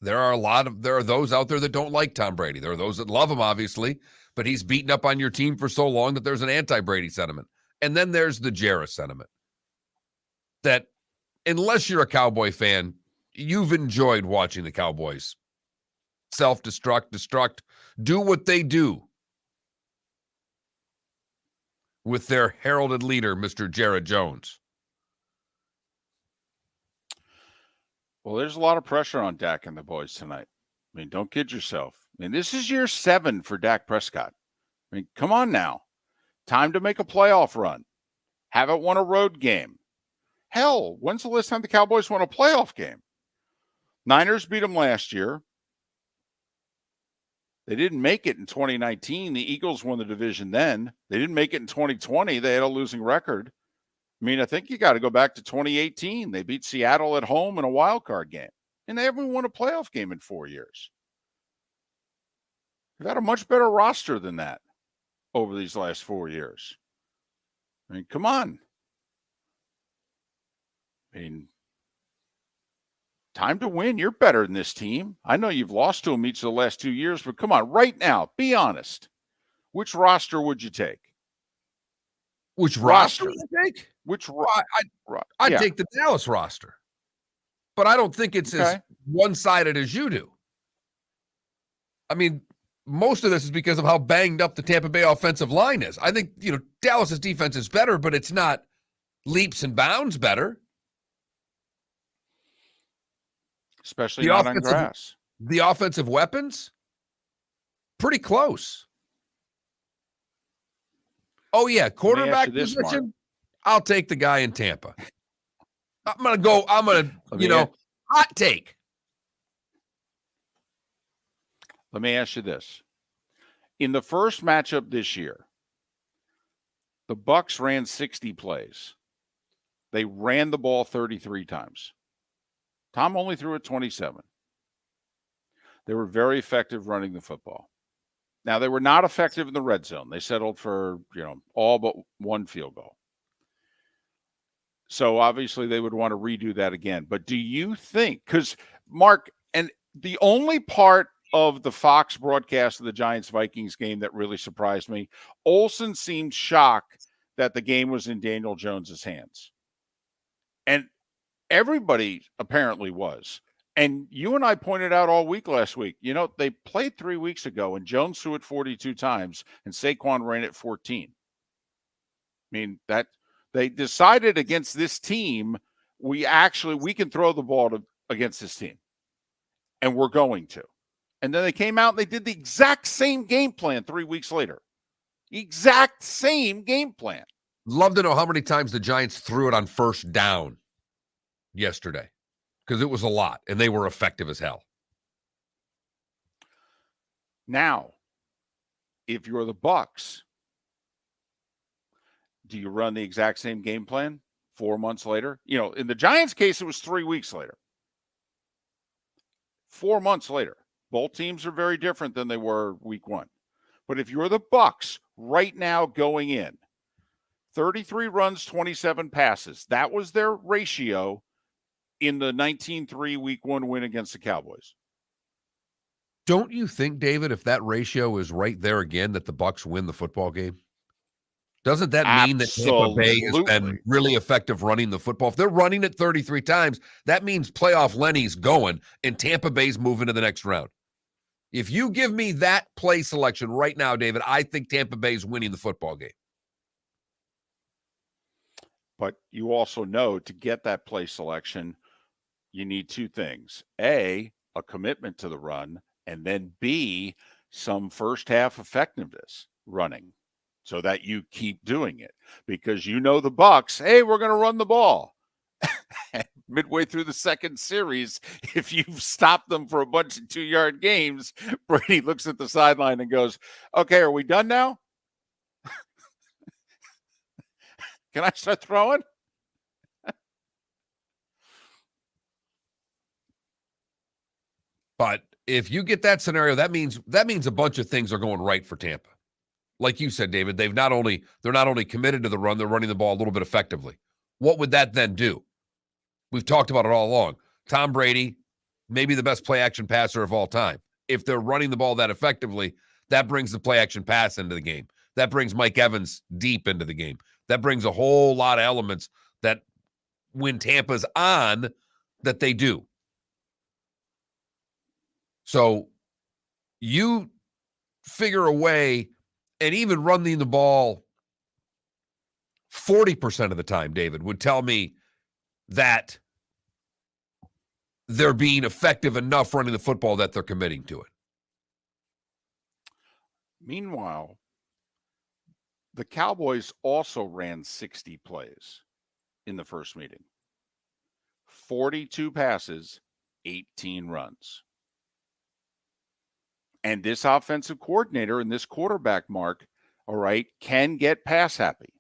there are those out there that don't like Tom Brady. There are those that love him, obviously, but he's beaten up on your team for so long that there's an anti-Brady sentiment. And then there's the Jarrah sentiment that unless you're a Cowboy fan, you've enjoyed watching the Cowboys self-destruct, do what they do with their heralded leader, Mr. Jarrah Jones. Well, there's a lot of pressure on Dak and the boys tonight. I mean, don't kid yourself. I mean, this is year 7 for Dak Prescott. I mean, come on now. Time to make a playoff run. Haven't won a road game. Hell, when's the last time the Cowboys won a playoff game? Niners beat them last year. They didn't make it in 2019. The Eagles won the division then. They didn't make it in 2020. They had a losing record. I mean, I think you got to go back to 2018. They beat Seattle at home in a wild card game. And they haven't won a playoff game in 4 years. They've got a much better roster than that over these last 4 years. I mean, come on. I mean, time to win. You're better than this team. I know you've lost to them each of the last 2 years, but come on, right now, be honest. Which roster would you take? Which roster would you take? I'd yeah. take the Dallas roster. But I don't think it's as one-sided as you do. I mean, most of this is because of how banged up the Tampa Bay offensive line is. I think, Dallas's defense is better, but it's not leaps and bounds better. Especially not on grass. The offensive weapons, pretty close. Oh, yeah, quarterback position, I'll take the guy in Tampa. Hot take. Let me ask you this. In the first matchup this year, the Bucs ran 60 plays. They ran the ball 33 times. Tom only threw it 27. They were very effective running the football. Now, they were not effective in the red zone. They settled for, all but one field goal. So, obviously, they would want to redo that again. But do you think, because, Mark, and the only part of the Fox broadcast of the Giants-Vikings game that really surprised me, Olsen seemed shocked that the game was in Daniel Jones's hands. And everybody apparently was. And you and I pointed out all week last week, they played 3 weeks ago and Jones threw it 42 times and Saquon ran it 14. I mean, that they decided against this team, we can throw the ball against this team. And we're going to. And then they came out and they did the exact same game plan 3 weeks later. Exact same game plan. Love to know how many times the Giants threw it on first down yesterday, because it was a lot, and they were effective as hell. Now, if you're the Bucs, do you run the exact same game plan 4 months later? In the Giants' case, it was 3 weeks later. 4 months later. Both teams are very different than they were week one. But if you're the Bucs right now going in, 33 runs, 27 passes. That was their ratio in the 19-3 week one win against the Cowboys. Don't you think, David, if that ratio is right there again, that the Bucs win the football game? Doesn't that mean that Tampa Bay has been really effective running the football? If they're running it 33 times, that means playoff Lenny's going and Tampa Bay's moving to the next round. If you give me that play selection right now, David, I think Tampa Bay's winning the football game. But you also know to get that play selection, you need two things. A commitment to the run, and then B, some first half effectiveness running so that you keep doing it. Because the Bucs, hey, we're going to run the ball. Midway through the second series, if you've stopped them for a bunch of 2-yard games, Brady looks at the sideline and goes, okay, are we done now? Can I start throwing? But if you get that scenario, that means a bunch of things are going right for Tampa. Like you said, David, they're not only committed to the run, they're running the ball a little bit effectively. What would that then do? We've talked about it all along. Tom Brady, maybe the best play-action passer of all time. If they're running the ball that effectively, that brings the play-action pass into the game. That brings Mike Evans deep into the game. That brings a whole lot of elements that when Tampa's on, that they do. So you figure a way, and even running the ball 40% of the time, David, would tell me that they're being effective enough running the football that they're committing to it. Meanwhile, the Cowboys also ran 60 plays in the first meeting. 42 passes, 18 runs. And this offensive coordinator and this quarterback, Mark, all right, can get pass happy.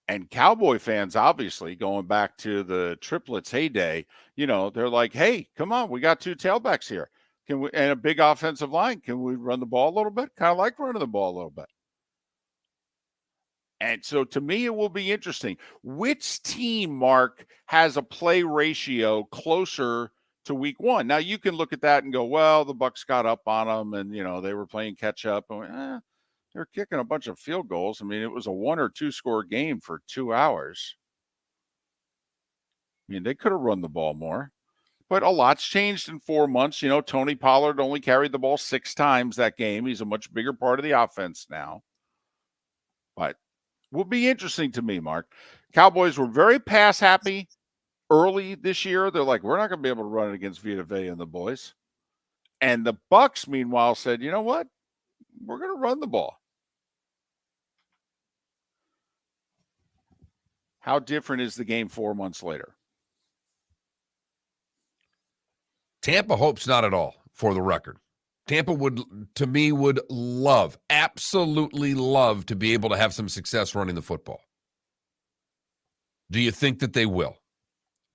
And Cowboy fans, obviously, going back to the triplets heyday, they're like, hey, come on, we got two tailbacks here. Can we, and a big offensive line. Can we run the ball a little bit? Kind of like running the ball a little bit. And so to me, it will be interesting. Which team, Mark, has a play ratio closer to week one? Now, you can look at that and go, well, the Bucs got up on them and, they were playing catch up. And They're kicking a bunch of field goals. I mean, it was a 1 or 2 score game for 2 hours. I mean, they could have run the ball more. But a lot's changed in 4 months. You know, Tony Pollard only carried the ball 6 times that game. He's a much bigger part of the offense now. But will be interesting to me, Mark. Cowboys were very pass happy early this year. They're like, we're not going to be able to run it against Vita Vea and the boys. And the Bucs, meanwhile, said, you know what? We're going to run the ball. How different is the game 4 months later? Tampa hopes not at all, for the record. Tampa would love, absolutely love to be able to have some success running the football. Do you think that they will?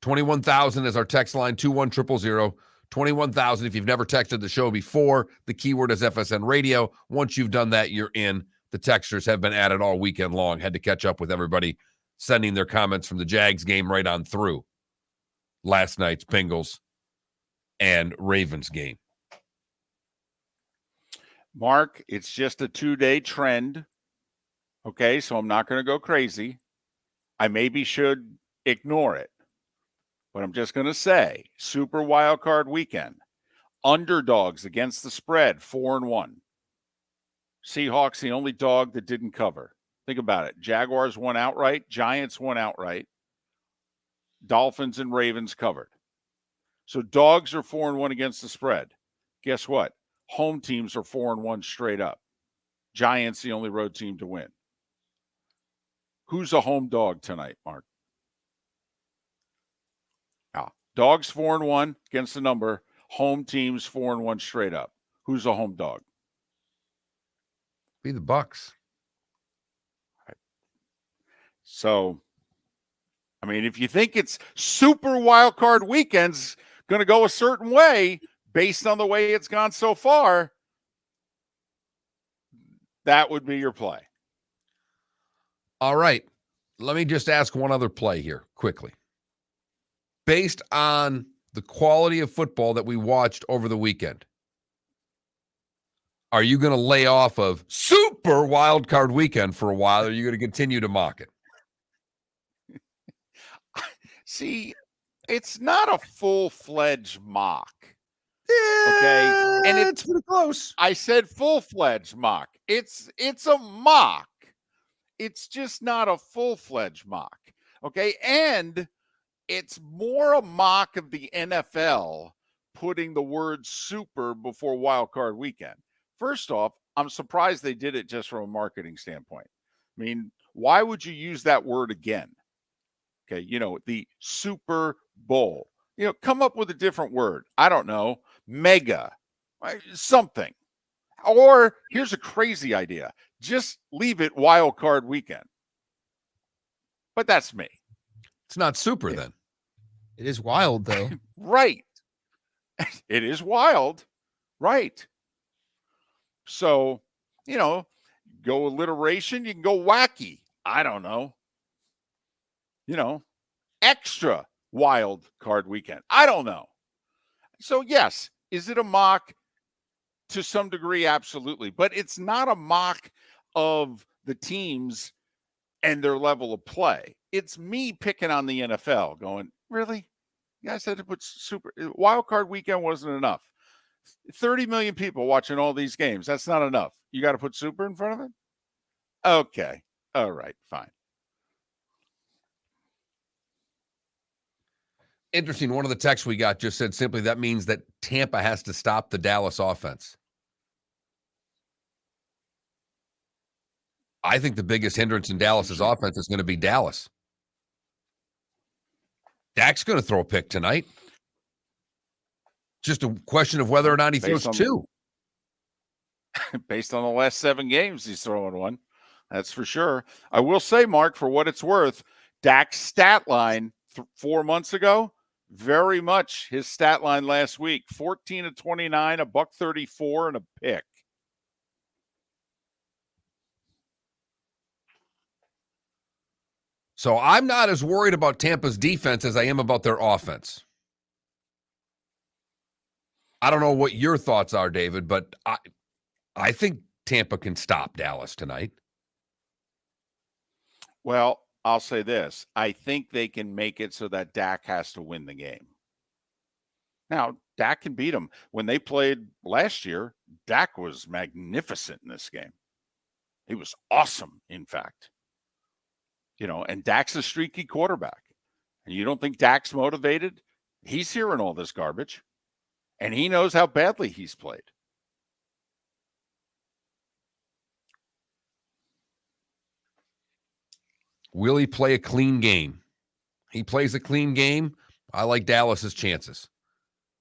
21,000 is our text line, 21000. 21,000 if you've never texted the show before. The keyword is FSN Radio. Once you've done that, you're in. The texters have been at it all weekend long. Had to catch up with everybody sending their comments from the Jags game right on through last night's Bengals and Ravens game. Mark, it's just a 2-day trend. Okay, so I'm not going to go crazy. I maybe should ignore it. But I'm just going to say, Super Wild Card Weekend, underdogs against the spread, 4-1. Seahawks, the only dog that didn't cover. Think about it. Jaguars won outright. Giants won outright. Dolphins and Ravens covered. So dogs are 4-1 against the spread. Guess what? Home teams are 4-1 straight up. Giants, the only road team to win. Who's a home dog tonight, Mark? Dogs 4-1 against the number. Home teams 4-1 straight up. Who's a home dog? Be the Bucs. Right. So, I mean, if you think it's Super Wild Card Weekend's going to go a certain way based on the way it's gone so far, that would be your play. All right. Let me just ask one other play here quickly. Based on the quality of football that we watched over the weekend, are you going to lay off of Super Wild Card Weekend for a while, or are you going to continue to mock it? See, it's not a full-fledged mock. Okay? And it's pretty close. I said full-fledged mock. It's a mock. It's just not a full-fledged mock. Okay? And it's more a mock of the NFL putting the word super before Wild Card Weekend. First off, I'm surprised they did it just from a marketing standpoint. I mean, why would you use that word again? Okay, you know, the Super Bowl. You know, come up with a different word. I don't know, mega, something. Or here's a crazy idea. Just leave it Wild Card Weekend. But that's me. It's not super then. It is wild, though. Right. It is wild. Right. So, you know, go alliteration, you can go wacky. I don't know. You know, extra Wild Card Weekend. I don't know. So, yes, is it a mock? To some degree, absolutely. But it's not a mock of the teams and their level of play. It's me picking on the NFL going, really? You guys had to put super Wild Card Weekend wasn't enough. 30 million people watching all these games. That's not enough. You got to put super in front of it? Okay. All right. Fine. Interesting. One of the texts we got just said simply that means that Tampa has to stop the Dallas offense. I think the biggest hindrance in Dallas's offense is going to be Dallas. Dak's going to throw a pick tonight. Just a question of whether or not he throws two. Based on the last 7 games, he's throwing one. That's for sure. I will say, Mark, for what it's worth, Dak's stat line 4 months ago, very much his stat line last week. 14 of 29, a $134, and a pick. So I'm not as worried about Tampa's defense as I am about their offense. I don't know what your thoughts are, David, but I think Tampa can stop Dallas tonight. Well, I'll say this. I think they can make it so that Dak has to win the game. Now, Dak can beat them. When they played last year, Dak was magnificent in this game. He was awesome, in fact. And Dak's a streaky quarterback. And you don't think Dak's motivated? He's hearing all this garbage. And he knows how badly he's played. Will he play a clean game? He plays a clean game. I like Dallas's chances.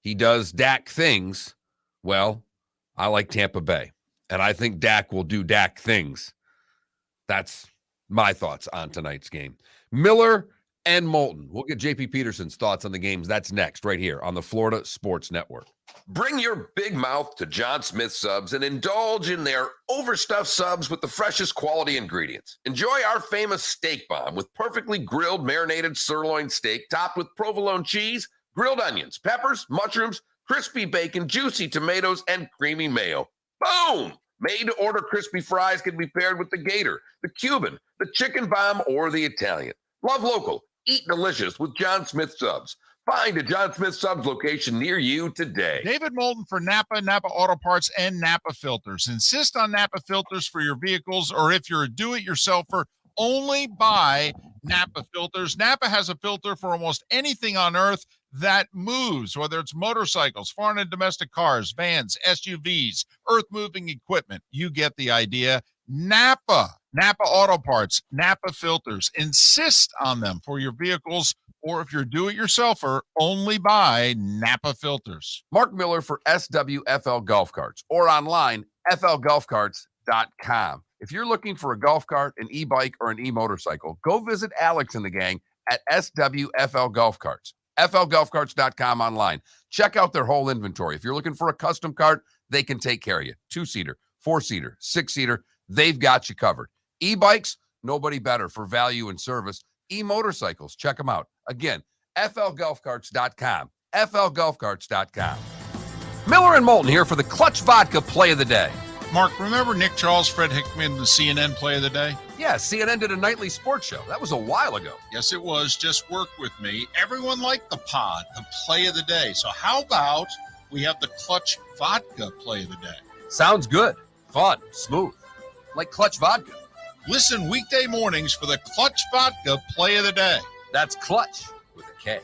He does Dak things. Well, I like Tampa Bay. And I think Dak will do Dak things. That's my thoughts on tonight's game. Miller and Moulton. We'll get JP Peterson's thoughts on the games. That's next, right here on the Florida Sports Network. Bring your big mouth to John Smith Subs and indulge in their overstuffed subs with the freshest quality ingredients. Enjoy our famous steak bomb with perfectly grilled, marinated sirloin steak topped with provolone cheese, grilled onions, peppers, mushrooms, crispy bacon, juicy tomatoes, and creamy mayo. Boom! Made-to-order crispy fries can be paired with the Gator, the Cuban, the chicken bomb, or the Italian. Love local. Eat delicious with John Smith Subs. Find a John Smith Subs location near you today. David Moulton for Napa, Napa Auto Parts, and Napa Filters. Insist on Napa filters for your vehicles, or if you're a do-it-yourselfer, only buy Napa filters. Napa has a filter for almost anything on earth that moves, whether it's motorcycles, foreign and domestic cars, vans, SUVs, earth-moving equipment. You get the idea. Napa Auto Parts, Napa filters. Insist on them for your vehicles, or if you're do-it-yourselfer, only buy Napa filters. Mark Miller for SWFL Golf Carts, or online, flgolfcarts.com. If you're looking for a golf cart, an e-bike, or an e-motorcycle, go visit Alex and the gang at SWFL Golf Carts. flgolfcarts.com online. Check out their whole inventory. If you're looking for a custom cart, they can take care of you. 2-seater, 4-seater, 6-seater, they've got you covered. E-bikes, nobody better for value and service. E-motorcycles, check them out. Again, flgolfcarts.com. flgolfcarts.com. Miller and Moulton here for the Clutch Vodka Play of the Day. Mark, remember Nick Charles, Fred Hickman, the CNN Play of the Day? Yeah, CNN did a nightly sports show. That was a while ago. Yes, it was. Just work with me. Everyone liked the pod, the Play of the Day. So how about we have the Clutch Vodka Play of the Day? Sounds good. Fun. Smooth. Like Clutch Vodka. Listen weekday mornings for the Clutch Vodka Play of the Day. That's Clutch with a K.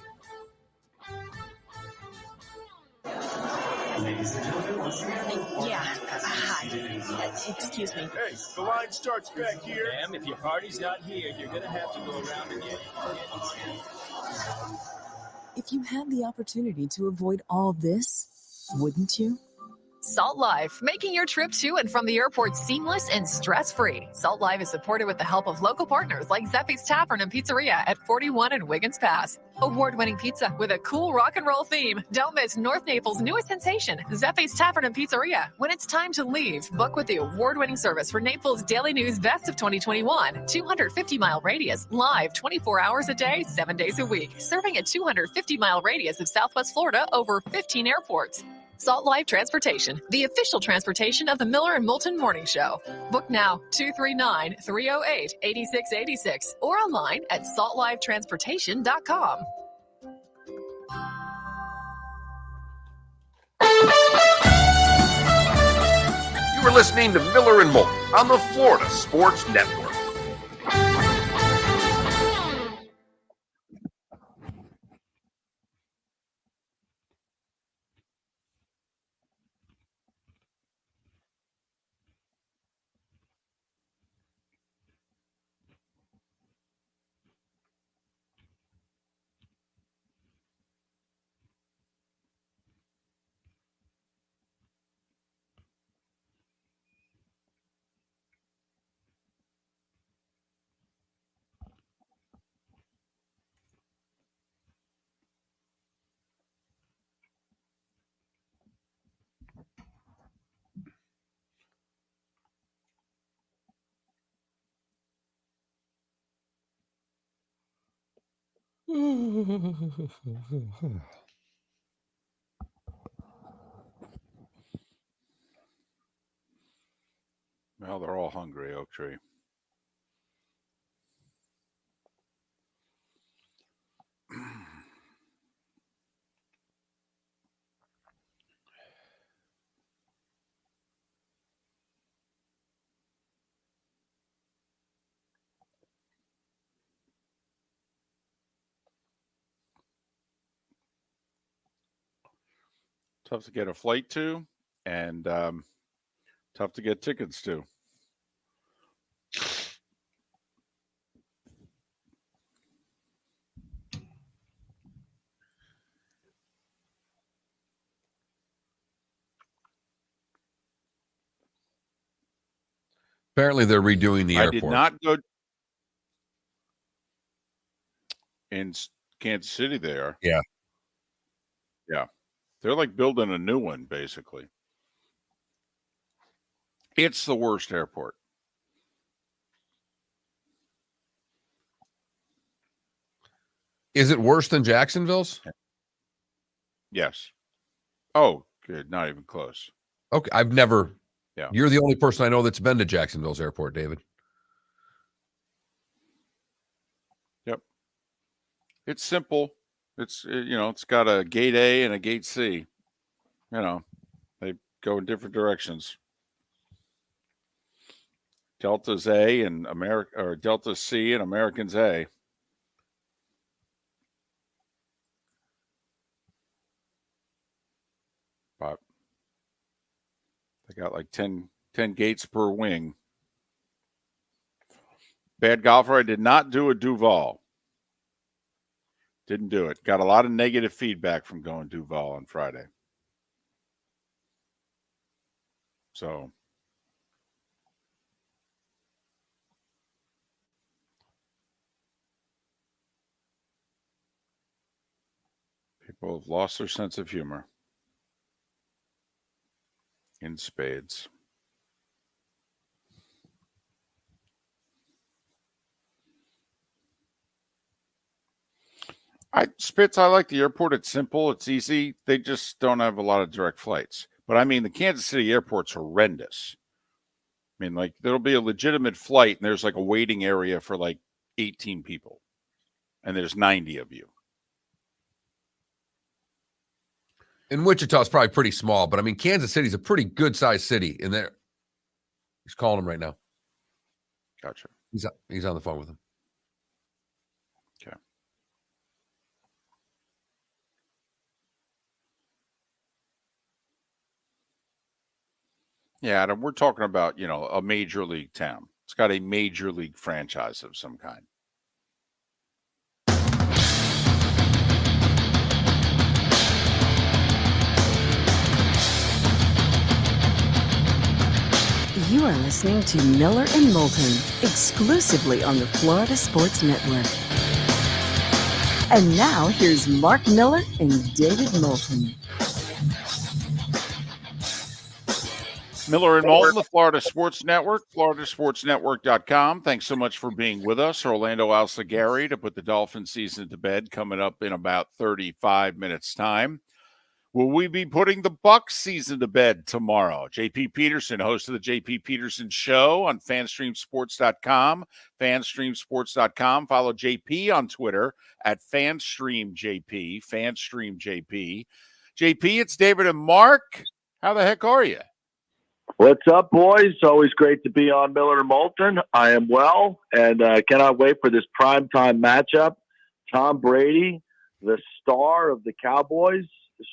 Yeah. Hi. Excuse me. Hey, the line starts back here. Ma'am, if your party's not here, you're going to have to go around and get it. If you had the opportunity to avoid all this, wouldn't you? Salt Life, making your trip to and from the airport seamless and stress-free. Salt Life is supported with the help of local partners like Zeffy's Tavern and Pizzeria at 41 and Wiggins Pass. Award-winning pizza with a cool rock and roll theme. Don't miss North Naples' newest sensation, Zeffy's Tavern and Pizzeria. When it's time to leave, book with the award-winning service for Naples Daily News Best of 2021. 250-mile radius, live 24 hours a day, 7 days a week. Serving a 250-mile radius of Southwest Florida over 15 airports. Salt Life Transportation, the official transportation of the Miller and Moulton Morning Show. Book now, 239-308-8686, or online at saltlifetransportation.com. You were listening to Miller and Moulton on the Florida Sports Network. Well, they're all hungry, Oak Tree. Tough to get a flight to, and tough to get tickets to. Apparently, they're redoing the airport. I did not go in Kansas City there. Yeah. Yeah. They're like building a new one, basically. It's the worst airport. Is it worse than Jacksonville's? Yes. Oh, good. Not even close. Okay. I've never. Yeah. You're the only person I know that's been to Jacksonville's airport, David. Yep. It's simple. It's, it's got a gate A and a gate C. They go in different directions. Delta's A and Delta C and American's A. But they got like 10 gates per wing. Bad golfer. I did not do a Duval. Didn't do it. Got a lot of negative feedback from going Duval on Friday. So people have lost their sense of humor in spades. Spitz, I like the airport. It's simple. It's easy. They just don't have a lot of direct flights. But, I mean, the Kansas City airport's horrendous. I mean, like, there'll be a legitimate flight, and there's, like, a waiting area for, like, 18 people. And there's 90 of you. In Wichita, it's probably pretty small. But, I mean, Kansas City's a pretty good-sized city in there. He's calling him right now. Gotcha. He's on the phone with him. Okay. Yeah, Adam, we're talking about, a major league town. It's got a major league franchise of some kind. You are listening to Miller and Moulton, exclusively on the Florida Sports Network. And now, here's Mark Miller and David Moulton. Miller and Moulton, the Florida Sports Network, floridasportsnetwork.com. Thanks so much for being with us. Orlando Alzugaray to put the Dolphins season to bed coming up in about 35 minutes' time. Will we be putting the Bucs season to bed tomorrow? JP Peterson, host of the JP Peterson Show on fanstreamsports.com, fanstreamsports.com. Follow JP on Twitter at fanstreamjp, fanstreamjp. JP, it's David and Mark. How the heck are you? What's up, boys? Always great to be on Miller and Moulton. I am well, and cannot wait for this primetime matchup. Tom Brady, the star of the Cowboys,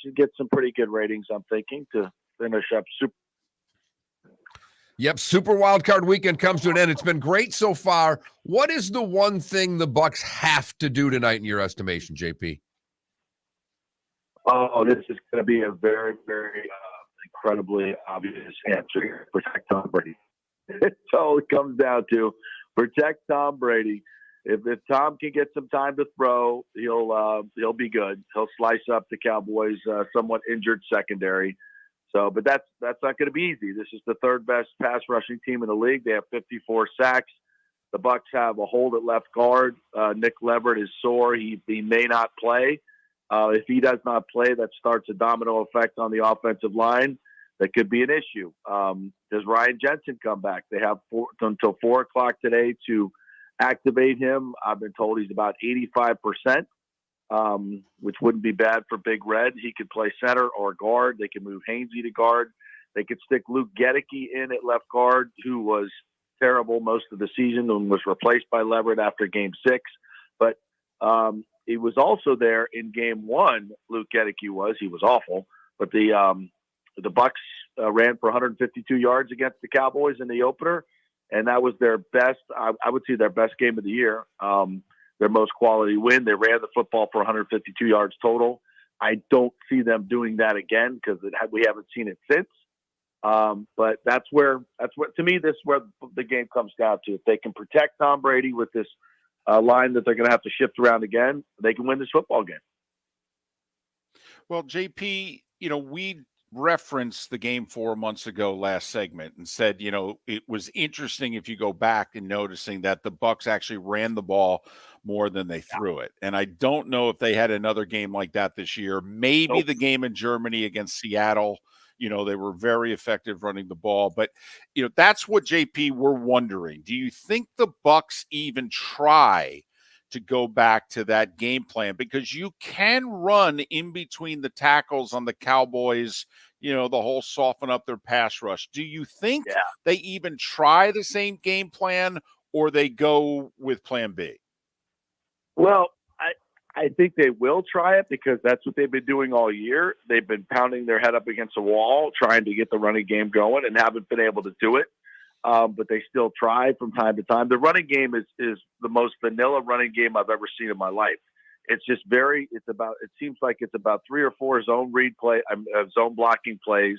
should get some pretty good ratings, I'm thinking, to finish up Super. Yep, Super Wildcard Weekend comes to an end. It's been great so far. What is the one thing the Bucs have to do tonight in your estimation, JP? Oh, this is going to be a very, very incredibly obvious answer here. Protect Tom Brady. It's all it comes down to. Protect Tom Brady. If Tom can get some time to throw, he'll be good. He'll slice up the Cowboys' somewhat injured secondary. So, but that's not going to be easy. This is the third best pass rushing team in the league. They have 54 sacks. The Bucs have a hold at left guard. Nick Leverett is sore. He may not play. If he does not play, that starts a domino effect on the offensive line. that could be an issue. Does Ryan Jensen come back? They have until 4 o'clock today to activate him. I've been told he's about 85%, which wouldn't be bad for Big Red. He could play center or guard. They could move Hainsey to guard. They could stick Luke Gedeke in at left guard, who was terrible most of the season and was replaced by Leverett after Game 6. But he was also there in Game 1. Luke Gedeke was. He was awful. But the Bucs ran for 152 yards against the Cowboys in the opener, and that was their best. I would say their best game of the year. Their most quality win. They ran the football for 152 yards total. I don't see them doing that again because we haven't seen it since. But that's what to me, this is where the game comes down to. If they can protect Tom Brady with this line that they're going to have to shift around again, they can win this football game. Well, JP, we referenced the game 4 months ago last segment and said, it was interesting if you go back and noticing that the Bucs actually ran the ball more than they threw it. And I don't know if they had another game like that this year. Maybe the game in Germany against Seattle, they were very effective running the ball. But, that's what, JP, we're wondering. Do you think the Bucs even try to go back to that game plan? Because you can run in between the tackles on the Cowboys, the whole soften up their pass rush. Do you think they even try the same game plan, or they go with plan B? Well, I think they will try it because that's what they've been doing all year. They've been pounding their head up against a wall, trying to get the running game going, and haven't been able to do it. But they still try from time to time. The running game is the most vanilla running game I've ever seen in my life. It's just it seems like it's about 3 or 4 zone blocking plays.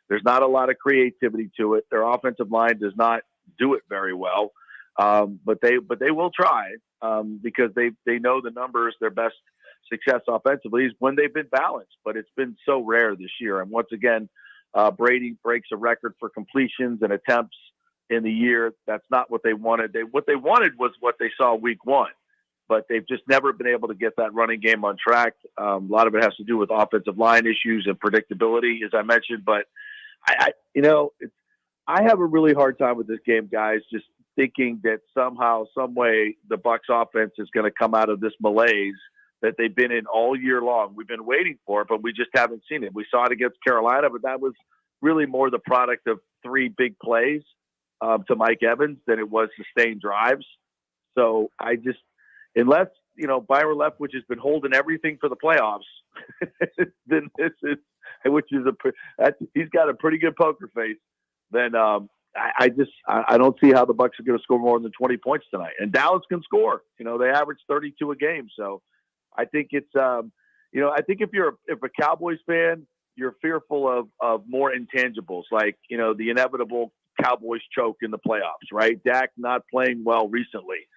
There's not a lot of creativity to it. Their offensive line does not do it very well. But they will try because they know the numbers. Their best success offensively is when they've been balanced, but it's been so rare this year. And once again, Brady breaks a record for completions and attempts in the year. That's not what they wanted. What they wanted was what they saw week 1, but they've just never been able to get that running game on track. A lot of it has to do with offensive line issues and predictability, as I mentioned. But I have a really hard time with this game, guys, just thinking that somehow, some way, the Bucs offense is going to come out of this malaise that they've been in all year long. We've been waiting for it, but we just haven't seen it. We saw it against Carolina, but that was really more the product of 3 big plays to Mike Evans than it was sustained drives. So unless, Byron Leftwich has been holding everything for the playoffs, then he's got a pretty good poker face, then I don't see how the Bucs are going to score more than 20 points tonight. And Dallas can score. They average 32 a game. So I think it's, I think if a Cowboys fan, you're fearful of more intangibles, like, the inevitable Cowboys choke in the playoffs, right? Dak not playing well recently,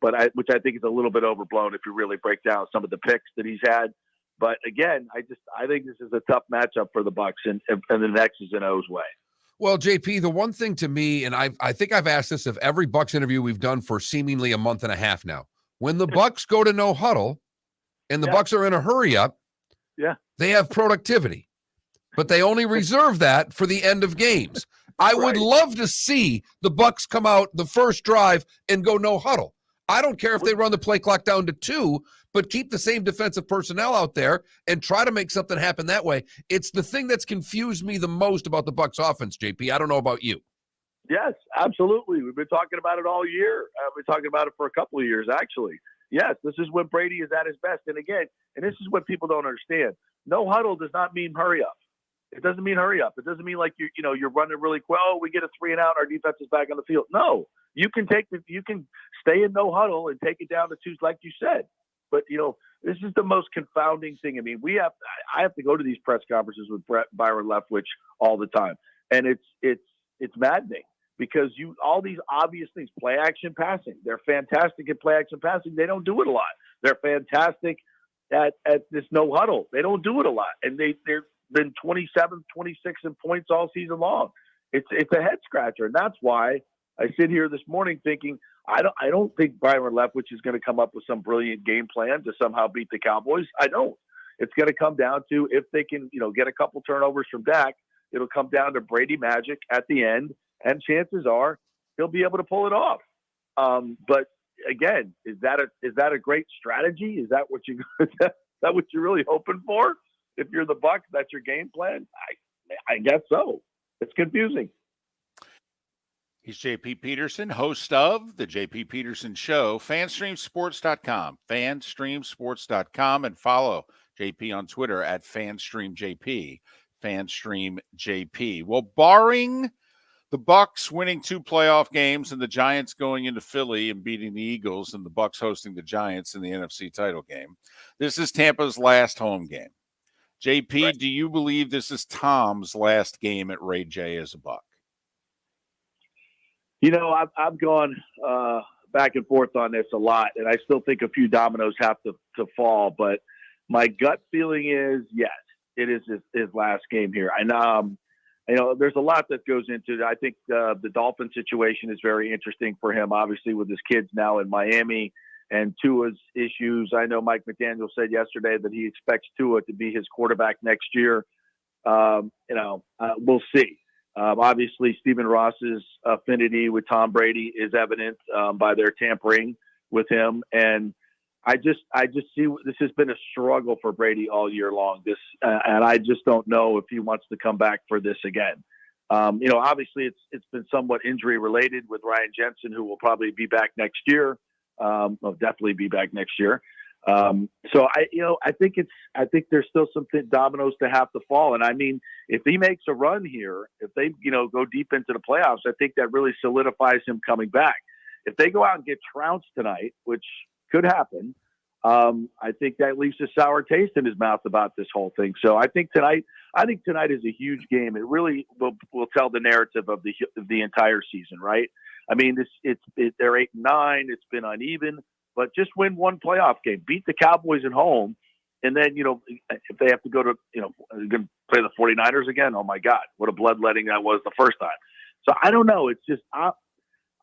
which I think is a little bit overblown if you really break down some of the picks that he's had. But again, I think this is a tough matchup for the Bucs in the X's and O's way. Well, JP, the one thing to me, and I think I've asked this of every Bucs interview we've done for seemingly a month and a half now, when the Bucs go to no huddle and the Bucs are in a hurry up, they have productivity, but they only reserve that for the end of games. I would love to see the Bucs come out the first drive and go no huddle. I don't care if they run the play clock down to 2, but keep the same defensive personnel out there and try to make something happen that way. It's the thing that's confused me the most about the Bucs offense, JP. I don't know about you. Yes, absolutely. We've been talking about it all year. We've been talking about it for a couple of years, actually. Yes, this is when Brady is at his best. And again, and this is what people don't understand. No huddle does not mean hurry up. It doesn't mean hurry up. It doesn't mean like you're running really quick. Oh, we get a 3 and out. Our defense is back on the field. No, you can stay in no huddle and take it down to 2, like you said. But this is the most confounding thing. I mean, I have to go to these press conferences with Byron Leftwich all the time, and it's maddening because all these obvious things, play action passing. They're fantastic at play action passing. They don't do it a lot. They're fantastic at this no huddle. They don't do it a lot, and they're been 27, 26 in points all season long. It's a head scratcher. And that's why I sit here this morning thinking, I don't think Byron Leftwich is going to come up with some brilliant game plan to somehow beat the Cowboys. I don't. It's going to come down to if they can, get a couple turnovers from Dak It'll come down to Brady magic at the end, and chances are he'll be able to pull it off. But again, is that a great strategy? Is that what you're really hoping for? If you're the Bucs, that's your game plan. I guess so. It's confusing. He's JP Peterson, host of the JP Peterson Show, fanstreamsports.com, fanstreamsports.com, and follow JP on Twitter at fanstreamjp, fanstreamjp. Well, barring the Bucs winning 2 playoff games and the Giants going into Philly and beating the Eagles and the Bucs hosting the Giants in the NFC title game, this is Tampa's last home game. JP, right. Do you believe this is Tom's last game at Ray J as a Buck? You know, I've gone back and forth on this a lot, and I still think a few dominoes have to fall. But my gut feeling is, yes, it is his last game here. And there's a lot that goes into it. I think the Dolphin situation is very interesting for him, obviously, with his kids now in Miami and Tua's issues. I know Mike McDaniel said yesterday that he expects Tua to be his quarterback next year. We'll see. Obviously, Stephen Ross's affinity with Tom Brady is evident by their tampering with him, and I just see this has been a struggle for Brady all year long. And I just don't know if he wants to come back for this again. Obviously, it's been somewhat injury related with Ryan Jensen, who will probably be back next year. Will definitely be back next year. So I think there's still some dominoes to have to fall. And I mean, if he makes a run here, if they, go deep into the playoffs, I think that really solidifies him coming back. If they go out and get trounced tonight, which could happen, I think that leaves a sour taste in his mouth about this whole thing. So I think tonight is a huge game. It really will tell the narrative of the entire season, right? I mean, they're 8-9. It's been uneven. But just win one playoff game, beat the Cowboys at home, and then, if they have to go to, going to play the 49ers again, oh, my God, what a bloodletting that was the first time. So I don't know. It's just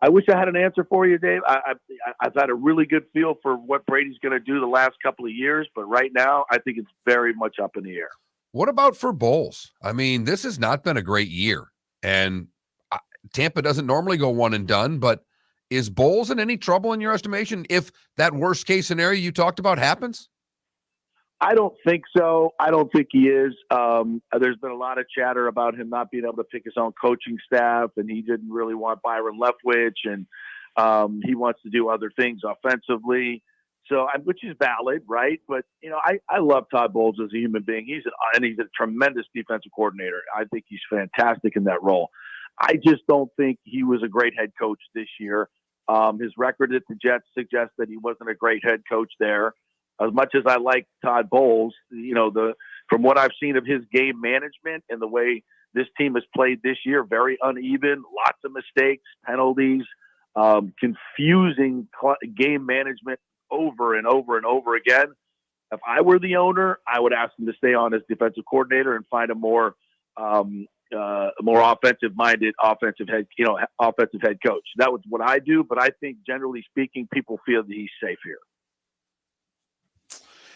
I wish I had an answer for you, Dave. I've had a really good feel for what Brady's going to do the last couple of years, but right now I think it's very much up in the air. What about for Bowles? I mean, this has not been a great year, and Tampa doesn't normally go one and done, but is Bowles in any trouble in your estimation if that worst case scenario you talked about happens? I don't think so. I don't think he is. There's been a lot of chatter about him not being able to pick his own coaching staff, and he didn't really want Byron Leftwich, and he wants to do other things offensively. So, which is valid, right? But I love Todd Bowles as a human being. He's a tremendous defensive coordinator. I think he's fantastic in that role. I just don't think he was a great head coach this year. His record at the Jets suggests that he wasn't a great head coach there. As much as I like Todd Bowles, from what I've seen of his game management and the way this team has played this year, very uneven, lots of mistakes, penalties, confusing game management over and over and over again. If I were the owner, I would ask him to stay on as defensive coordinator and find a more offensive-minded offensive head coach. That was what I do, but I think generally speaking, people feel that he's safe here.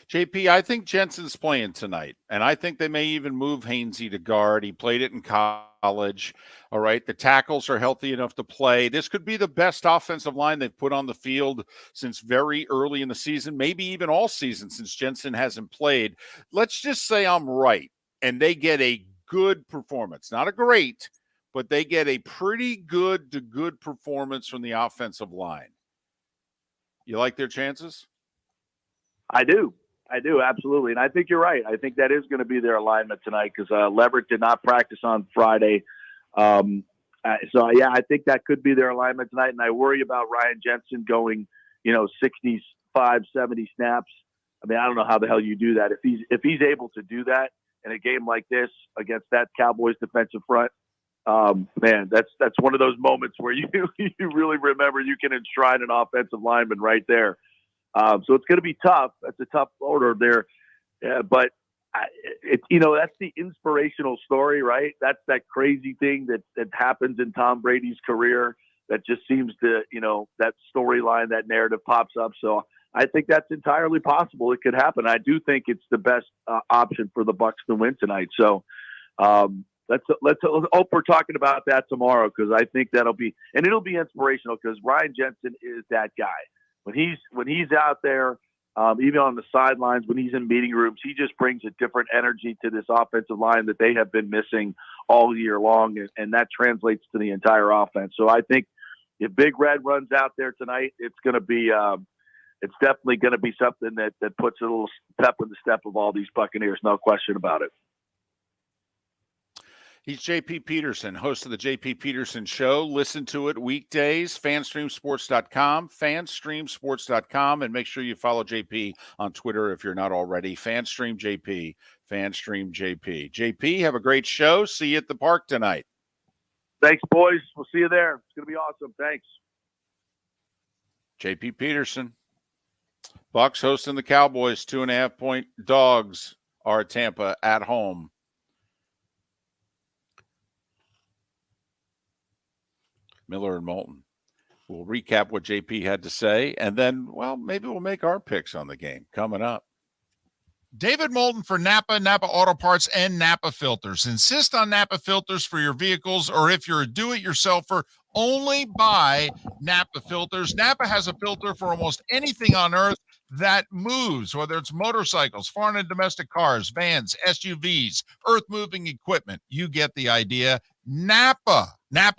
JP, I think Jensen's playing tonight, and I think they may even move Hainsey to guard. He played it in college. All right, the tackles are healthy enough to play. This could be the best offensive line they've put on the field since very early in the season, maybe even all season since Jensen hasn't played. Let's just say I'm right, and they get a good performance. Not a great, but they get a pretty good to good performance from the offensive line. You like their chances? I do, absolutely. And I think you're right. I think that is going to be their alignment tonight because Leverett did not practice on Friday. I think that could be their alignment tonight. And I worry about Ryan Jensen going, 65, 70 snaps. I mean, I don't know how the hell you do that. If he's able to do that in a game like this against that Cowboys defensive front, man, that's one of those moments where you really remember you can enshrine an offensive lineman right there. So it's going to be tough. That's a tough order there. But that's the inspirational story, right? That's that crazy thing that happens in Tom Brady's career that just seems to, that storyline, that narrative pops up. So I think that's entirely possible. It could happen. I do think it's the best option for the Bucs to win tonight. So, let's hope we're talking about that tomorrow, because I think it'll be inspirational, because Ryan Jensen is that guy. When he's out there, even on the sidelines, when he's in meeting rooms, he just brings a different energy to this offensive line that they have been missing all year long, and that translates to the entire offense. So I think if Big Red runs out there tonight, it's going to be it's definitely going to be something that puts a little pep in the step of all these Buccaneers, no question about it. He's JP Peterson, host of the JP Peterson Show. Listen to it weekdays, fanstreamsports.com, fanstreamsports.com, and make sure you follow JP on Twitter if you're not already. FanstreamJP, FanstreamJP. JP, have a great show. See you at the park tonight. Thanks, boys. We'll see you there. It's going to be awesome. Thanks. JP Peterson. Bucs hosting the Cowboys. 2.5-point dogs are Tampa at home. Miller and Moulton. We'll recap what JP had to say, and then, well, maybe we'll make our picks on the game coming up. David Moulton for Napa Auto Parts, and Napa Filters. Insist on Napa filters for your vehicles, or if you're a do-it-yourselfer, only buy Napa filters. Napa has a filter for almost anything on earth that moves, whether it's motorcycles, foreign and domestic cars, vans, SUVs, earth-moving equipment. You get the idea. Napa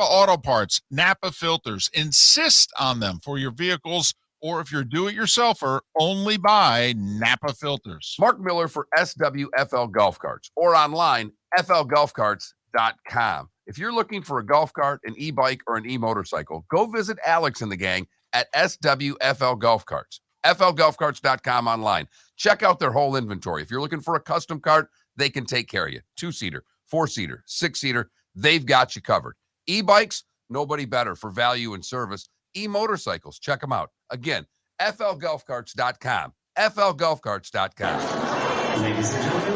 Auto Parts, Napa Filters. Insist on them for your vehicles, or if you're a do-it-yourselfer, only buy Napa Filters. Mark Miller for SWFL Golf Carts, or online, flgolfcarts.com. If you're looking for a golf cart, an e-bike, or an e-motorcycle, go visit Alex and the gang at SWFL Golf Carts. flgolfcarts.com online. Check out their whole inventory. If you're looking for a custom cart, they can take care of you. 2-seater, 4-seater, 6-seater, they've got you covered. E-bikes, nobody better for value and service. E-motorcycles, check them out. Again, flgolfcarts.com. flgolfcarts.com. Ladies and gentlemen,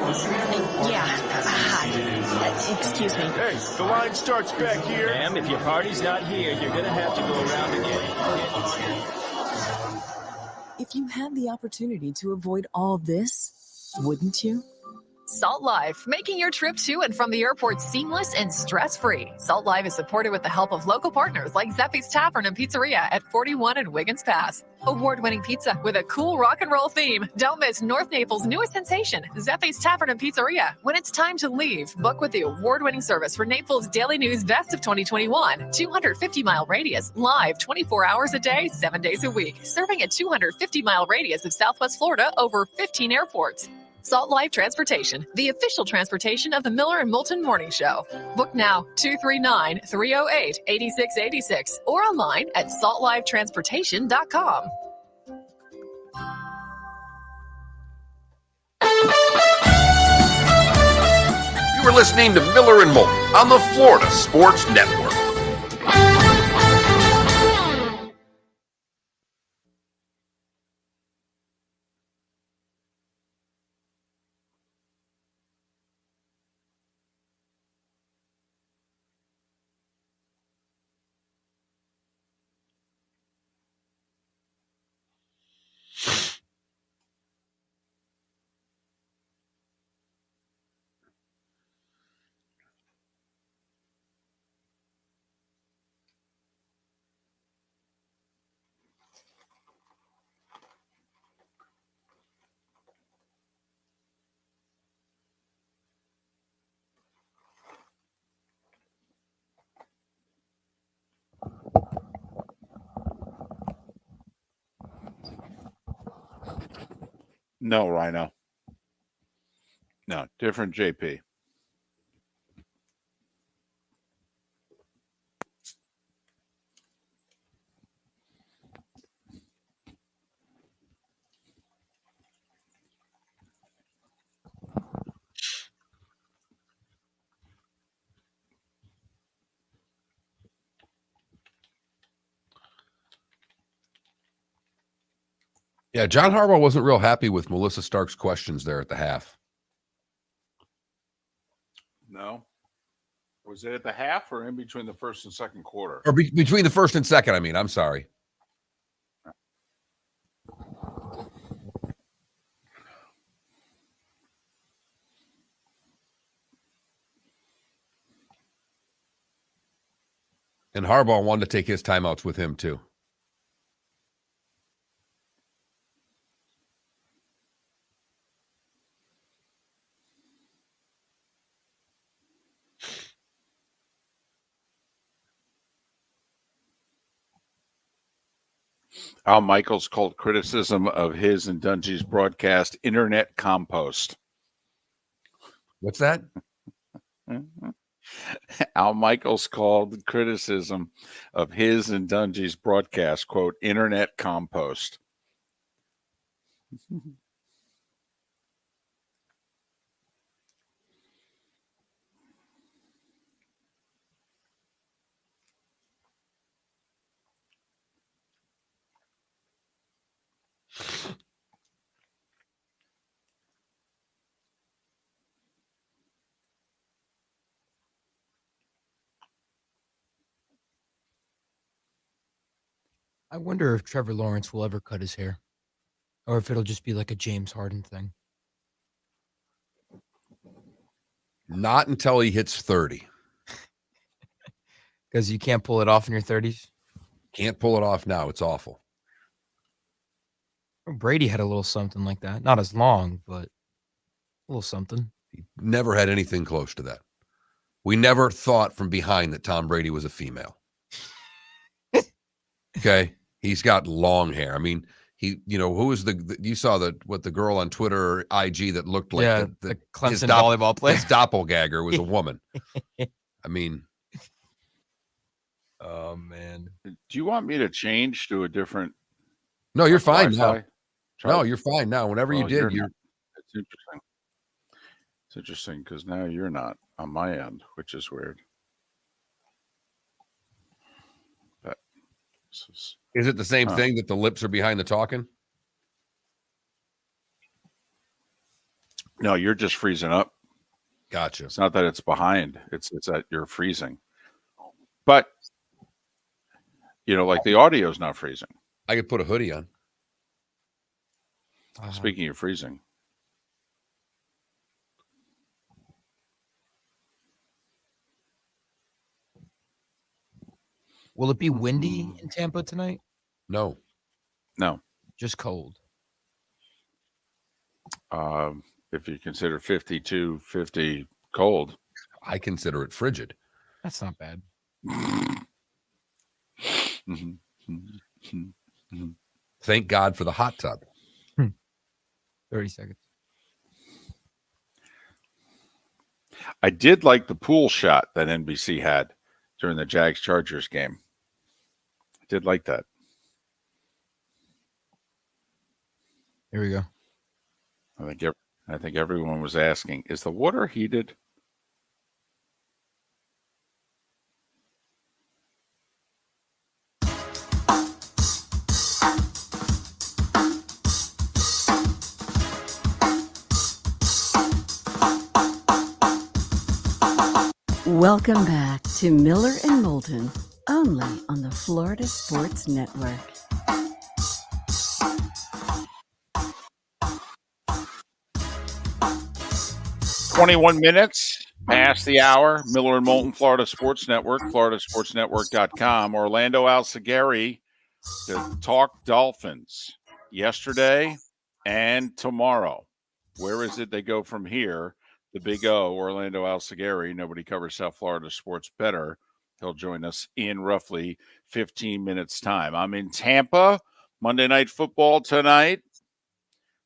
yeah. Hi. Excuse me. Hey, the line starts back here. Ma'am, if your party's not here, you're going to have to go around and get it. If you had the opportunity to avoid all this, wouldn't you? Salt Life, making your trip to and from the airport seamless and stress-free. Salt Life is supported with the help of local partners like Zeffy's Tavern and Pizzeria at 41 and Wiggins Pass. Award-winning pizza with a cool rock and roll theme. Don't miss North Naples' newest sensation, Zeffy's Tavern and Pizzeria. When it's time to leave, book with the award-winning service for Naples Daily News Best of 2021. 250-mile radius, live 24 hours a day, 7 days a week. Serving a 250-mile radius of Southwest Florida over 15 airports. Salt Life Transportation, the official transportation of the Miller and Moulton Morning Show. Book now, 239-308-8686, or online at saltlifetransportation.com. You were listening to Miller and Moulton on the Florida Sports Network. No, Rhino. No, different JP. Yeah, John Harbaugh wasn't real happy with Melissa Stark's questions there at the half. No. Was it at the half or in between the first and second quarter? Or between the first and second, I mean. I'm sorry. And Harbaugh wanted to take his timeouts with him, too. Al Michaels called criticism of his and Dungy's broadcast internet compost. What's that? Al Michaels called criticism of his and Dungy's broadcast, quote, internet compost. I wonder if Trevor Lawrence will ever cut his hair, or if it'll just be like a James Harden thing. Not until he hits 30. Because you can't pull it off in your 30s? Can't pull it off now. It's awful. Brady had a little something like that. Not as long, but a little something. He never had anything close to that. We never thought from behind that Tom Brady was a female. Okay? He's got long hair. I mean, who was you saw what the girl on Twitter or IG that looked like the Clemson volleyball player. His doppelganger was a woman. I mean. Oh, man. Do you want me to change to a different? No, you're fine now. Wi-Fi? No, you're fine now. Whenever you did, It's interesting. It's interesting because now you're not on my end, which is weird. But is it the same thing that the lips are behind the talking? No, you're just freezing up. Gotcha. It's not that it's behind. It's that you're freezing. But like the audio is not freezing. I could put a hoodie on. Speaking of freezing. Will it be windy in Tampa tonight? No. Just cold. If you consider 52, 50 cold. I consider it frigid. That's not bad. Thank God for the hot tub. 30 seconds. I did like the pool shot that NBC had during the Jags-Chargers game. I did like that. Here we go. I think everyone was asking, is the water heated? Welcome back to Miller and Moulton, only on the Florida Sports Network. "21 minutes past the hour. Miller and Moulton, Florida Sports Network, floridasportsnetwork.com. Orlando Alzugaray to talk Dolphins yesterday and tomorrow. Where is it they go from here? The Big O, Orlando Alzugaray. Nobody covers South Florida sports better. He'll join us in roughly 15 minutes' time. I'm in Tampa. Monday Night Football tonight.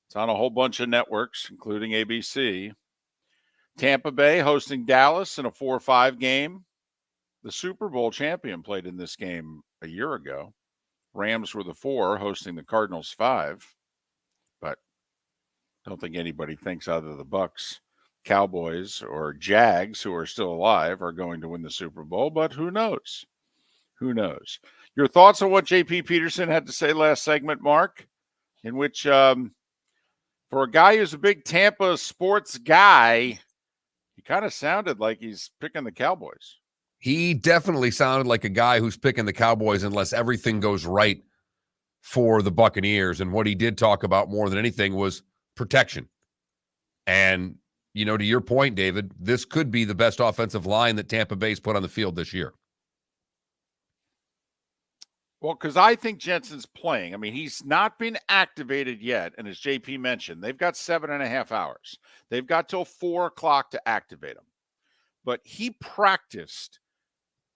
It's on a whole bunch of networks, including ABC. Tampa Bay hosting Dallas in a 4-5 game. The Super Bowl champion played in this game a year ago. Rams were the 4, hosting the Cardinals 5. But don't think anybody thinks either the Bucs, Cowboys, or Jags, who are still alive, are going to win the Super Bowl. But who knows? Who knows? Your thoughts on what J.P. Peterson had to say last segment, Mark, in which for a guy who's a big Tampa sports guy, he kind of sounded like he's picking the Cowboys. He definitely sounded like a guy who's picking the Cowboys unless everything goes right for the Buccaneers. And what he did talk about more than anything was protection. And, to your point, David, this could be the best offensive line that Tampa Bay's put on the field this year. Well, because I think Jensen's playing. I mean, he's not been activated yet. And as JP mentioned, they've got 7.5 hours. They've got till 4 o'clock to activate him. But he practiced,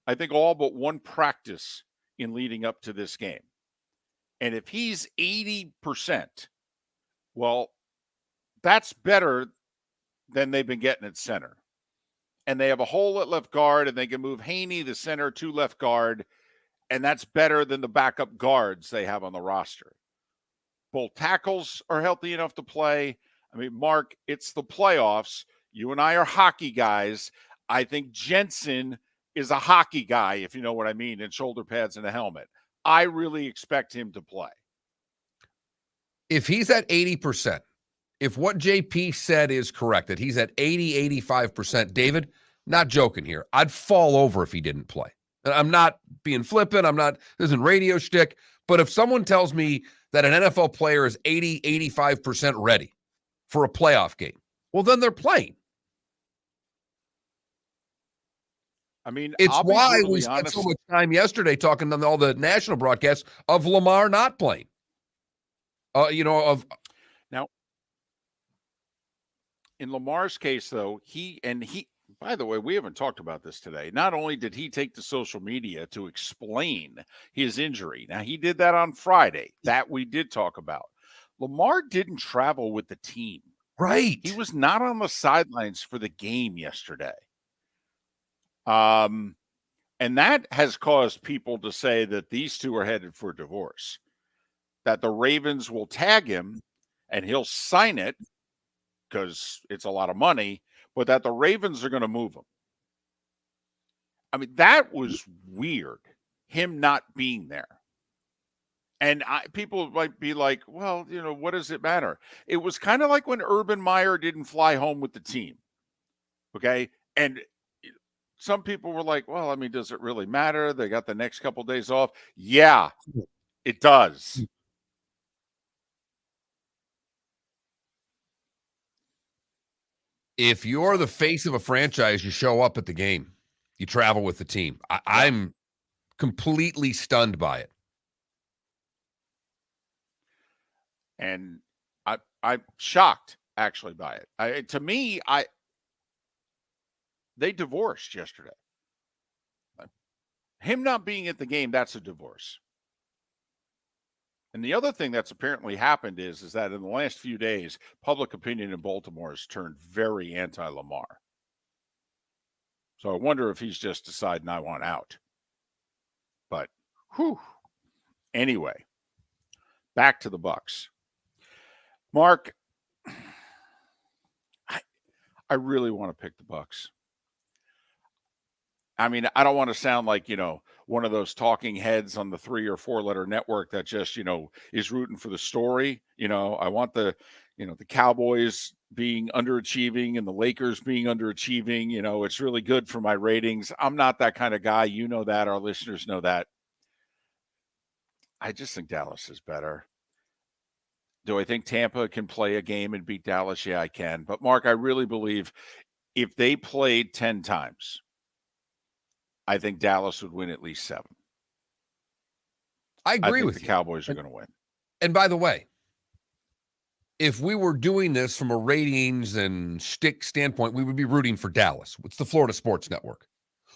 I think, all but one practice in leading up to this game. And if he's 80%, well, that's better than they've been getting at center. And they have a hole at left guard, and they can move Haney, the center, to left guard. And that's better than the backup guards they have on the roster. Both tackles are healthy enough to play. I mean, Mark, it's the playoffs. You and I are hockey guys. I think Jensen is a hockey guy, if you know what I mean, in shoulder pads and a helmet. I really expect him to play. If he's at 80%, if what JP said is correct, that he's at 80, 85%, David, not joking here, I'd fall over if he didn't play. And I'm not being flippant. This isn't radio shtick. But if someone tells me that an NFL player is 80, 85% ready for a playoff game, well, then they're playing. I mean, it's why we spent so much time yesterday talking on all the national broadcasts of Lamar not playing. Now, in Lamar's case, though, by the way, we haven't talked about this today. Not only did he take to social media to explain his injury, now he did that on Friday. That we did talk about. Lamar didn't travel with the team. Right. He was not on the sidelines for the game yesterday. And that has caused people to say that these two are headed for divorce, that the Ravens will tag him and he'll sign it because it's a lot of money, but that the Ravens are going to move him. I mean, that was weird, him not being there. And people might be like, well, what does it matter? It was kind of like when Urban Meyer didn't fly home with the team. Okay. And some people were like, well, I mean, does it really matter? They got the next couple of days off. Yeah, it does. If you're the face of a franchise, you show up at the game. You travel with the team. I'm completely stunned by it. And I'm shocked, actually, by it. To me, they divorced yesterday. Him not being at the game, that's a divorce. And the other thing that's apparently happened is that in the last few days, public opinion in Baltimore has turned very anti-Lamar. So I wonder if he's just deciding I want out. But, anyway, back to the Bucs. Mark, I really want to pick the Bucs. I mean, I don't want to sound like, one of those talking heads on the 3 or 4 letter network that just, is rooting for the story. I want the Cowboys being underachieving and the Lakers being underachieving. It's really good for my ratings. I'm not that kind of guy. You know that. Our listeners know that. I just think Dallas is better. Do I think Tampa can play a game and beat Dallas? Yeah, I can. But, Mark, I really believe if they played 10 times, I think Dallas would win at least 7. I agree with you. The Cowboys are going to win. And by the way, if we were doing this from a ratings and shtick standpoint, we would be rooting for Dallas. It's the Florida Sports Network.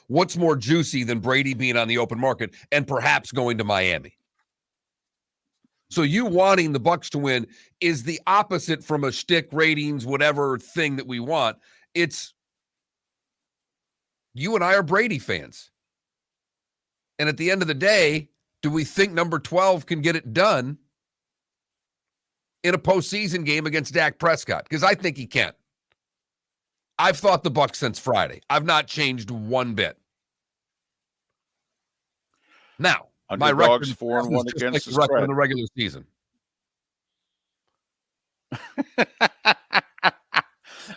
What's more juicy than Brady being on the open market and perhaps going to Miami? So you wanting the Bucs to win is the opposite from a shtick ratings, whatever thing that we want. It's you and I are Brady fans. And at the end of the day, do we think number 12 can get it done in a postseason game against Dak Prescott? Because I think he can. I've thought the Bucs since Friday. I've not changed one bit. Now, my record 4-1 against the record spread in the regular season.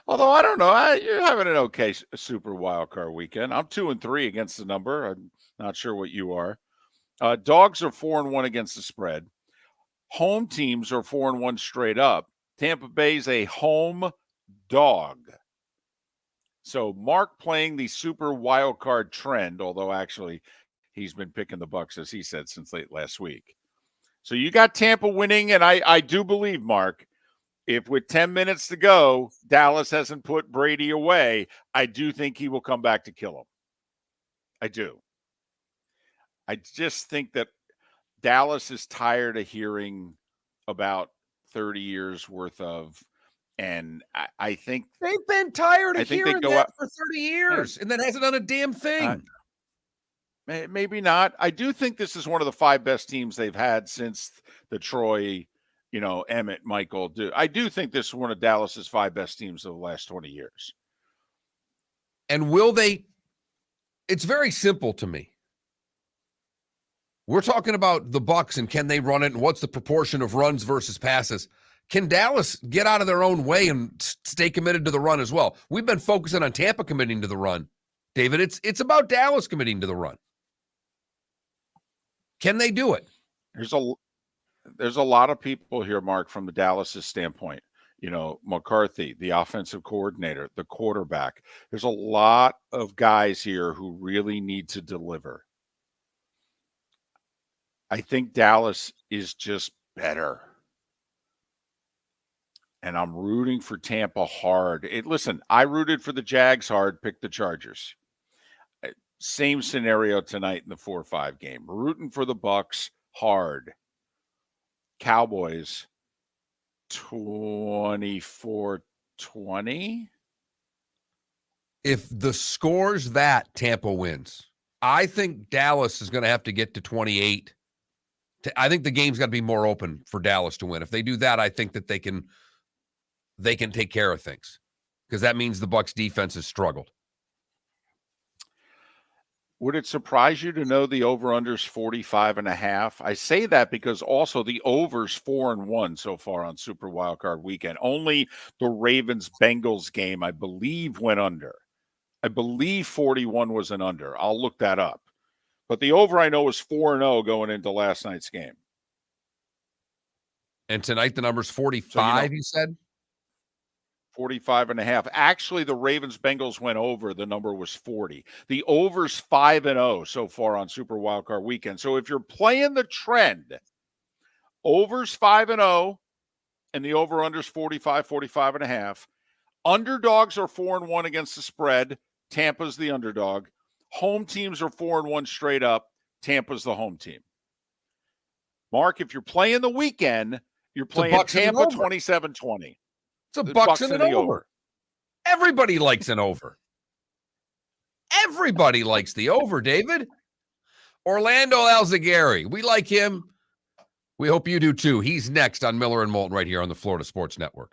Although I don't know, you're having an okay super wild card weekend. I'm 2-3 against the number. I'm not sure what you are. Dogs are 4-1 against the spread. Home teams are 4-1 straight up. Tampa Bay's a home dog. So Mark playing the super wild card trend, although actually he's been picking the Bucs, as he said, since late last week. So you got Tampa winning, and I do believe, Mark, if with 10 minutes to go, Dallas hasn't put Brady away, I do think he will come back to kill him. I do. I just think that Dallas is tired of hearing about 30 years worth of, and I think they've been tired of hearing that for 30 years, and that hasn't done a damn thing. Maybe not. I do think this is one of the 5 best teams they've had since the Troy, Emmett, Michael. I do think this is one of Dallas's 5 best teams of the last 20 years. And will they? It's very simple to me. We're talking about the Bucs and can they run it and what's the proportion of runs versus passes. Can Dallas get out of their own way and stay committed to the run as well? We've been focusing on Tampa committing to the run, David. It's about Dallas committing to the run. Can they do it? There's a lot of people here, Mark, from the Dallas' standpoint. McCarthy, the offensive coordinator, the quarterback. There's a lot of guys here who really need to deliver. I think Dallas is just better. And I'm rooting for Tampa hard. Listen, I rooted for the Jags hard, picked the Chargers. Same scenario tonight in the 4-5 game. Rooting for the Bucs hard. Cowboys 24-20. If the score's that, Tampa wins. I think Dallas is going to have to get to 28. I think the game's got to be more open for Dallas to win. If they do that, I think that they can take care of things, because that means the Bucs defense has struggled. Would it surprise you to know the over-under's 45.5? I say that because also the over's 4-1 so far on Super Wildcard Weekend. Only the Ravens-Bengals game, I believe, went under. I believe 41 was an under. I'll look that up. But the over, I know, is 4-0 going into last night's game. And tonight the number's 45, you said? 45.5. Actually, the Ravens-Bengals went over. The number was 40. The over's 5-0 so far on Super Wildcard Weekend. So if you're playing the trend, over's 5-0, and the over-under's 45.5. Underdogs are 4-1 against the spread. Tampa's the underdog. Home teams are 4-1 straight up. Tampa's the home team. Mark, if you're playing the weekend, you're playing Tampa 27-20. It's a Bucs and an over. Everybody likes an over. Everybody likes the over, David. Orlando Alzugaray. We like him. We hope you do too. He's next on Miller and Moulton right here on the Florida Sports Network.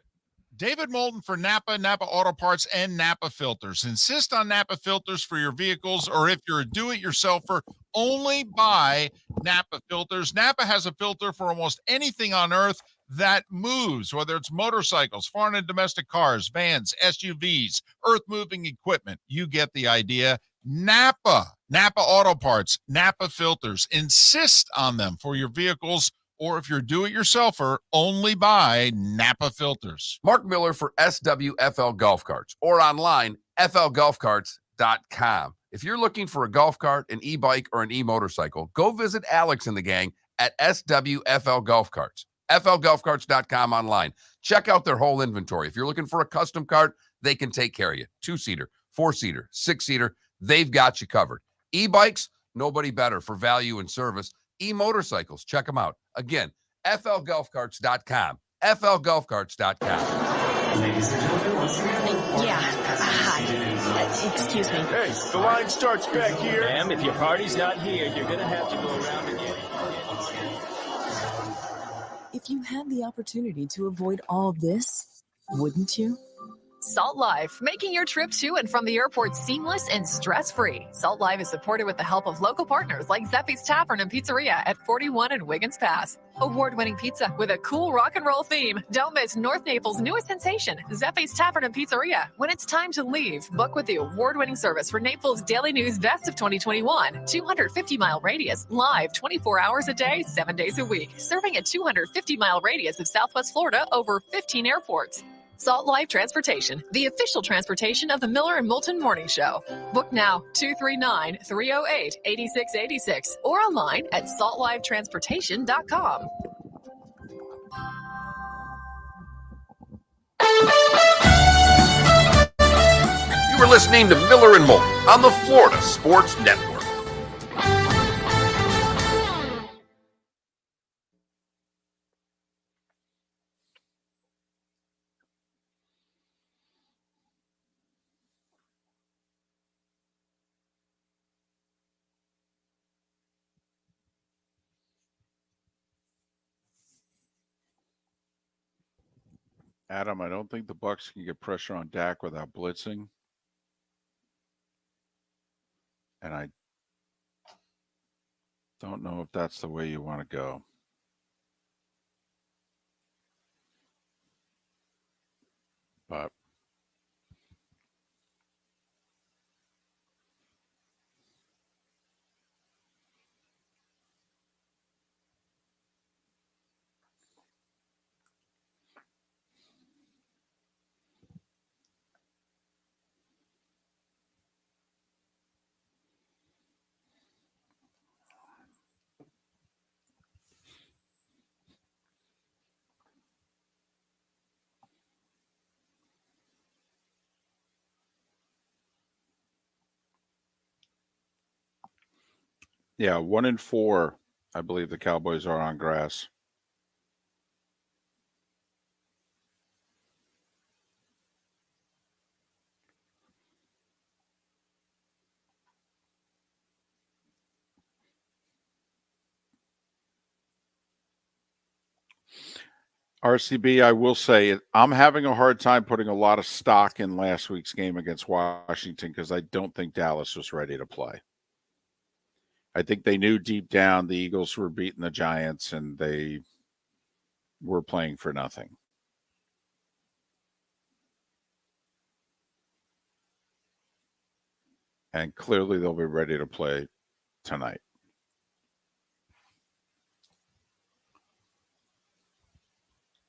David Moulton for Napa Auto Parts, and Napa Filters. Insist on Napa filters for your vehicles, or if you're a do-it-yourselfer, only buy Napa filters. Napa has a filter for almost anything on earth that moves, whether it's motorcycles, foreign and domestic cars, vans, SUVs, earth-moving equipment. You get the idea. Napa Auto Parts, Napa filters. Insist on them for your vehicles, or if you're do-it-yourselfer, only buy Napa filters. Mark Miller for SWFL Golf Carts, or online, flgolfcarts.com. If you're looking for a golf cart, an e-bike, or an e-motorcycle, go visit Alex and the gang at SWFL Golf Carts. flgolfcarts.com online. Check out their whole inventory. If you're looking for a custom cart, they can take care of you. 2-seater, 4-seater, 6-seater, they've got you covered. E-bikes, nobody better for value and service. E-motorcycles, check them out. Again, flgolfcarts.com. flgolfcarts.com. Ladies and gentlemen, yeah. Hi. Excuse me. Hey, the line starts back here. Ma'am, if your party's not here, you're going to have to go around again. If you had the opportunity to avoid all this, wouldn't you? Salt Life, making your trip to and from the airport seamless and stress-free. Salt Life is supported with the help of local partners like Zeffy's Tavern and Pizzeria at 41 and Wiggins Pass. Award-winning pizza with a cool rock and roll theme. Don't miss North Naples' newest sensation, Zeffy's Tavern and Pizzeria. When it's time to leave, book with the award-winning service for Naples Daily News Best of 2021. 250-mile radius, live 24 hours a day, 7 days a week. Serving a 250-mile radius of Southwest Florida over 15 airports. Salt Life Transportation, the official transportation of the Miller and Moulton Morning Show. Book now, 239-308-8686, or online at saltlifetransportation.com. You were listening to Miller and Moulton on the Florida Sports Network. Adam, I don't think the Bucs can get pressure on Dak without blitzing. And I don't know if that's the way you want to go. But yeah, 1-4, I believe the Cowboys are on grass. RCB, I will say, I'm having a hard time putting a lot of stock in last week's game against Washington because I don't think Dallas was ready to play. I think they knew deep down the Eagles were beating the Giants and they were playing for nothing. And clearly they'll be ready to play tonight.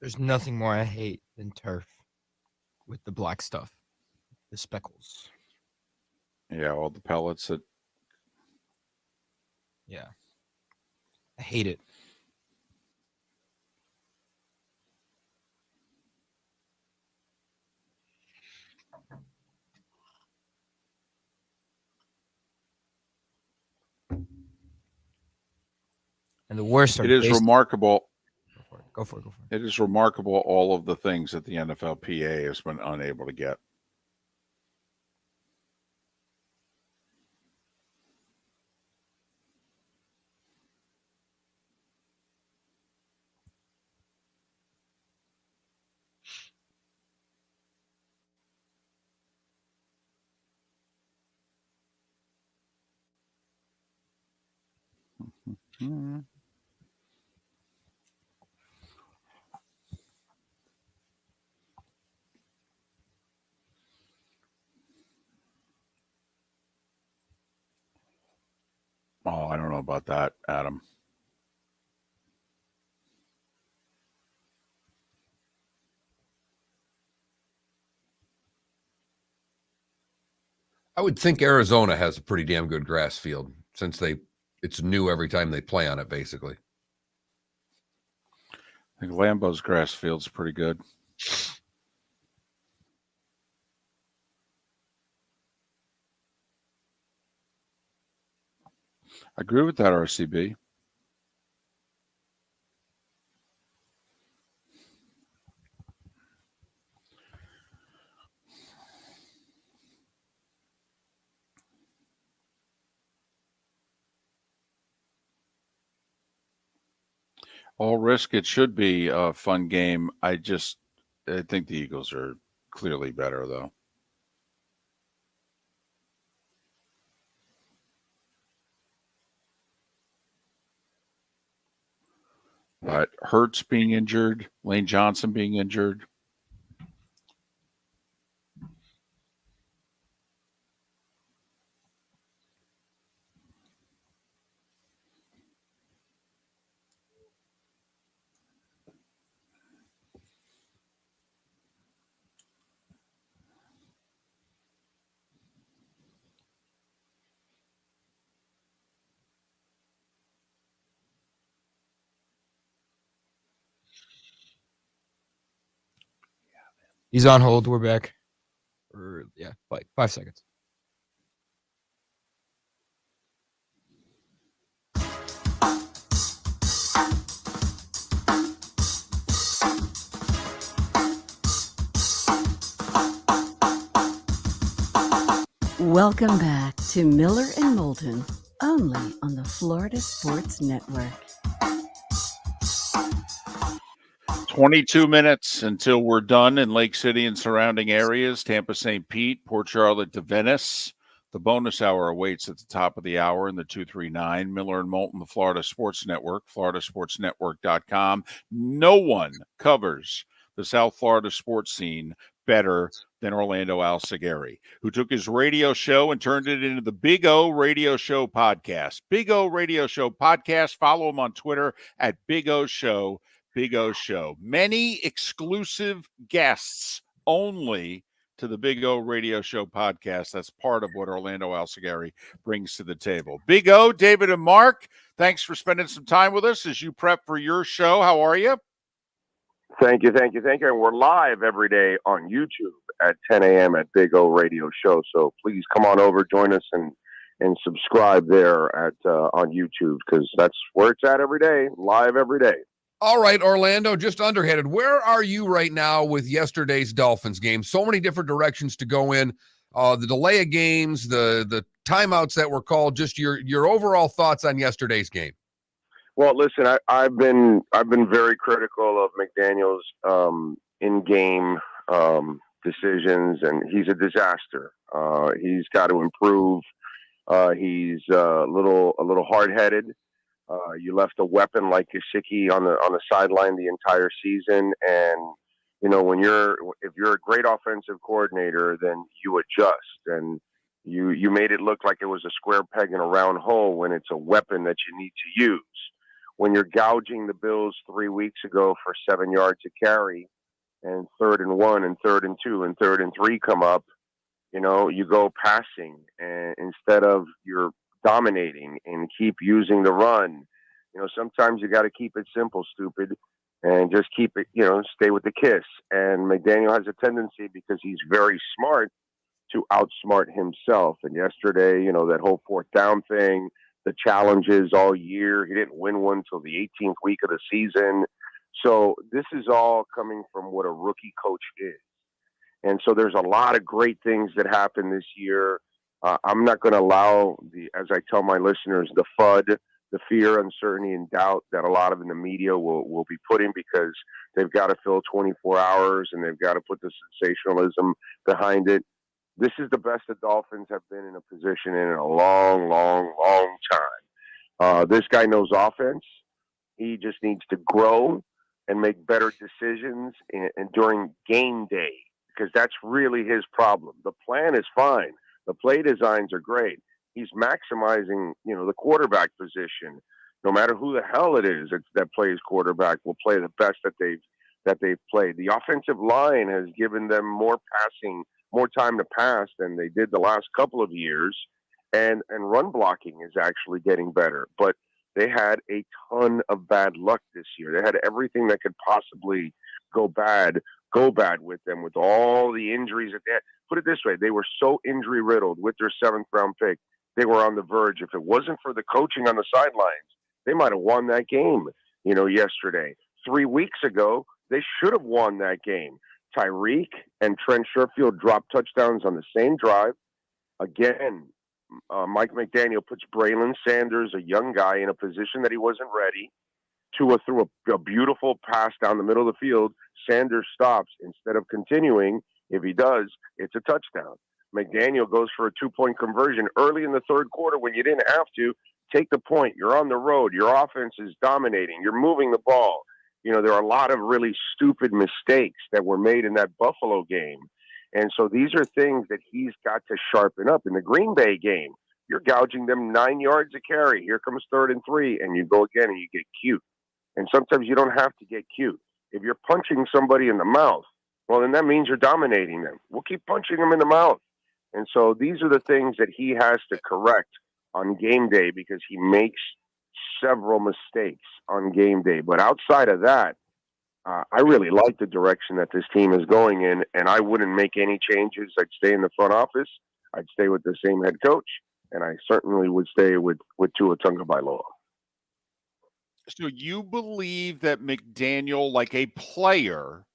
There's nothing more I hate than turf with the black stuff, the speckles. Yeah, all the pellets that. Yeah. I hate it. And the worst are It is remarkable. Go for it. It is remarkable all of the things that the NFLPA has been unable to get. Mm-hmm. Oh, I don't know about that, Adam. I would think Arizona has a pretty damn good grass field since it's new every time they play on it, basically. I think Lambeau's grass field's pretty good. I agree with that, RCB. All risk, it should be a fun game. I think the Eagles are clearly better, though. But Hurts being injured, Lane Johnson being injured. He's on hold. We're back. Yeah, like 5 seconds. Welcome back to Miller and Moulton, only on the Florida Sports Network. 22 minutes until we're done in Lake City and surrounding areas. Tampa, St. Pete, Port Charlotte to Venice. The bonus hour awaits at the top of the hour in the 239. Miller and Moulton, the Florida Sports Network, floridasportsnetwork.com. No one covers the South Florida sports scene better than Orlando Alzugaray, who took his radio show and turned it into the Big O Radio Show podcast. Big O Radio Show podcast. Follow him on Twitter at Big O Show. Big O Show. Many exclusive guests only to the Big O Radio Show podcast. That's part of what Orlando Alzugaray brings to the table. Big O, David and Mark, thanks for spending some time with us as you prep for your show. How are you? Thank you. And we're live every day on YouTube at 10 a.m. at Big O Radio Show. So please come on over, join us, and subscribe there at on YouTube, because that's where it's at every day, live every day. All right, Orlando, just underhanded. Where are you right now with yesterday's Dolphins game? So many different directions to go in. The delay of games, the timeouts that were called. Just your overall thoughts on yesterday's game. Well, listen, I've been very critical of McDaniel's in-game decisions, and he's a disaster. He's got to improve. He's a little hard-headed. You left a weapon like Gesicki on the sideline the entire season, and you know if you're a great offensive coordinator, then you adjust, and you made it look like it was a square peg in a round hole when it's a weapon that you need to use. When you're gouging the Bills 3 weeks ago for 7 yards a carry, and 3rd and 1 and 3rd and 2 and 3rd and 3 come up, you go passing, and instead of you're dominating and keep using the run. Sometimes you got to keep it simple, stupid, and just keep it, stay with the kiss. And McDaniel has a tendency, because he's very smart, to outsmart himself. And yesterday, that whole 4th down thing, the challenges all year, he didn't win one till the 18th week of the season. So this is all coming from what a rookie coach is. And so there's a lot of great things that happen this year. I'm not going to allow as I tell my listeners, the FUD, the fear, uncertainty, and doubt that a lot of in the media will be putting, because they've got to fill 24 hours and they've got to put the sensationalism behind it. This is the best the Dolphins have been in a position in a long, long, long time. This guy knows offense. He just needs to grow and make better decisions during game day, because that's really his problem. The plan is fine. The play designs are great. He's maximizing, the quarterback position. No matter who the hell it is that plays quarterback, will play the best that they've played. The offensive line has given them more time to pass than they did the last couple of years, and run blocking is actually getting better. But they had a ton of bad luck this year. They had everything that could possibly go bad with them, with all the injuries that they had. Put it this way, they were so injury riddled with their 7th round pick. They were on the verge. If it wasn't for the coaching on the sidelines, they might have won that game, yesterday. 3 weeks ago, they should have won that game. Tyreek and Trent Sherfield dropped touchdowns on the same drive. Again, Mike McDaniel puts Braylon Sanders, a young guy, in a position that he wasn't ready. Tua threw a beautiful pass down the middle of the field. Sanders stops. Instead of continuing, if he does, it's a touchdown. McDaniel goes for a 2-point conversion early in the 3rd quarter when you didn't have to. Take the point. You're on the road. Your offense is dominating. You're moving the ball. There are a lot of really stupid mistakes that were made in that Buffalo game. And so these are things that he's got to sharpen up. In the Green Bay game, you're gouging them 9 yards a carry. Here comes 3rd and 3, and you go again and you get cute. And sometimes you don't have to get cute. If you're punching somebody in the mouth, well, then that means you're dominating them. We'll keep punching them in the mouth. And so these are the things that he has to correct on game day, because he makes several mistakes on game day. But outside of that, I really like the direction that this team is going in, and I wouldn't make any changes. I'd stay in the front office. I'd stay with the same head coach, and I certainly would stay with Tua Tagovailoa. So you believe that McDaniel, like a player,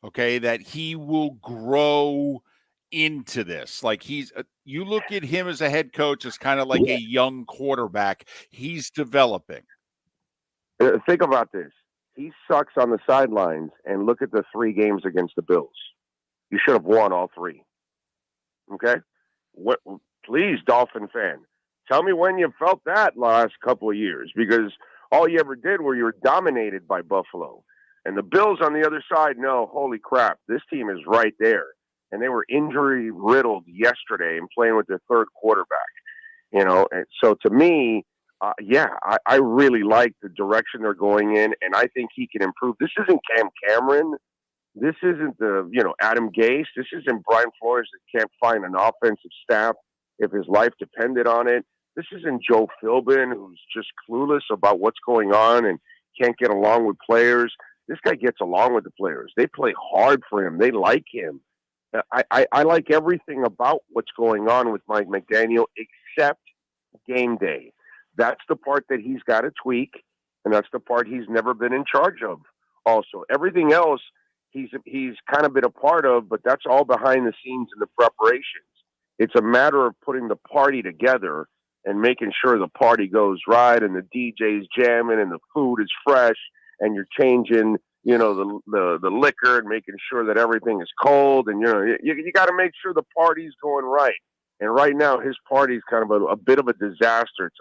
okay, that he will grow into this? Like you look at him as a head coach as kind of like a young quarterback. He's developing. Think about this. He sucks on the sidelines, and look at the 3 games against the Bills. You should have won all 3. Okay? Please, Dolphin fan, tell me when you felt that last couple of years, because all you ever did were you were dominated by Buffalo. And the Bills on the other side, no, holy crap, this team is right there. And they were injury-riddled yesterday and playing with their 3rd quarterback. And so to me, I really like the direction they're going in, and I think he can improve. This isn't Cam Cameron. This isn't Adam Gase. This isn't Brian Flores that can't find an offensive staff if his life depended on it. This isn't Joe Philbin, who's just clueless about what's going on and can't get along with players. This guy gets along with the players. They play hard for him. They like him. I like everything about what's going on with Mike McDaniel except game day. That's the part that he's got to tweak, and that's the part he's never been in charge of. Also, everything else he's kind of been a part of, but that's all behind the scenes in the preparations. It's a matter of putting the party together and making sure the party goes right, and the DJ's jamming, and the food is fresh, and you're changing, the liquor and making sure that everything is cold, and you got to make sure the party's going right. And right now, his party's kind of a bit of a disaster.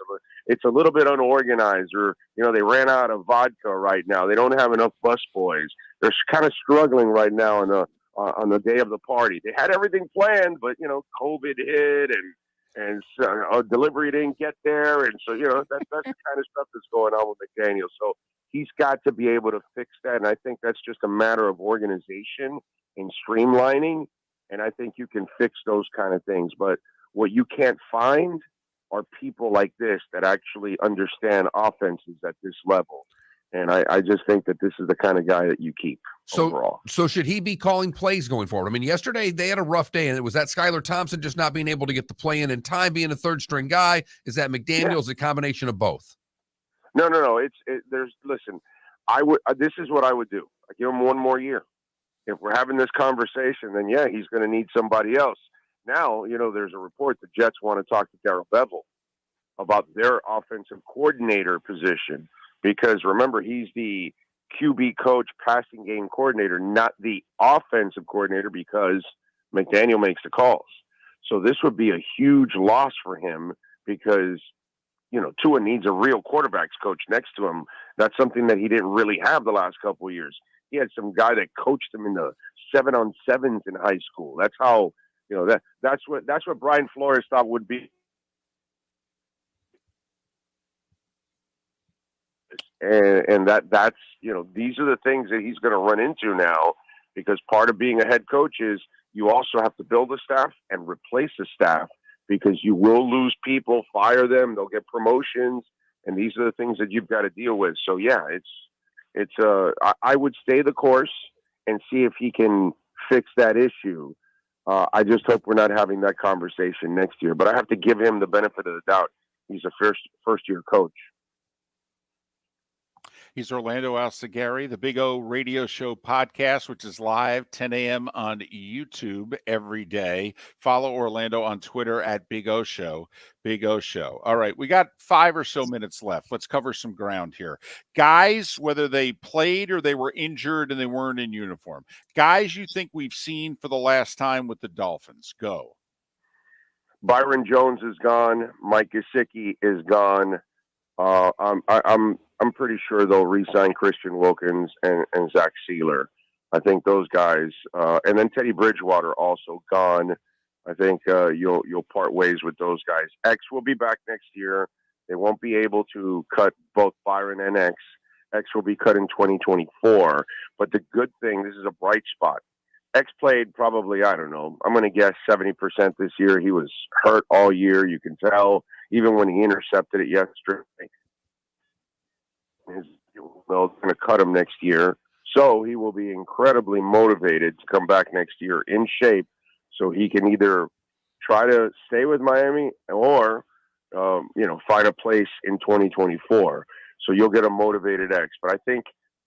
It's a little bit unorganized, or they ran out of vodka right now. They don't have enough busboys. They're kind of struggling right now on the day of the party. They had everything planned, but COVID hit and delivery didn't get there, and so that's the kind of stuff that's going on with McDaniel. So he's got to be able to fix that, and I think that's just a matter of organization and streamlining. And I think you can fix those kind of things. But what you can't find are people like this that actually understand offenses at this level. And I just think that this is the kind of guy that you keep overall. So should he be calling plays going forward? I mean, yesterday they had a rough day, and it was that Skylar Thompson just not being able to get the play in time, being a 3rd-string guy. Is that McDaniel's a combination of both? No. Listen, this is what I would do. I give him 1 more year. If we're having this conversation, then he's going to need somebody else. Now, there's a report the Jets want to talk to Darrell Bevell about their offensive coordinator position, because remember, he's the QB coach, passing game coordinator, not the offensive coordinator, because McDaniel makes the calls. So this would be a huge loss for him, because Tua needs a real quarterbacks coach next to him. That's something that he didn't really have the last couple of years. He had some guy that coached him in the 7-on-7s in high school. That's how, that's what Brian Flores thought would be. And that's, these are the things that he's going to run into now, because part of being a head coach is you also have to build a staff and replace the staff, because you will lose people, fire them, they'll get promotions. And these are the things that you've got to deal with. So I would stay the course and see if he can fix that issue. I just hope we're not having that conversation next year. But I have to give him the benefit of the doubt. He's a first-year coach. He's Orlando Alzugaray, the Big O Radio Show podcast, which is live 10 a.m. on YouTube every day. Follow Orlando on Twitter at Big O Show. Big O Show. All right, we got 5 or so minutes left. Let's cover some ground here. Guys, whether they played or they were injured and they weren't in uniform, guys you think we've seen for the last time with the Dolphins, go. Byron Jones is gone. Mike Gesicki is gone. I'm pretty sure they'll re-sign Christian Wilkins and Zach Sealer. I think those guys, and then Teddy Bridgewater also gone. I think you'll part ways with those guys. X will be back next year. They won't be able to cut both Byron and X. X will be cut in 2024. But the good thing, this is a bright spot. X played probably, I don't know, I'm going to guess 70% this year. He was hurt all year. You can tell, even when he intercepted it yesterday. They're going to cut him next year. So he will be incredibly motivated to come back next year in shape so he can either try to stay with Miami or, find a place in 2024. So you'll get a motivated X. But I think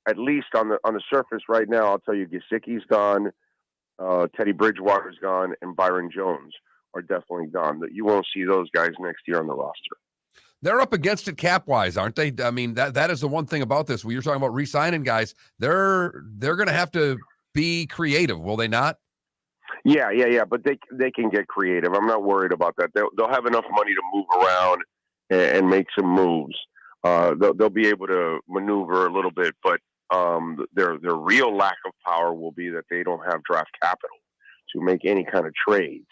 at least on the surface right now, I'll tell you, Gesicki's gone, Teddy Bridgewater's gone, and Byron Jones are definitely gone. That you won't see those guys next year on the roster. They're up against it cap-wise, aren't they? I mean, that is the one thing about this. When you're talking about re-signing guys, they're going to have to be creative, will they not? Yeah. But they can get creative. I'm not worried about that. They'll have enough money to move around and make some moves. They'll be able to maneuver a little bit, but their real lack of power will be that they don't have draft capital to make any kind of trades.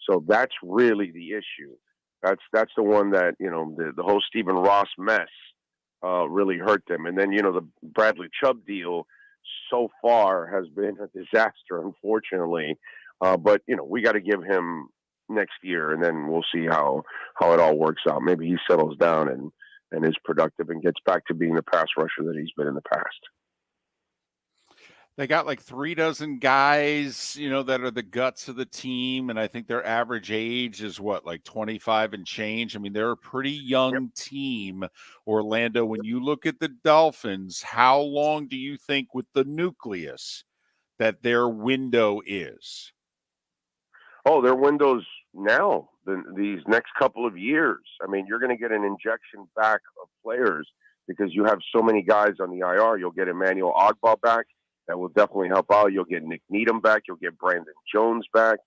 So that's really the issue. That's the one that, the whole Stephen Ross mess really hurt them. And then, the Bradley Chubb deal so far has been a disaster, unfortunately. But, we got to give him next year, and then we'll see how it all works out. Maybe he settles down and is productive and gets back to being the pass rusher that he's been in the past. They got like 36 guys, that are the guts of the team. And I think their average age is like 25 and change. I mean, they're a pretty young team, Orlando. When you look at the Dolphins, how long do you think with the nucleus that their window is? Oh, their window's now, these next couple of years. I mean, you're going to get an injection back of players because you have so many guys on the IR. You'll get Emmanuel Ogbah back. That will definitely help out. You'll get Nick Needham back. You'll get Brandon Jones back.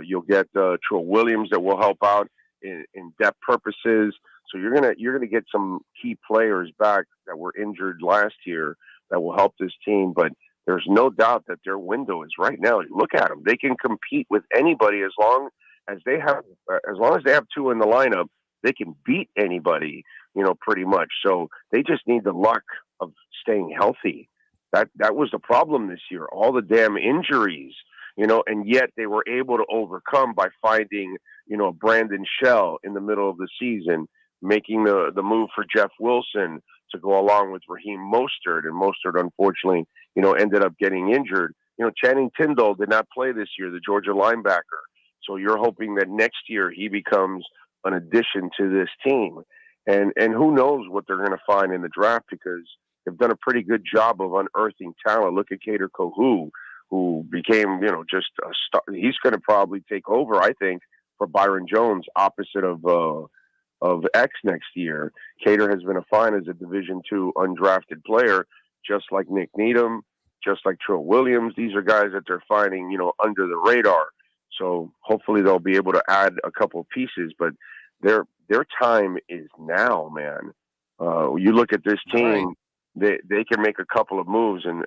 You'll get Trill Williams that will help out in depth purposes. So you're gonna get some key players back that were injured last year that will help this team. But there's no doubt that their window is right now. Look at them; they can compete with anybody as long as they have two in the lineup. They can beat anybody, pretty much. So they just need the luck of staying healthy. That was the problem this year. All the damn injuries, and yet they were able to overcome by finding, Brandon Shell in the middle of the season, making the move for Jeff Wilson to go along with Raheem Mostert. And Mostert, unfortunately, ended up getting injured. Channing Tindall did not play this year, the Georgia linebacker. So you're hoping that next year he becomes an addition to this team. And who knows what they're going to find in the draft, because they've done a pretty good job of unearthing talent. Look at Cater Kohu, who became, just a star. He's going to probably take over, I think, for Byron Jones, opposite of X next year. Cater has been fine as a Division II undrafted player, just like Nick Needham, just like Trill Williams. These are guys that they're finding, under the radar. So hopefully they'll be able to add a couple of pieces, but their time is now, man. You look at this team. Right. They can make a couple of moves and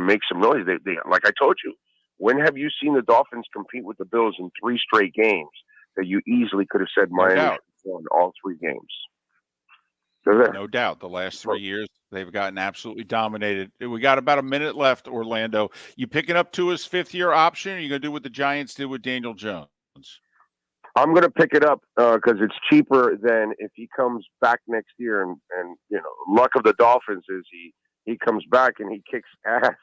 make some noise. They like I told you, when have you seen the Dolphins compete with the Bills in 3 straight games that you easily could have said Miami won all 3 games? No doubt. The last 3 years, they've gotten absolutely dominated. We got about a minute left, Orlando. You picking up Tua's 5th-year option, or are you going to do what the Giants did with Daniel Jones? I'm going to pick it up because it's cheaper than if he comes back next year. And luck of the Dolphins is he comes back and he kicks ass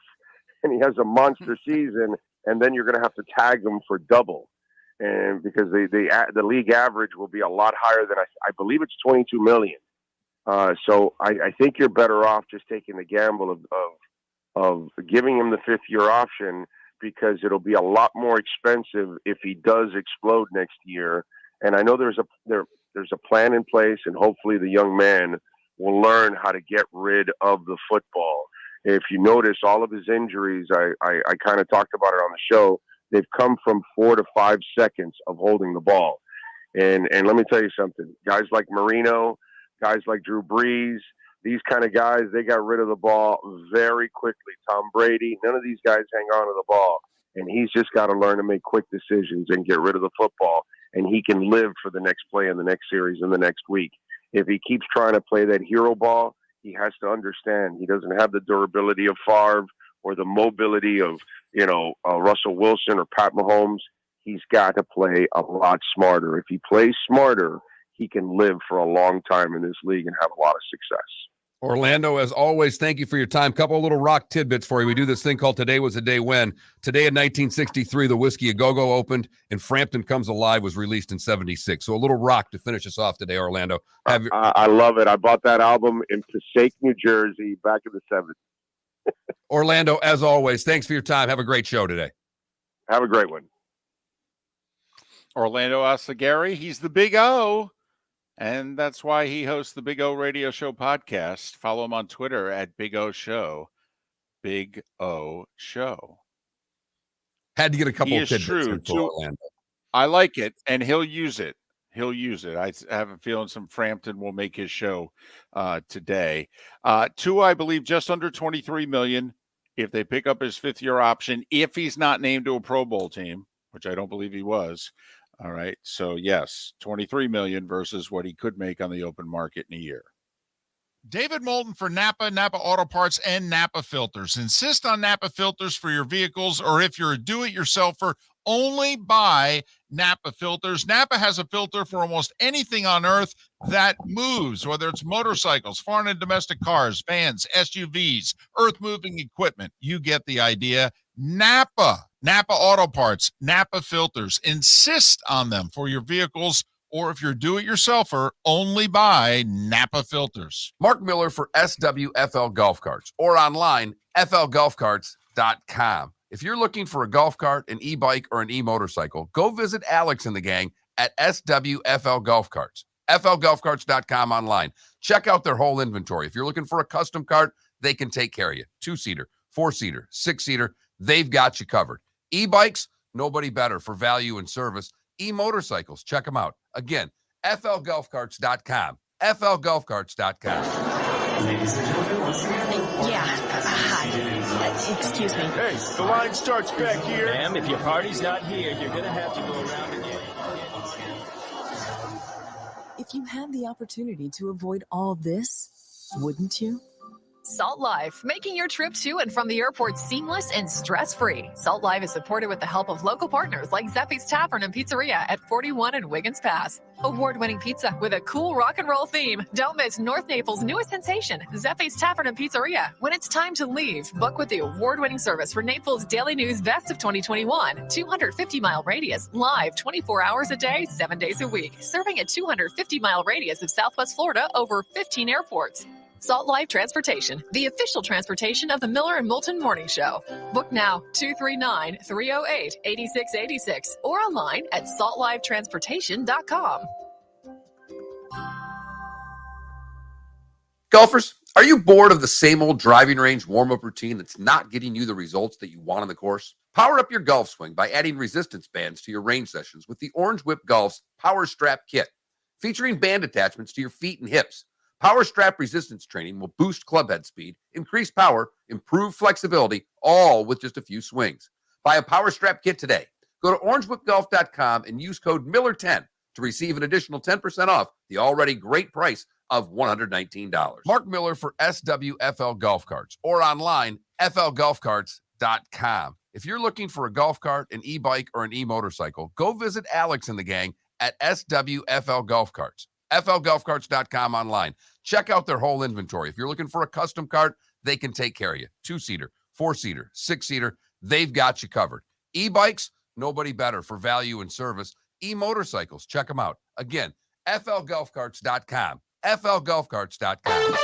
and he has a monster season, and then you're going to have to tag him for double. And because the league average will be a lot higher than I believe it's $22 million. So I think you're better off just taking the gamble of giving him the 5th-year option, because it'll be a lot more expensive if he does explode next year. And I know there's a plan in place, and hopefully the young man will learn how to get rid of the football. If you notice, all of his injuries, I kind of talked about it on the show, they've come from 4 to 5 seconds of holding the ball. And let me tell you something, guys like Marino, guys like Drew Brees, these kind of guys, they got rid of the ball very quickly. Tom Brady, none of these guys hang on to the ball. And he's just got to learn to make quick decisions and get rid of the football. And he can live for the next play in the next series in the next week. If he keeps trying to play that hero ball, he has to understand he doesn't have the durability of Favre or the mobility of, Russell Wilson or Pat Mahomes. He's got to play a lot smarter. If he plays smarter, he can live for a long time in this league and have a lot of success. Orlando, as always, thank you for your time. Couple of little rock tidbits for you. We do this thing called Today Was a Day When. Today in 1963, the Whiskey A Go-Go opened, and Frampton Comes Alive was released in 76. So a little rock to finish us off today, Orlando. I love it. I bought that album in Passaic, New Jersey, back in the 70s. Orlando, as always, thanks for your time. Have a great show today. Have a great one. Orlando Alzugaray, he's the Big O. And that's why he hosts the Big O Radio Show podcast. Follow him on Twitter at Big O Show. Big O Show. Had to get a couple He of is tidbits true in for to, Orlando. I like it, and he'll use it. He'll use it. I have a feeling some Frampton will make his show today. Two, I believe, just under $23 million if they pick up his fifth-year option, if he's not named to a Pro Bowl team, which I don't believe he was. All right. So, yes, $23 million versus what he could make on the open market in a year. David Moulton for Napa Auto Parts, and Napa Filters. Insist on Napa filters for your vehicles, or if you're a do-it-yourselfer, only buy Napa filters. Napa has a filter for almost anything on earth that moves, whether it's motorcycles, foreign and domestic cars, vans, SUVs, earth-moving equipment. You get the idea. Napa Auto Parts, Napa filters. Insist on them for your vehicles, or if you're do-it-yourselfer, only buy Napa filters. Mark Miller for SWFL Golf Carts, or online, flgolfcarts.com. If you're looking for a golf cart, an e-bike, or an e-motorcycle, go visit Alex and the gang at SWFL Golf Carts. flgolfcarts.com online. Check out their whole inventory. If you're looking for a custom cart, they can take care of you. 2-seater, 4-seater, 6-seater, they've got you covered. E-bikes, nobody better for value and service. E-motorcycles, check them out. Again, flgolfcarts.com. flgolfcarts.com. Ladies and gentlemen, yeah. Hi. Excuse me. Hey, the line starts back here. Ma'am, if your party's not here, you're going to have to go around again. If you had the opportunity to avoid all this, wouldn't you? Salt Life, making your trip to and from the airport seamless and stress-free. Salt Life is supported with the help of local partners like Zeffy's Tavern and Pizzeria at 41 and Wiggins Pass. Award-winning pizza with a cool rock and roll theme. Don't miss North Naples' newest sensation, Zeffy's Tavern and Pizzeria. When it's time to leave, book with the award-winning service for Naples Daily News Best of 2021. 250-mile radius, live 24 hours a day, 7 days a week. Serving a 250-mile radius of Southwest Florida over 15 airports. Salt Life Transportation, the official transportation of the Miller and Moulton Morning Show. Book now, 239-308-8686, or online at saltlifetransportation.com. Golfers, are you bored of the same old driving range warm-up routine that's not getting you the results that you want on the course? Power up your golf swing by adding resistance bands to your range sessions with the Orange Whip Golf's Power Strap Kit, featuring band attachments to your feet and hips. Power Strap resistance training will boost club head speed, increase power, improve flexibility, all with just a few swings. Buy a Power Strap kit today. Go to orangewhipgolf.com and use code Miller10 to receive an additional 10% off the already great price of $119. Mark Miller for SWFL Golf Carts, or online, flgolfcarts.com. If you're looking for a golf cart, an e-bike, or an e-motorcycle, go visit Alex and the gang at SWFL Golf Carts. flgolfcarts.com online. Check out their whole inventory. If you're looking for a custom cart, they can take care of you. 2-seater, 4-seater, 6-seater, they've got you covered. E-bikes, nobody better for value and service. E-motorcycles, check them out. Again, flgolfcarts.com. flgolfcarts.com.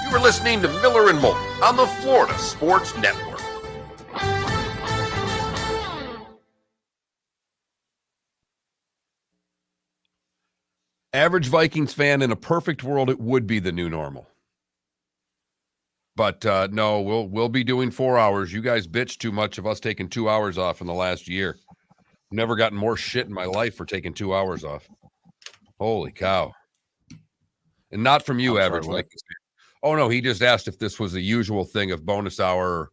You were listening to Miller and Moulton on the Florida Sports Network. Average Vikings fan, in a perfect world, it would be the new normal. But no, we'll be doing 4 hours. You guys bitched too much of us taking 2 hours off in the last year. Never gotten more shit in my life for taking 2 hours off. Holy cow. And not from you, Average Vikings fan. Oh, no, he just asked if this was the usual thing of bonus hour.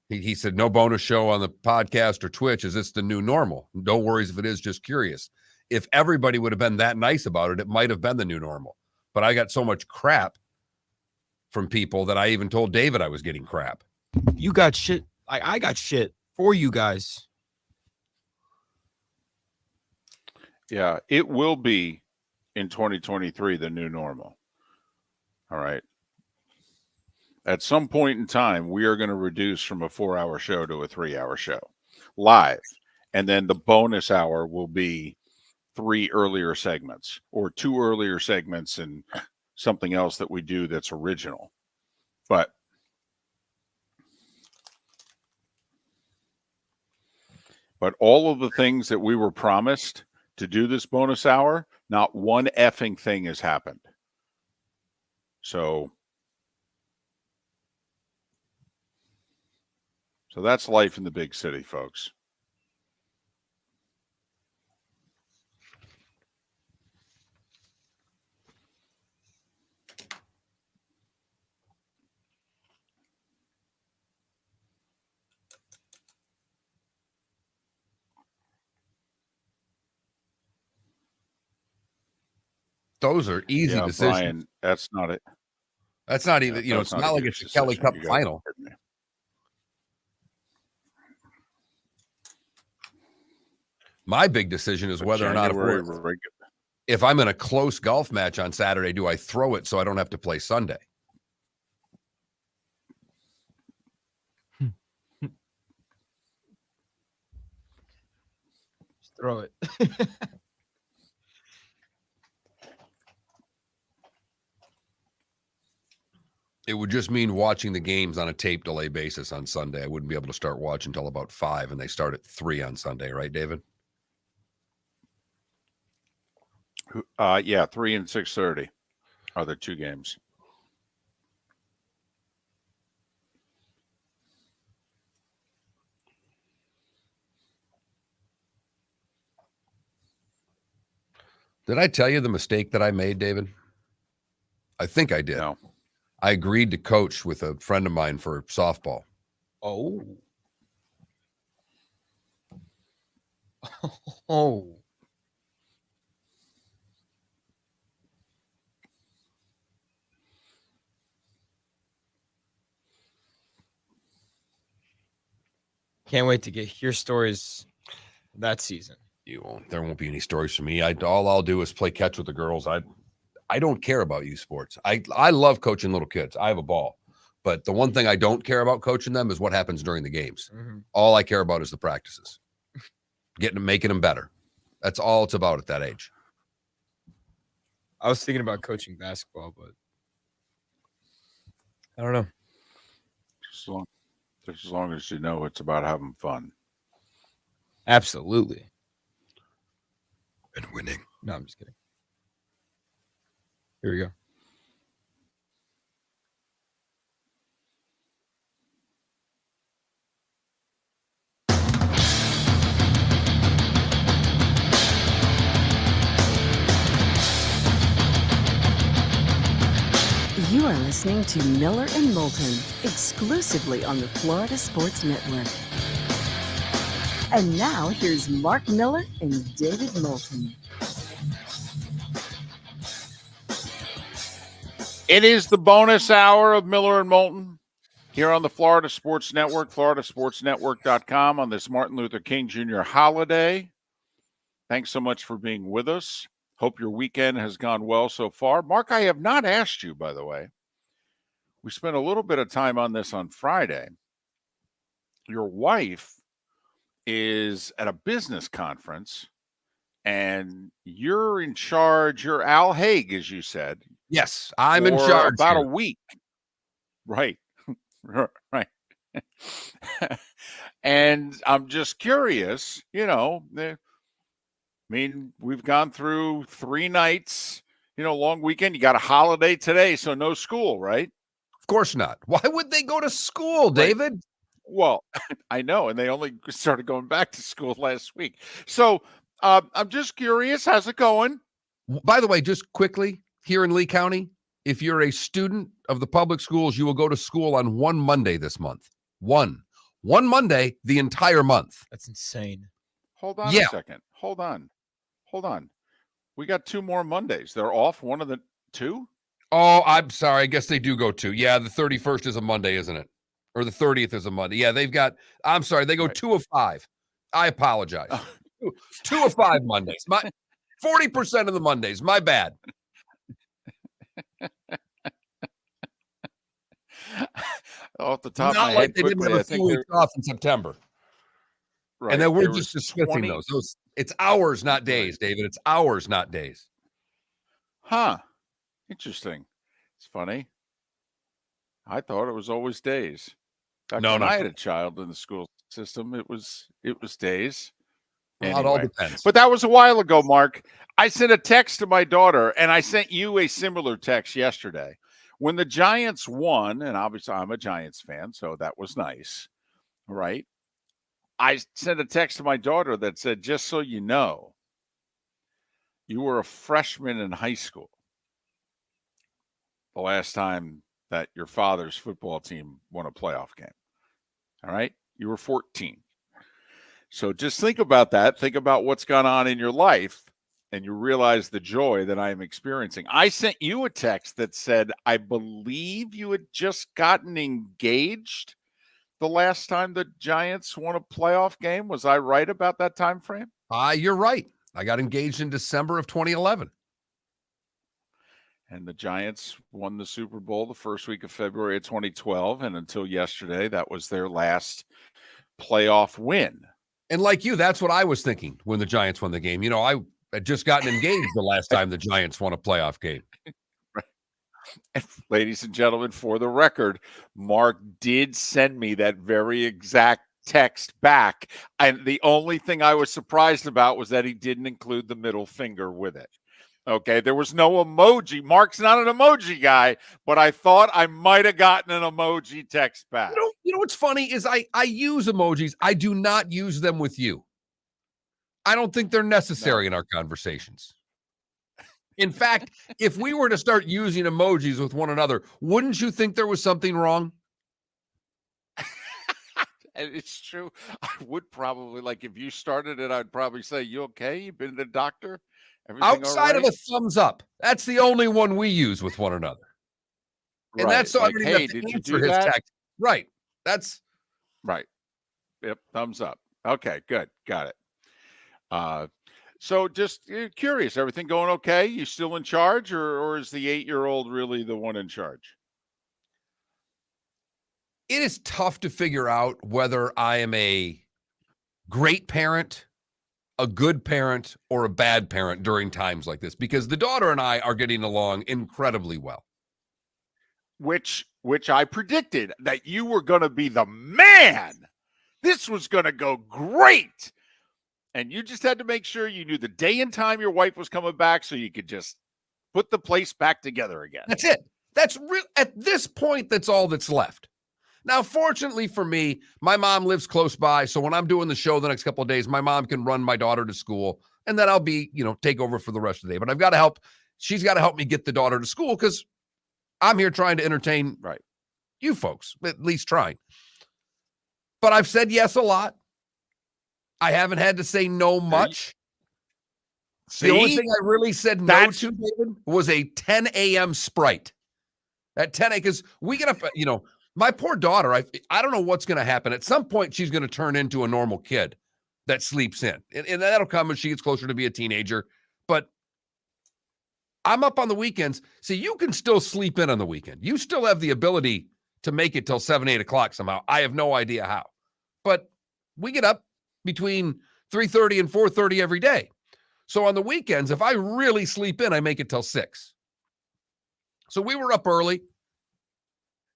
He said no bonus show on the podcast or Twitch. Is this the new normal? Don't worry if it is, just curious. If everybody would have been that nice about it, it might have been the new normal. But I got so much crap from people that I even told David I was getting crap. You got shit. I got shit for you guys. Yeah, it will be in 2023 the new normal. All right. At some point in time, we are going to reduce from a 4-hour show to a 3-hour show live. And then the bonus hour will be 3 earlier segments or 2 earlier segments and something else that we do that's original. But all of the things that we were promised to do this bonus hour, not one effing thing has happened. So that's life in the big city, folks. Those are easy decisions. Brian, that's not it. That's not even, it's not like it's a Kelly Cup final. My big decision is whether or not if I'm in a close golf match on Saturday, do I throw it so I don't have to play Sunday? Just throw it. It would just mean watching the games on a tape delay basis on Sunday. I wouldn't be able to start watching until about 5, and they start at 3 on Sunday, right, David? Yeah, 3 and 6:30 are the 2 games. Did I tell you the mistake that I made, David? I think I did. No. I agreed to coach with a friend of mine for softball. Oh. Oh. Can't wait to hear stories that season. You won't. There won't be any stories for me. All I'll do is play catch with the girls. I don't care about youth sports. I love coaching little kids. I have a ball. But the one thing I don't care about coaching them is what happens during the games. Mm-hmm. All I care about is the practices. Making them better. That's all it's about at that age. I was thinking about coaching basketball, but I don't know. Just as long as you know it's about having fun. Absolutely. And winning. No, I'm just kidding. Here we go. You are listening to Miller and Moulton, exclusively on the Florida Sports Network. And now, here's Mark Miller and David Moulton. It is the bonus hour of Miller and Moulton here on the Florida Sports Network, floridasportsnetwork.com on this Martin Luther King Jr. holiday. Thanks so much for being with us. Hope your weekend has gone well so far. Mark, I have not asked you, by the way. We spent a little bit of time on this on Friday. Your wife is at a business conference, and you're in charge. You're Al Haig, as you said. Yes, I'm in charge. About a week. Right. Right. And I'm just curious, I mean, we've gone through 3 nights, long weekend. You got a holiday today, so no school, right? Of course not. Why would they go to school, David? Right. Well, I know, and they only started going back to school last week. So I'm just curious, how's it going? By the way, just quickly, here in Lee County, if you're a student of the public schools, you will go to school on one Monday this month. One Monday, the entire month. That's insane. Hold on a second. Hold on. We got 2 more Mondays. They're off one of the 2? Oh, I'm sorry. I guess they do go 2. Yeah, the 31st is a Monday, isn't it? Or the 30th is a Monday. Yeah, I'm sorry. They go 2 of 5. I apologize. 2 of 5 Mondays. 40% of the Mondays. My bad. Off the top of Not my like head, they didn't quickly, have I a few think weeks off in September. right. And then we're there just was dismissing 20 those. It's hours, not days, Right. David. It's hours, not days. Huh. Interesting. It's funny. I thought it was always days. In fact, No, when no. I had a child in the school system, it was days. Well, it all Anyway, depends. but that was a while ago, Mark. I sent a text to my daughter, and I sent you a similar text yesterday. When the Giants won, and obviously I'm a Giants fan, so that was nice, right? I sent a text to my daughter that said, just so you know, you were a freshman in high school the last time that your father's football team won a playoff game. All right? You were 14. So just think about that. Think about what's gone on in your life, and you realize the joy that I am experiencing. I sent you a text that said, I believe you had just gotten engaged the last time the Giants won a playoff game. Was I right about that time frame? You're right. I got engaged in December of 2011. And the Giants won the Super Bowl the first week of February of 2012. And until yesterday, that was their last playoff win. And like you, that's what I was thinking when the Giants won the game. You know, I had just gotten engaged the last time the Giants won a playoff game. Right. And ladies and gentlemen, for the record, Mark did send me that very exact text back. And the only thing I was surprised about was that he didn't include the middle finger with it. Okay, there was no emoji. Mark's not an emoji guy, but I thought I might have gotten an emoji text back. You know what's funny is I use emojis. I do not use them with you. I don't think they're necessary in our conversations. In fact, if we were to start using emojis with one another, wouldn't you think there was something wrong? And it's true. I would probably, like, if you started it, I'd probably say, you okay? You been to the doctor? Everything Outside all of right? a thumbs up. That's the only one we use with one another. And Right. that's so Like, I don't even hey, have to did you answer do his that? text. Right. That's Right. Yep. Thumbs up. Okay, good. Got it. So just curious, everything going okay? You still in charge, or is the 8-year-old really the one in charge? it is tough to figure out whether I am a great parent, a good parent, or a bad parent during times like this, because the daughter and I are getting along incredibly well. Which I predicted that you were going to be the man. This was going to go great. And you just had to make sure you knew the day and time your wife was coming back so you could just put the place back together again. That's it. That's real. At this point, that's all that's left. Now, fortunately for me, my mom lives close by. So when I'm doing the show the next couple of days, my mom can run my daughter to school, and then I'll be, take over for the rest of the day. But I've got to help. She's got to help me get the daughter to school because I'm here trying to entertain you folks, at least trying. But I've said yes a lot. I haven't had to say no much. See? The only thing I really said no to, David, was a 10 a.m. Sprite. At 10 a.m., because we get up, my poor daughter, I don't know what's going to happen. At some point, she's going to turn into a normal kid that sleeps in. And that'll come when she gets closer to be a teenager. But I'm up on the weekends. See, you can still sleep in on the weekend. You still have the ability to make it till 7, 8 o'clock somehow. I have no idea how. But we get up between 3:30 and 4:30 every day. So on the weekends, if I really sleep in, I make it till 6. So we were up early.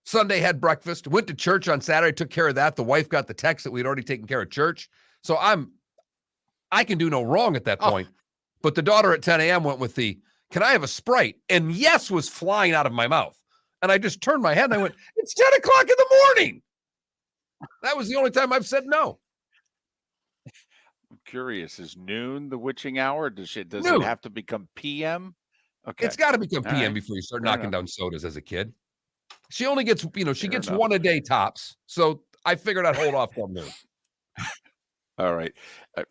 Sunday had breakfast, went to church on Saturday, took care of that. The wife got the text that we'd already taken care of church. So I can do no wrong at that point. But the daughter at 10 a.m. went with the, can I have a Sprite? And yes was flying out of my mouth. And I just turned my head and I went, it's 10 o'clock in the morning. That was the only time I've said no. I'm curious, is noon the witching hour? Does it have to become PM? Okay. It's got to become All PM right. before you start Fair knocking enough. down sodas as a kid. She only gets, she Fair gets enough. one a day tops. So I figured I'd hold off till noon. All right.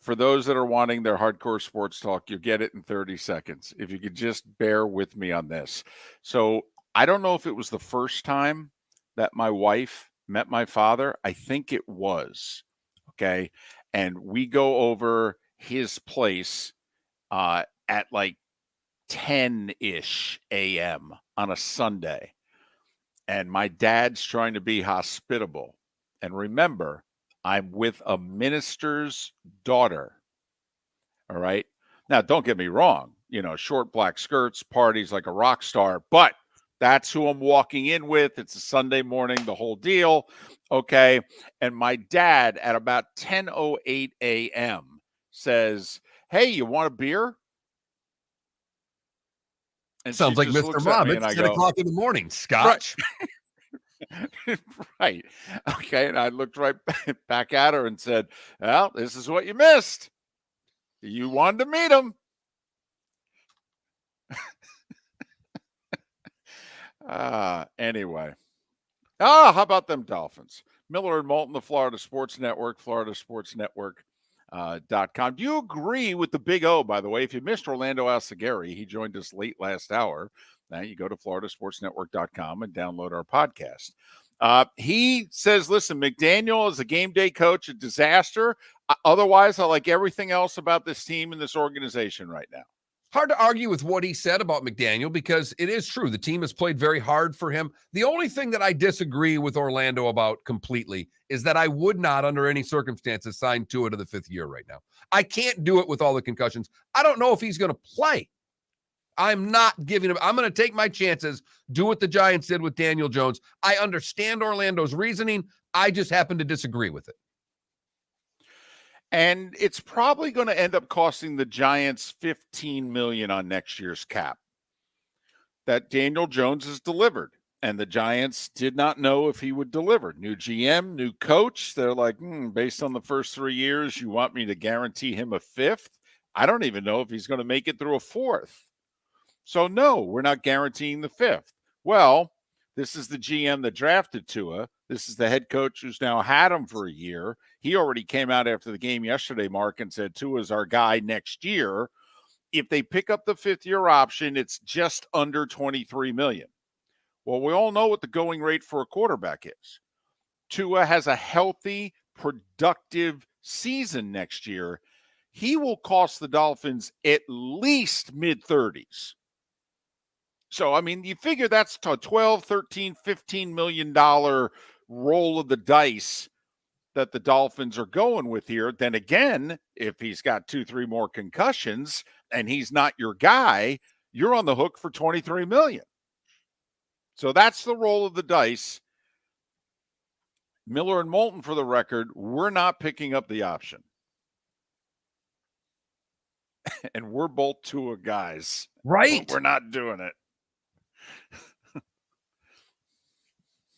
For those that are wanting their hardcore sports talk, you get it in 30 seconds. If you could just bear with me on this. So I don't know if it was the first time that my wife met my father. I think it was. Okay. And we go over his place at like 10-ish a.m. on a Sunday. and my dad's trying to be hospitable. And remember, I'm with a minister's daughter. All right. Now, don't get me wrong. Short black skirts, parties like a rock star, but that's who I'm walking in with. It's a Sunday morning, the whole deal. Okay. And my dad at about 10:08 a.m. says, "Hey, you want a beer?" And Sounds like just Mr. looks at Mom. me It's and I 10 go, o'clock in the morning. Scotch. right. Okay. And I looked right back at her and said, "Well, this is what you missed. You wanted to meet him." Anyway. How about them Dolphins? Miller and Moulton, the Florida Sports Network, floridasportsnetwork.com. Do you agree with the Big O, by the way? If you missed Orlando Alzugaray, he joined us late last hour. Now you go to floridasportsnetwork.com and download our podcast. He says, listen, McDaniel is a game day coach, a disaster. Otherwise, I like everything else about this team and this organization right now. Hard to argue with what he said about McDaniel because it is true. The team has played very hard for him. The only thing that I disagree with Orlando about completely is that I would not, under any circumstances, sign Tua to the 5th year right now. I can't do it with all the concussions. I don't know if he's going to play. I'm not giving him. I'm going to take my chances, do what the Giants did with Daniel Jones. I understand Orlando's reasoning. I just happen to disagree with it. And it's probably going to end up costing the Giants $15 million on next year's cap. That Daniel Jones has delivered, and the Giants did not know if he would deliver. New GM, new coach. They're like, based on the first 3 years, you want me to guarantee him a 5th? I don't even know if he's going to make it through a 4th. So, no, we're not guaranteeing the 5th. Well, this is the GM that drafted Tua. This is the head coach who's now had him for a year. He already came out after the game yesterday, Mark, and said Tua is our guy next year. If they pick up the 5th-year option, it's just under $23 million. Well, we all know what the going rate for a quarterback is. Tua has a healthy, productive season next year. He will cost the Dolphins at least mid-30s. So, I mean, you figure that's a $12, $13, $15 million roll of the dice that the Dolphins are going with here. Then again, if he's got 2-3 more concussions and he's not your guy, you're on the hook for $23 million. So that's the roll of the dice. Miller and Moulton, for the record, we're not picking up the option. And we're both Tua guys. Right. But we're not doing it.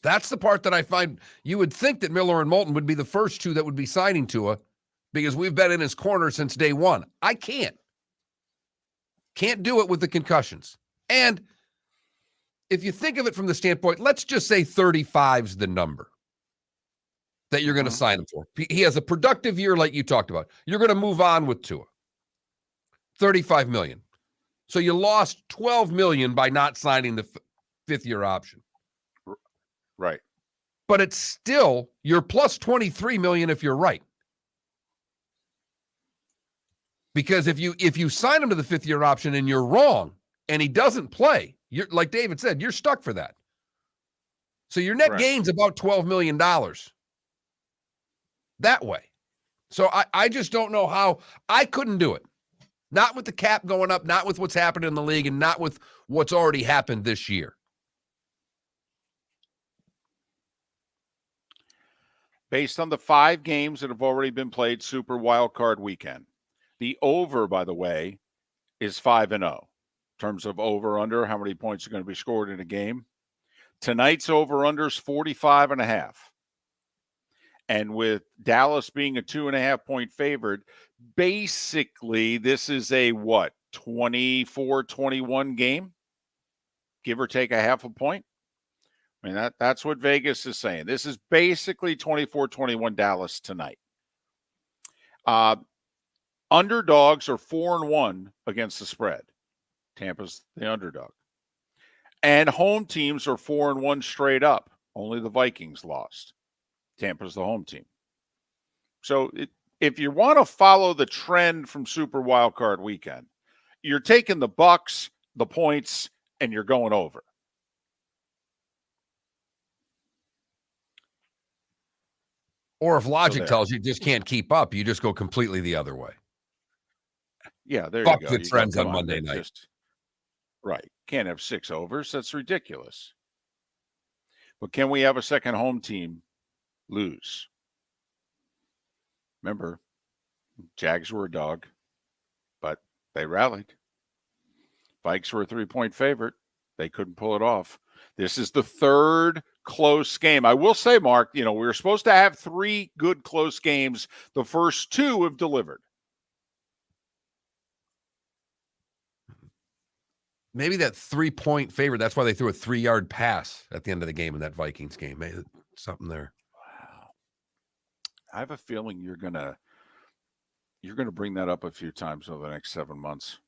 That's the part that I find. You would think that Miller and Moulton would be the first two that would be signing Tua because we've been in his corner since day one. I can't do it with the concussions. And if you think of it from the standpoint, let's just say 35's the number that you're going to sign him for. He has a productive year like you talked about. You're going to move on with Tua. $35 million. So you lost $12 million by not signing the 5th-year option. Right. But it's still, you're plus $23 million if you're right. Because if you sign him to the 5th-year option and you're wrong and he doesn't play, you're like David said, you're stuck for that. So your net gain's about $12 million that way. So I just don't know how. I couldn't do it. Not with the cap going up, not with what's happened in the league, and not with what's already happened this year. Based on the 5 games that have already been played Super Wild Card Weekend, the over, by the way, is 5-0. In terms of over-under, how many points are going to be scored in a game. Tonight's over-under is 45.5. And with Dallas being a 2.5-point favorite, basically this is a, 24-21 game? Give or take a half a point? I mean, that's what Vegas is saying. This is basically 24-21 Dallas tonight. Underdogs are 4-1 against the spread. Tampa's the underdog. And home teams are 4-1 straight up. Only the Vikings lost. Tampa's the home team. So if you want to follow the trend from Super Wildcard Weekend, you're taking the Bucks, the points, and you're going over. Or if logic there. tells you just can't keep up, you just go completely the other way. Yeah, there Fuck you go. good friends on Monday night. Right. Can't have 6 overs. That's ridiculous. But can we have a second home team lose? Remember, Jags were a dog, but they rallied. Vikes were a 3-point favorite. They couldn't pull it off. This is the third close game. I will say, Mark, we were supposed to have 3 good close games. The first 2 have delivered. Maybe that 3-point favorite. That's why they threw a 3-yard pass at the end of the game in that Vikings game. Maybe something there. Wow. I have a feeling you're gonna bring that up a few times over the next 7 months.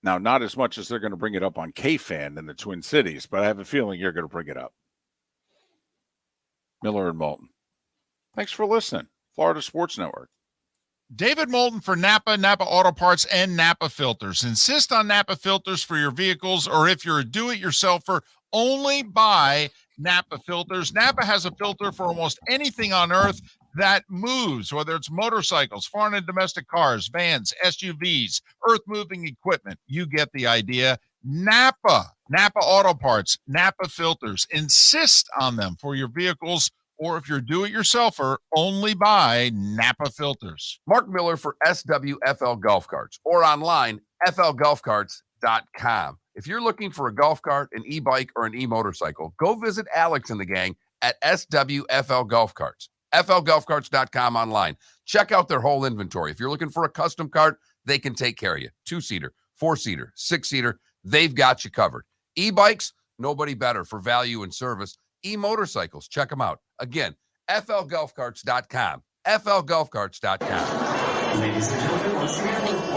Now, not as much as they're going to bring it up on K-Fan in the Twin Cities, but I have a feeling you're going to bring it up. Miller and Moulton. Thanks for listening. Florida Sports Network. David Moulton for Napa, Napa Auto Parts, and Napa Filters. Insist on Napa filters for your vehicles, or if you're a do-it-yourselfer, only buy Napa filters. Napa has a filter for almost anything on earth that moves, whether it's motorcycles, foreign and domestic cars, vans, SUVs, earth-moving equipment. You get the idea. Napa Auto Parts, Napa filters. Insist on them for your vehicles, or if you're do-it-yourselfer, only buy Napa filters. Mark Miller for SWFL Golf Carts, or online, flgolfcarts.com. If you're looking for a golf cart, an e-bike, or an e-motorcycle, go visit Alex and the gang at SWFL Golf Carts. flgolfcarts.com online. Check out their whole inventory. If you're looking for a custom cart, they can take care of you. 2-seater, 4-seater, 6-seater, they've got you covered. E-bikes, nobody better for value and service. E-motorcycles, check them out. Again, flgolfcarts.com. flgolfcarts.com. Ladies and gentlemen,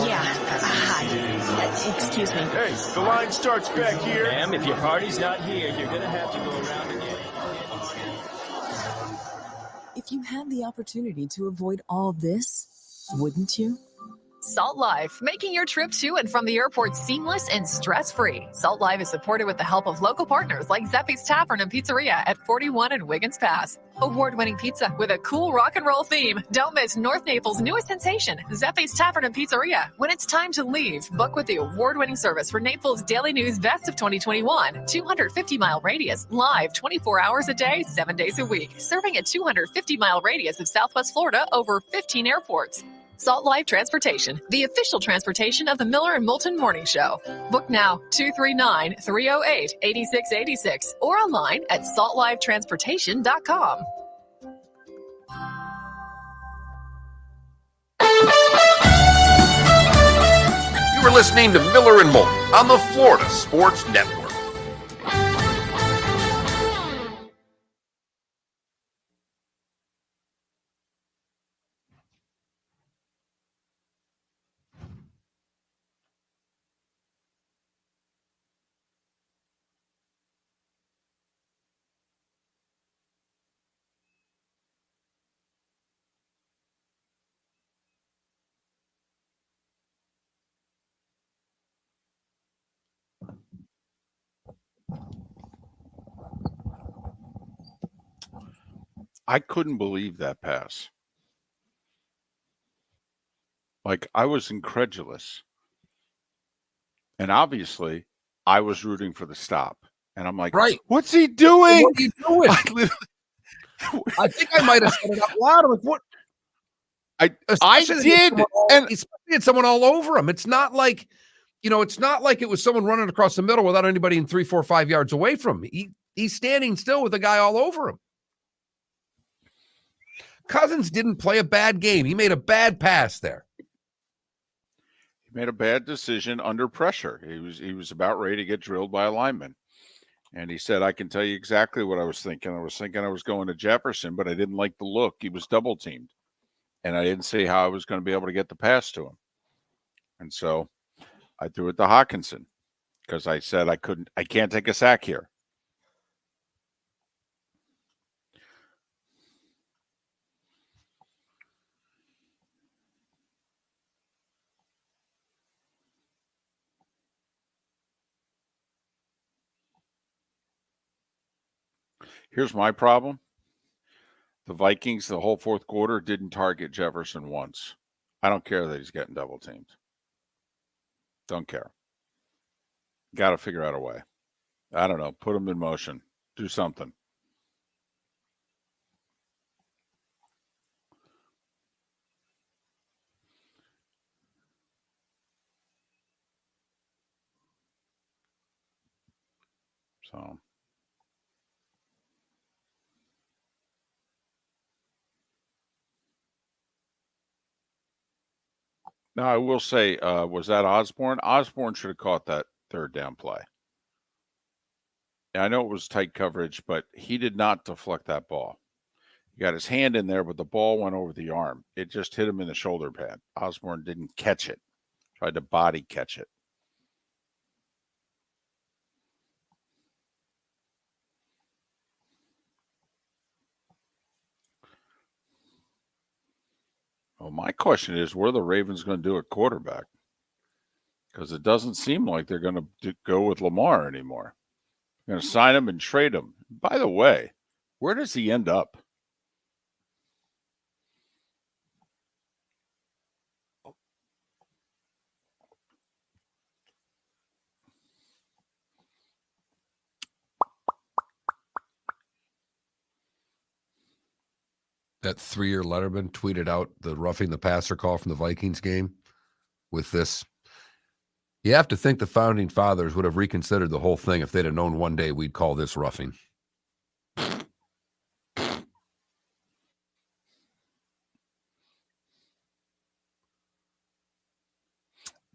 Yeah. Hi. Excuse me. hey, the line starts back here. Ma'am, if your party's not here, you're going to have to go around again. If you had the opportunity to avoid all this, wouldn't you? Salt Life, making your trip to and from the airport seamless and stress-free. Salt Life is supported with the help of local partners like Zeppi's Tavern and Pizzeria at 41 and Wiggins Pass. Award-winning pizza with a cool rock and roll theme. Don't miss North Naples' newest sensation, Zeppi's Tavern and Pizzeria. When it's time to leave, book with the award-winning service for Naples Daily News Best of 2021. 250-mile radius, live 24 hours a day, 7 days a week. Serving a 250-mile radius of Southwest Florida over 15 airports. Salt Life Transportation, the official transportation of the Miller and Moulton Morning Show. Book now, 239-308-8686, or online at saltlifetransportation.com. You were listening to Miller and Moulton on the Florida Sports Network. I couldn't believe that pass. Like, I was incredulous. And obviously, I was rooting for the stop. And I'm like, right, what's he doing? What are you doing? I think I might have said it out loud. I'm like, what? I did. And he had someone all over him. It's not like, it's not like it was someone running across the middle without anybody in 3, 4, 5 yards away from him. He's standing still with a guy all over him. Cousins didn't play a bad game. He made a bad pass there. He made a bad decision under pressure. He was about ready to get drilled by a lineman. And he said, I can tell you exactly what I was thinking. I was thinking I was going to Jefferson, but I didn't like the look. He was double teamed. And I didn't see how I was going to be able to get the pass to him. And so I threw it to Hawkinson because I said I can't take a sack here. Here's my problem. The Vikings, the whole fourth quarter, didn't target Jefferson once. I don't care that he's getting double teamed. Don't care. Got to figure out a way. I don't know. Put him in motion. Do something. So. Now, I will say, was that Osborne? Osborne should have caught that third down play. I know it was tight coverage, but he did not deflect that ball. He got his hand in there, but the ball went over the arm. It just hit him in the shoulder pad. Osborne didn't catch it. Tried to body catch it. Well, my question is, what are the Ravens going to do at quarterback? Because it doesn't seem like they're going to go with Lamar anymore. They're going to sign him and trade him. By the way, where does he end up? That 3-year Letterman tweeted out the roughing the passer call from the Vikings game with this. You have to think the founding fathers would have reconsidered the whole thing if they'd have known one day we'd call this roughing. Did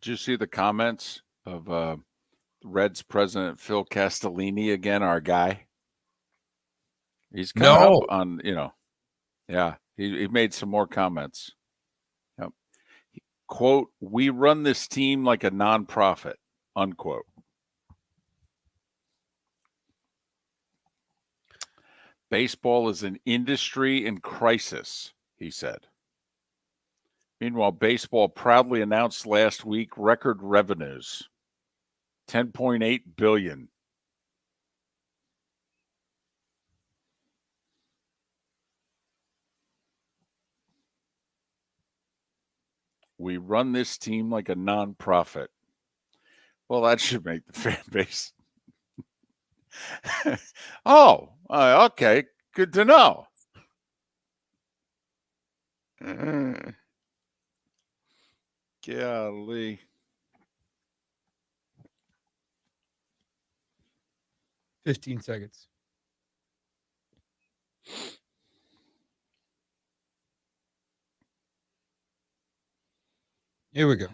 you see the comments of Reds president Phil Castellini again, our guy? He's coming up on, yeah, he made some more comments. Yep. Quote, "We run this team like a nonprofit," unquote. Baseball is an industry in crisis, he said. Meanwhile, baseball proudly announced last week record revenues, $10.8 billion. We run this team like a nonprofit. Well, that should make the fan base. Okay. Good to know. Golly. $15 seconds. Here we go.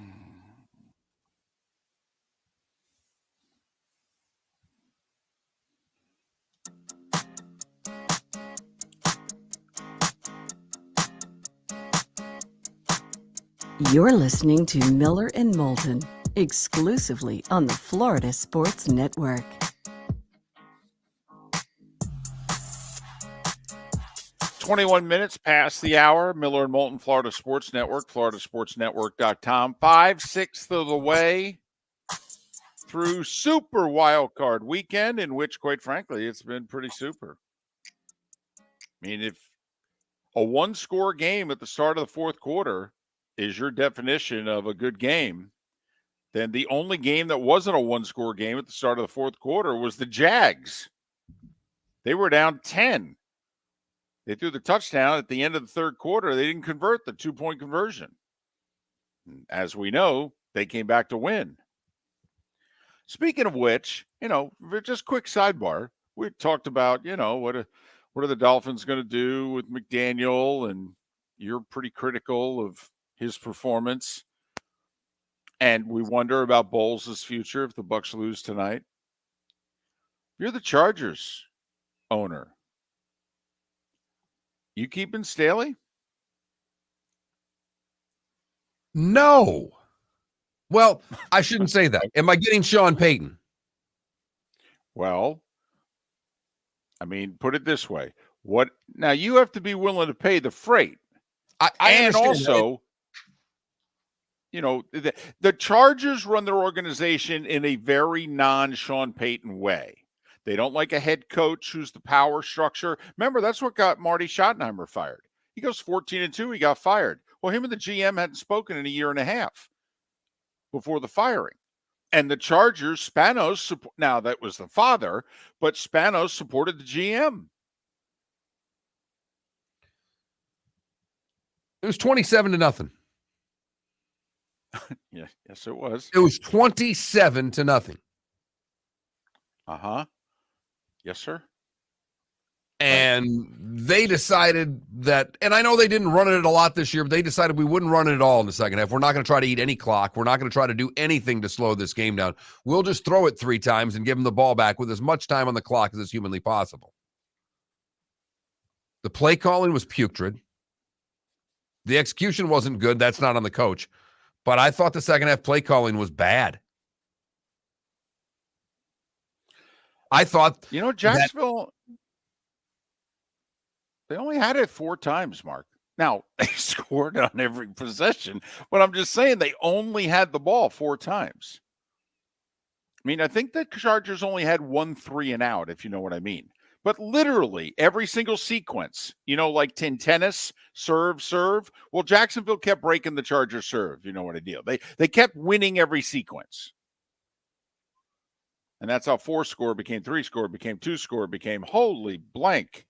You're listening to Miller and Moulton, exclusively on the Florida Sports Network. $21 past the hour. Miller and Moulton, Florida Sports Network, floridasportsnetwork.com. 5/6 of the way through Super Wild Card Weekend, in which, quite frankly, it's been pretty super. I mean, if a one-score game at the start of the fourth quarter is your definition of a good game, then the only game that wasn't a one-score game at the start of the fourth quarter was the Jags. They were down 10. They threw the touchdown at the end of the third quarter. They didn't convert the two-point conversion. As we know, they came back to win. Speaking of which, just quick sidebar. We talked about, what are the Dolphins going to do with McDaniel, and you're pretty critical of his performance. And we wonder about Bowles' future if the Bucs lose tonight. You're the Chargers owner. You keeping Staley? No. Well, I shouldn't say that. Am I getting Sean Payton? Well, I mean, put it this way. Now you have to be willing to pay the freight. I also, the Chargers run their organization in a very non-Sean Payton way. They don't like a head coach who's the power structure. Remember, that's what got Marty Schottenheimer fired. He goes 14-2. He got fired. Well, him and the GM hadn't spoken in a year and a half before the firing. And the Chargers, Spanos, now that was the father, but Spanos supported the GM. It was 27-0. Yeah, yes, it was. It was 27-0. Uh-huh. Yes, sir. And they decided that, and I know they didn't run it a lot this year, but they decided we wouldn't run it at all in the second half. We're not going to try to eat any clock. We're not going to try to do anything to slow this game down. We'll just throw it 3 times and give them the ball back with as much time on the clock as is humanly possible. The play calling was putrid. The execution wasn't good. That's not on the coach. But I thought the second half play calling was bad. I thought, Jacksonville, they only had it 4 times, Mark. Now, they scored on every possession, but I'm just saying they only had the ball 4 times. I mean, I think the Chargers only had 1 3-and-out, if you know what I mean. But literally every single sequence, like tennis, serve. Well, Jacksonville kept breaking the Chargers serve. You know what I mean? They kept winning every sequence. And that's how 4 score became 3 score, became 2 score, became holy blank.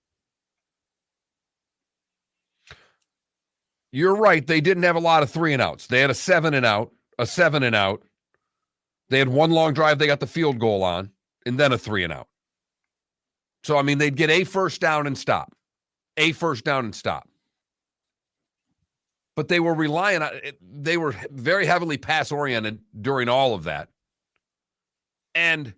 You're right. They didn't have a lot of 3-and-outs. They had a 7-and-out, a 7-and-out. They had 1 long drive they got the field goal on, and then a 3-and-out. So, I mean, they'd get a first down and stop. A first down and stop. But they were relying on it. They were very heavily pass-oriented during all of that. And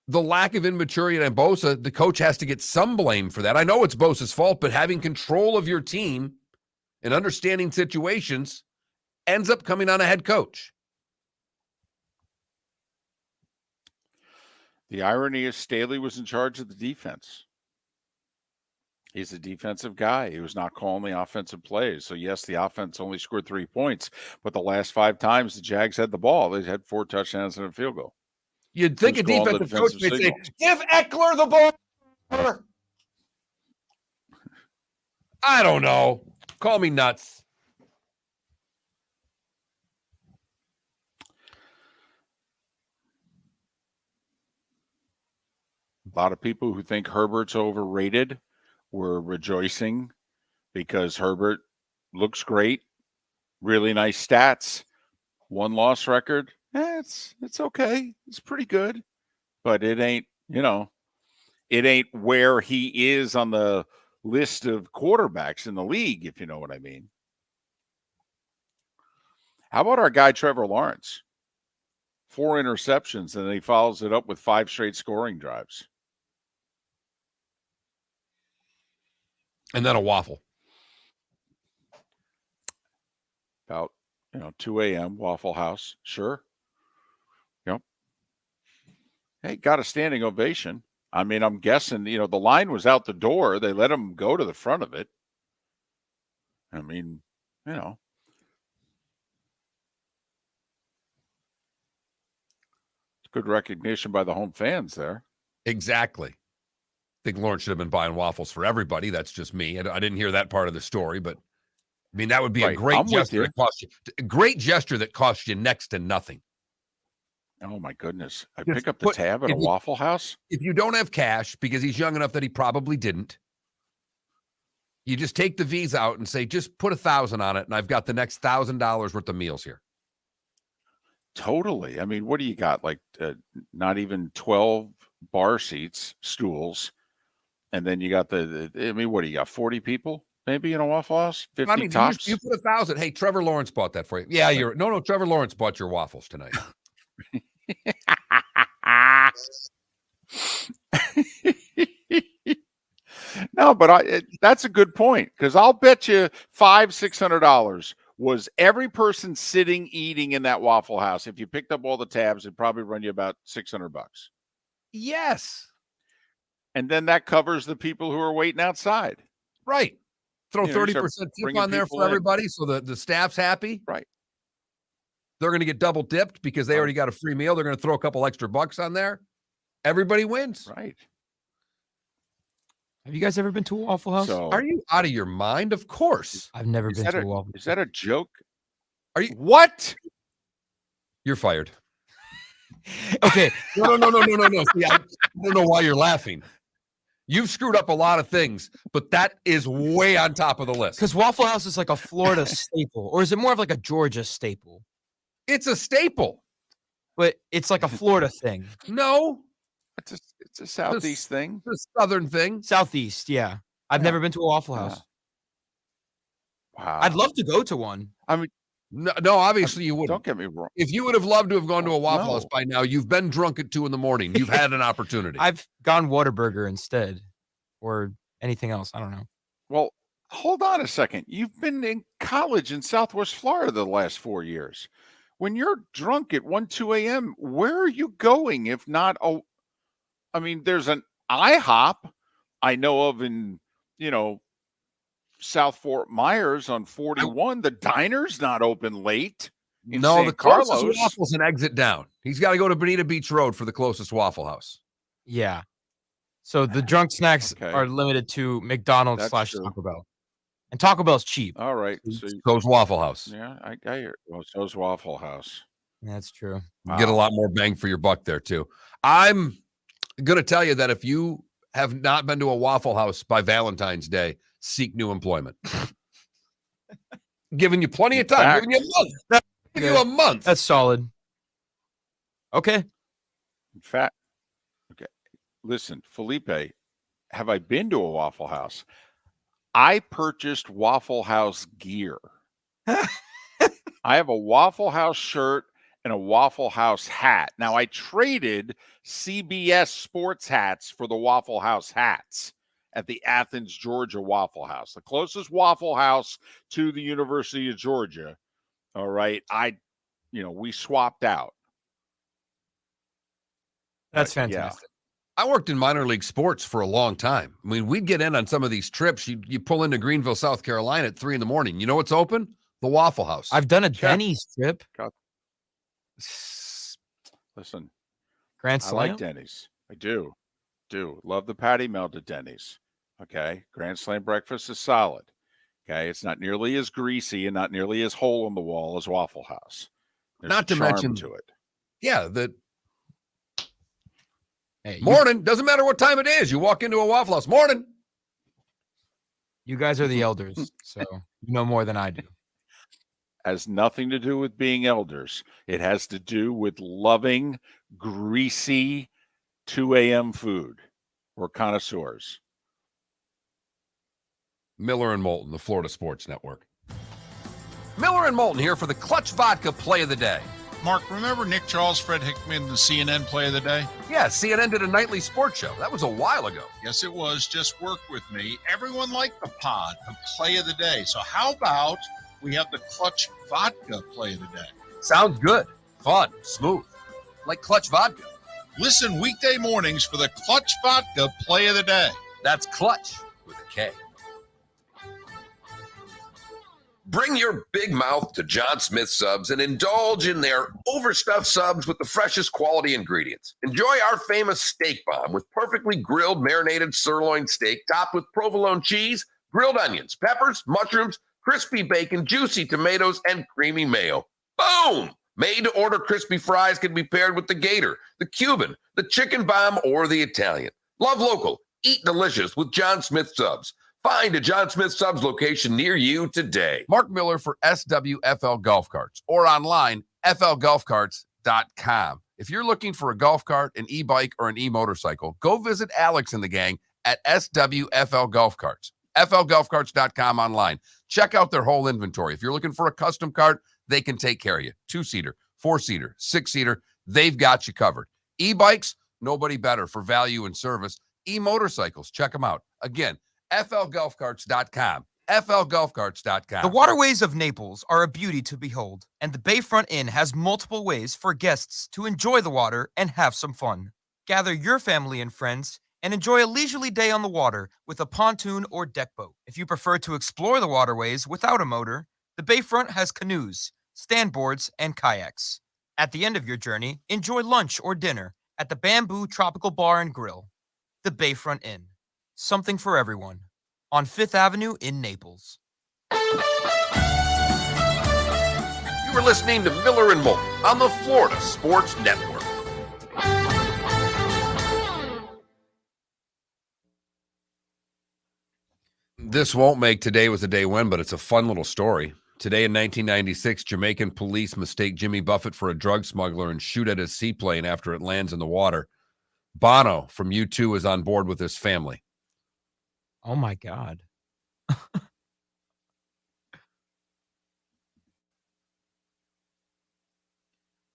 the lack of immaturity in Bosa, the coach has to get some blame for that. I know it's Bosa's fault, but having control of your team and understanding situations ends up coming on a head coach. The irony is Staley was in charge of the defense. He's a defensive guy. He was not calling the offensive plays. So, yes, the offense only scored 3 points, but the last 5 times the Jags had the ball, they had 4 touchdowns and a field goal. You'd think a defensive coach would say, give Eckler the ball. I don't know. Call me nuts. A lot of people who think Herbert's overrated were rejoicing because Herbert looks great, really nice stats, 1-loss record. It's okay. It's pretty good, but it ain't, it ain't where he is on the list of quarterbacks in the league, if you know what I mean. How about our guy, Trevor Lawrence? 4 interceptions, and then he follows it up with 5 straight scoring drives. And then a waffle. About, 2 a.m., Waffle House. Sure. Yep. Hey, got a standing ovation. I mean, I'm guessing, the line was out the door. They let him go to the front of it. I mean, it's good recognition by the home fans there. Exactly. I think Lawrence should have been buying waffles for everybody. That's just me. I didn't hear that part of the story, but I mean, that would be a great gesture. A great gesture that costs you next to nothing. Oh my goodness. I pick up the tab at a Waffle House. If you don't have cash, because he's young enough that he probably didn't, you just take the Visa out and say, just put 1,000 on it. And I've got the next $1,000 worth of meals here. Totally. I mean, what do you got? Like not even 12 bar seats, stools. And then you got what do you got? 40 people maybe in a Waffle House? 50 tops? You put 1,000. Hey, Trevor Lawrence bought that for you. Yeah, no, Trevor Lawrence bought your waffles tonight. No, but that's a good point, because I'll bet you $500-$600 was every person sitting eating in that Waffle House. If you picked up all the tabs, it'd probably run you about $600. Yes. And then that covers the people who are waiting outside. Right. Throw 30% tip on there for everybody so the staff's happy. Right. They're going to get double dipped because they already got a free meal. They're going to throw a couple extra bucks on there. Everybody wins. Right. Have you guys ever been to a Waffle House? So, Are you out of your mind? Of course. I've never been to a Waffle House. Is that a joke? Are you? What? You're fired. Okay. No. See, I don't know why you're laughing. You've screwed up a lot of things, but that is way on top of the list. Because Waffle House is like a Florida staple, or is it more of like a Georgia staple? It's a staple. But it's like a Florida thing. No. It's a Southeast thing. It's a Southern thing. Southeast, yeah. I've never been to a Waffle House. Wow. I'd love to go to one. I mean, no, obviously you wouldn't. Don't get me wrong. If you would have loved to have gone to a Waffle House by now, you've been drunk at 2 a.m. You've had an opportunity. I've gone Whataburger instead, or anything else. I don't know. Well, hold on a second. You've been in college in Southwest Florida the last 4 years. When you're drunk at 1, 2 a.m., where are you going if not I mean, there's an IHOP I know of in, South Fort Myers on 41. The diner's not open late. No, the Carlos. closest Waffle's an exit down. He's got to go to Bonita Beach Road for the closest Waffle House. Yeah. So the drunk snacks are limited to McDonald's / Taco Bell. And Taco Bell's cheap. All right. So's Waffle House. Yeah, I hear. Well, so's Waffle House. That's true. You get a lot more bang for your buck there, too. I'm going to tell you that if you have not been to a Waffle House by Valentine's Day, seek new employment. Giving you plenty of time. Giving you a month. Giving you a month. That's solid. Okay. In fact, okay. Listen, Felipe, have I been to a Waffle House? I purchased Waffle House gear. I have a Waffle House shirt and a Waffle House hat. Now, I traded CBS sports hats for the Waffle House hats at the Athens, Georgia Waffle House, the closest Waffle House to the University of Georgia. All right. We swapped out. That's fantastic. I worked in minor league sports for a long time. I mean, we'd get in on some of these trips. You pull into Greenville, South Carolina at 3 a.m. You know what's open? The Waffle House. I've done a Denny's trip. Listen, Grand I Slam? like Denny's. I do. Love the patty melt at Denny's. Okay. Grand Slam breakfast is solid. Okay. It's not nearly as greasy and not nearly as hole in the wall as Waffle House. There's Not a to charm mention to it. Yeah, Hey, morning. Doesn't matter what time it is. You walk into a Waffle House. Morning. You guys are the elders, so you know more than I do. Has nothing to do with being elders. It has to do with loving greasy 2 a.m. food. We're connoisseurs. Miller and Moulton, the Florida Sports Network. Miller and Moulton here for the Clutch Vodka Play of the Day. Mark, remember Nick Charles, Fred Hickman, the CNN Play of the Day? Yeah, CNN did a nightly sports show. That was a while ago. Yes, it was. Just work with me. Everyone liked the pod, the Play of the Day. So how about we have the Clutch Vodka Play of the Day? Sounds good. Fun. Smooth. Like Clutch Vodka. Listen weekday mornings for the Clutch Vodka Play of the Day. That's Clutch with a K. Bring your big mouth to John Smith Subs and indulge in their overstuffed subs with the freshest quality ingredients. Enjoy our famous steak bomb with perfectly grilled, marinated sirloin steak topped with provolone cheese, grilled onions, peppers, mushrooms, crispy bacon, juicy tomatoes, and creamy mayo. Boom! Made-to-order crispy fries can be paired with the Gator, the Cuban, the Chicken Bomb, or the Italian. Love local. Eat delicious with John Smith Subs. Find a John Smith Subs location near you today. Mark Miller for SWFL Golf Carts or online, flgolfcarts.com. If you're looking for a golf cart, an e-bike, or an e-motorcycle, go visit Alex and the gang at SWFL Golf Carts. flgolfcarts.com online. Check out their whole inventory. If you're looking for a custom cart, they can take care of you. 2-seater, 4-seater, 6-seater, they've got you covered. E-bikes, nobody better for value and service. E-motorcycles, check them out. Again, flgolfcarts.com. flgolfcarts.com. The waterways of Naples are a beauty to behold, and the Bayfront Inn has multiple ways for guests to enjoy the water and have some fun. Gather your family and friends and enjoy a leisurely day on the water with a pontoon or deck boat. If you prefer to explore the waterways without a motor, the Bayfront has canoes, standboards, and kayaks. At the end of your journey, enjoy lunch or dinner at the Bamboo Tropical Bar and Grill, the Bayfront Inn. Something for everyone. On 5th Avenue in Naples. You were listening to Miller and Moulton on the Florida Sports Network. This won't make Today Was a Day When, but it's a fun little story. Today in 1996, Jamaican police mistake Jimmy Buffett for a drug smuggler and shoot at his seaplane after it lands in the water. Bono from U2 is on board with his family. Oh, my God.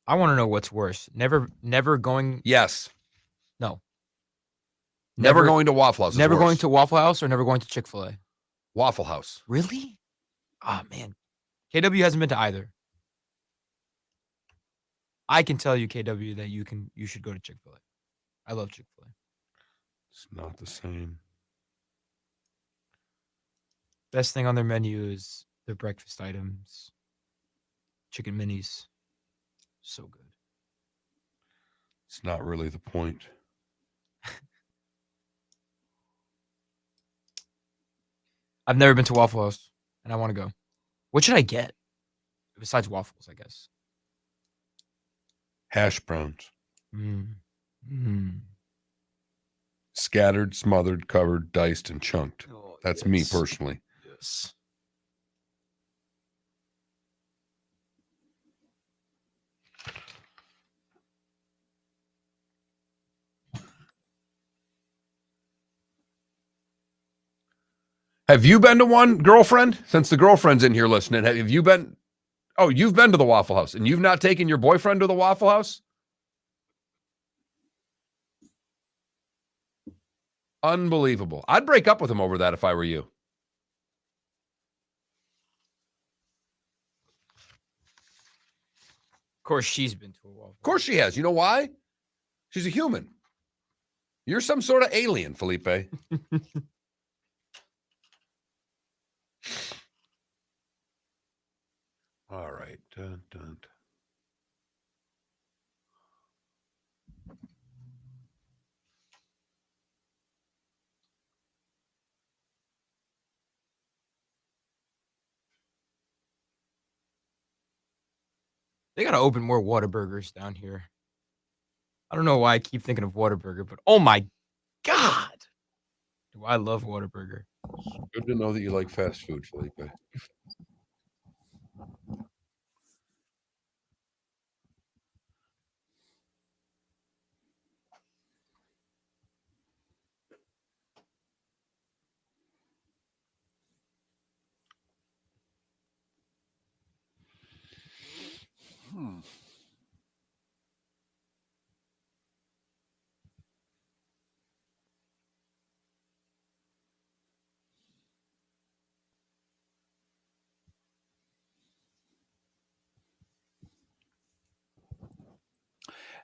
I want to know what's worse. Never going. Yes. No. Never going to Waffle House. Never going to Waffle House or never going to Chick-fil-A? Waffle House. Really? Oh, man. KW hasn't been to either. I can tell you, KW, that you should go to Chick-fil-A. I love Chick-fil-A. It's not the same. Best thing on their menu is their breakfast items. Chicken minis. So good. It's not really the point. I've never been to Waffle House, and I want to go. What should I get? Besides waffles, I guess. Hash browns. Mm. Scattered, smothered, covered, diced, and chunked. Oh, That's yes. me personally. Yes. Have you been to one, girlfriend? Since the girlfriend's in here listening, have you been? Oh, you've been to the Waffle House, and you've not taken your boyfriend to the Waffle House? Unbelievable. I'd break up with him over that if I were you. Of course, she's been to a Waffle House. Of course she has. You know why? She's a human. You're some sort of alien, Felipe. All right. Dun, dun. They got to open more Whataburgers down here. I don't know why I keep thinking of Whataburger, but oh my God. Do I love Whataburger. Good to know that you like fast food, Felipe.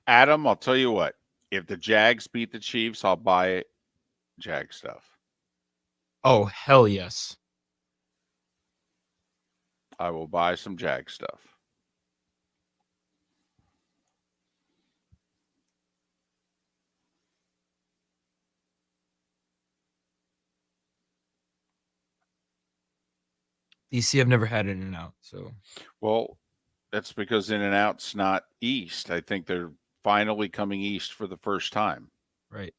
Adam, I'll tell you what. If the Jags beat the Chiefs, I'll buy Jag stuff. Oh, hell yes. I will buy some Jag stuff. DC, I've never had In-N-Out, so. Well, that's because In-N-Out's not east. I think they're finally coming east for the first time. Right.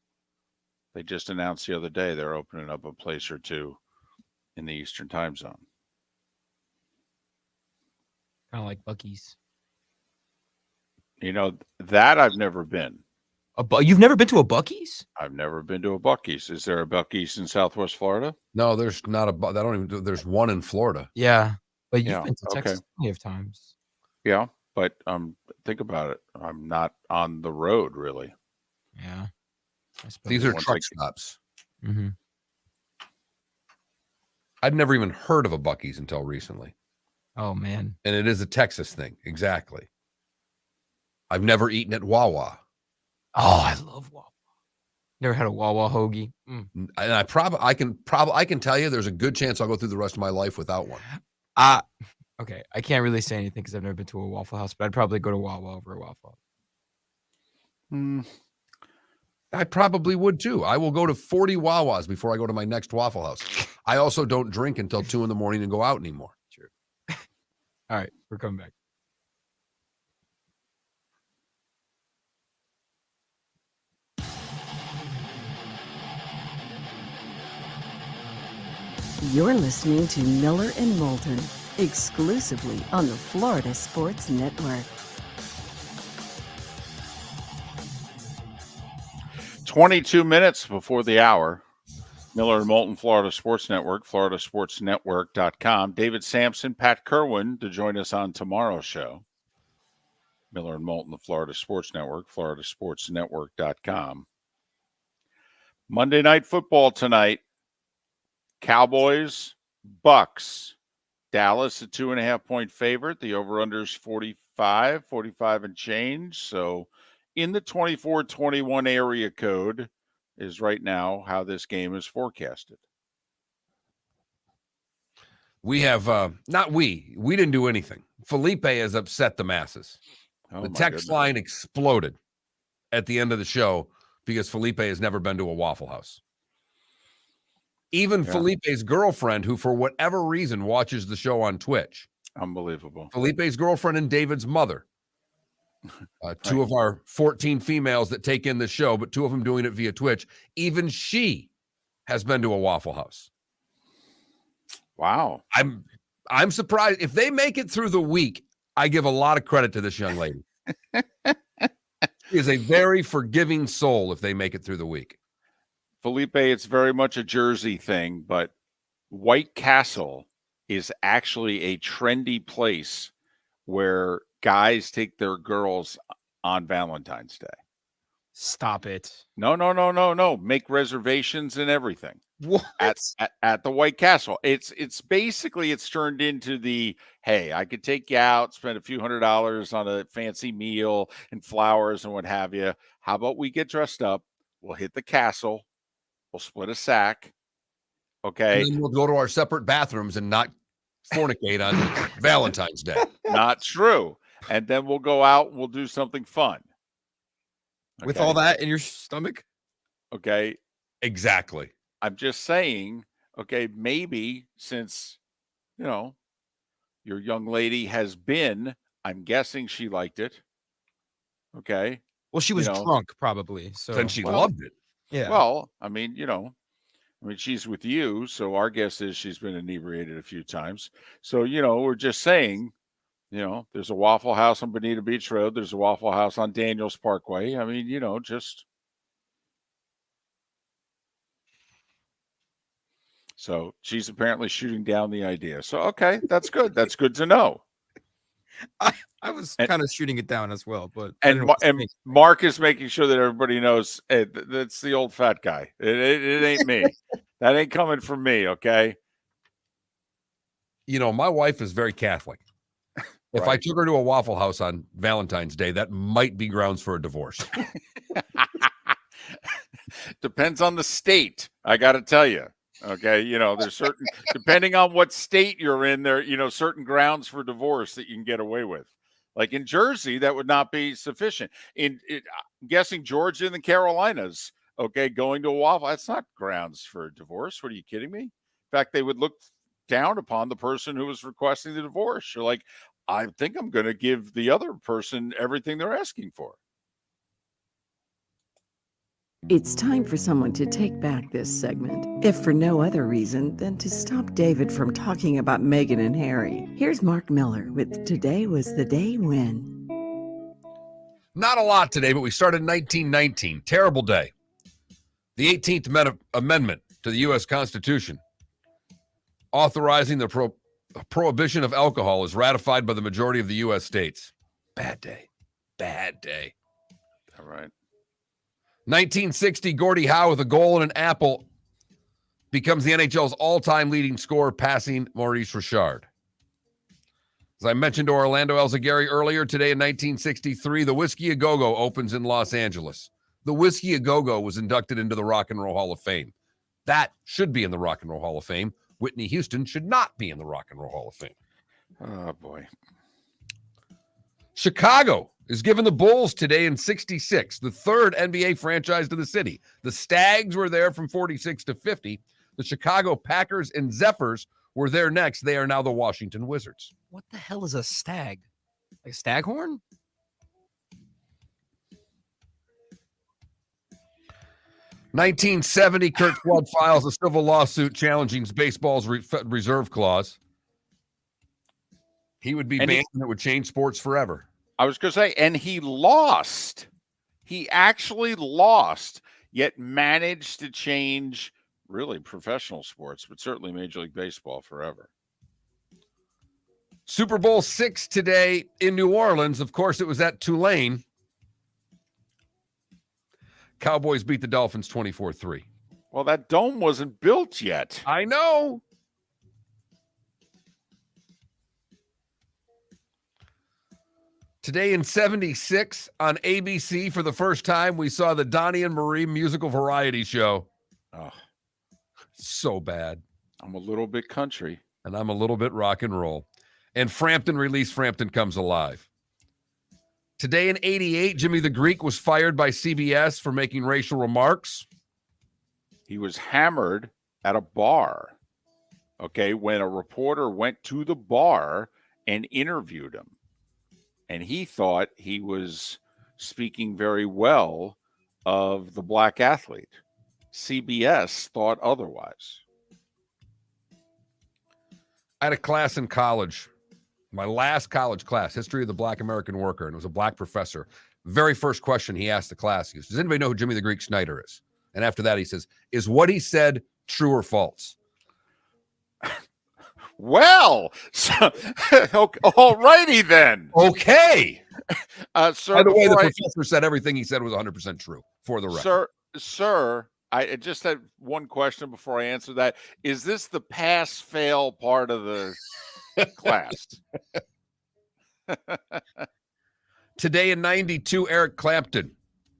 They just announced the other day they're opening up a place or two in the Eastern time zone. Kind of like Buc-ee's. You know, that I've never been. You've never been to a Buc-ee's? I've never been to a Buc-ee's. Is there a Buc-ee's in Southwest Florida? No, there's not a. I don't even. There's one in Florida. Yeah, but you've been to Texas plenty of times. Yeah, but think about it. I'm not on the road really. Yeah, these are truck stops. Mm-hmm. I'd never even heard of a Buc-ee's until recently. Oh man! And it is a Texas thing, exactly. I've never eaten at Wawa. Oh, I love Wawa. Never had a Wawa hoagie. And I can tell you there's a good chance I'll go through the rest of my life without one. Okay, I can't really say anything because I've never been to a Waffle House, but I'd probably go to Wawa over a Waffle House. I probably would too. I will go to 40 Wawas before I go to my next Waffle House. I also don't drink until 2 a.m. and go out anymore. True. All right, we're coming back. You're listening to Miller and Moulton, exclusively on the Florida Sports Network. 22 minutes before the hour. Miller and Moulton, Florida Sports Network, floridasportsnetwork.com. David Sampson, Pat Kerwin to join us on tomorrow's show. Miller and Moulton, the Florida Sports Network, floridasportsnetwork.com. Monday Night Football tonight. Cowboys, Bucks. Dallas, a 2.5-point favorite. The over-under is 45 and change. So in the 24-21 area code is right now how this game is forecasted. We have, we didn't do anything. Felipe has upset the masses. Oh, the text line exploded at the end of the show because Felipe has never been to a Waffle House. Even Felipe's girlfriend, who for whatever reason watches the show on Twitch. Unbelievable. Felipe's girlfriend and David's mother. Two of our 14 females that take in the show, but 2 of them doing it via Twitch. Even she has been to a Waffle House. Wow. I'm surprised. If they make it through the week, I give a lot of credit to this young lady. She is a very forgiving soul if they make it through the week. Felipe, it's very much a Jersey thing, but White Castle is actually a trendy place where guys take their girls on Valentine's Day. Stop it. No. Make reservations and everything. What? At the White Castle. It's basically turned into the, hey, I could take you out, spend a few $100s on a fancy meal and flowers and what have you. How about we get dressed up? We'll hit the castle. We'll split a sack. Okay. And then we'll go to our separate bathrooms and not fornicate on Valentine's Day. Not true. And then we'll go out and we'll do something fun. Okay? With all that in your stomach? Okay. Exactly. I'm just saying, okay, maybe since, your young lady has been, I'm guessing she liked it. Okay. Well, she was drunk probably. So then she loved it. Yeah. Well, she's with you, so our guess is she's been inebriated a few times. So, we're just saying, there's a Waffle House on Bonita Beach Road. There's a Waffle House on Daniels Parkway. I mean, just. So she's apparently shooting down the idea. So, okay, that's good. That's good to know. I was kind of shooting it down as well, but and Mark is making sure that everybody knows, hey, that's the old fat guy. It ain't me. That ain't coming from me. Okay. My wife is very Catholic. If I took her to a Waffle House on Valentine's Day, that might be grounds for a divorce. Depends on the state. I got to tell you. Okay. There's certain, depending on what state you're in there, certain grounds for divorce that you can get away with. Like in Jersey, that would not be sufficient. I'm guessing Georgia and the Carolinas, okay, going to a Waffle, that's not grounds for divorce. What, are you kidding me? In fact, they would look down upon the person who was requesting the divorce. You're like, I think I'm going to give the other person everything they're asking for. It's time for someone to take back this segment, if for no other reason than to stop David from talking about Meghan and Harry. Here's Mark Miller with Today Was the Day When. Not a lot today, but we started in 1919. Terrible day. The 18th Amendment to the U.S. Constitution, authorizing the prohibition of alcohol, is ratified by the majority of the U.S. states. Bad day. Bad day. All right. 1960, Gordie Howe with a goal and an apple becomes the NHL's all-time leading scorer, passing Maurice Richard. As I mentioned to Orlando Alzugaray earlier, today in 1963, the Whiskey A Go-Go opens in Los Angeles. The Whiskey A Go-Go was inducted into the Rock and Roll Hall of Fame. That should be in the Rock and Roll Hall of Fame. Whitney Houston should not be in the Rock and Roll Hall of Fame. Oh, boy. Chicago is giving the Bulls today in 66, the third NBA franchise to the city. The Stags were there from 46 to 50. The Chicago Packers and Zephyrs were there next. They are now the Washington Wizards. What the hell is a stag? Like a staghorn? $1970, Kurt Flood files a civil lawsuit challenging baseball's reserve clause. He would be banned and it would change sports forever. I was going to say, and he lost. He actually lost, yet managed to change really professional sports, but certainly Major League Baseball forever. Super Bowl 6 today in New Orleans. Of course, it was at Tulane. Cowboys beat the Dolphins 24-3. Well, that dome wasn't built yet. I know. Today in 76 on ABC, for the first time, we saw the Donnie and Marie musical variety show. Oh, so bad. I'm a little bit country. And I'm a little bit rock and roll. And Frampton released Frampton Comes Alive. Today in 88, Jimmy the Greek was fired by CBS for making racial remarks. He was hammered at a bar, okay, when a reporter went to the bar and interviewed him. And he thought he was speaking very well of the black athlete. CBS thought otherwise. I had a class in college, my last college class, History of the Black American Worker, and it was a black professor. Very first question he asked the class, he goes, does anybody know who Jimmy the Greek Schneider is? And after that, he says, is what he said true or false? Well, so, all righty then. Okay. Sir, by the way, the professor said everything he said was 100% true, for the record. Sir, I just had one question before I answer that. Is this the pass-fail part of the class? Today in 92, Eric Clapton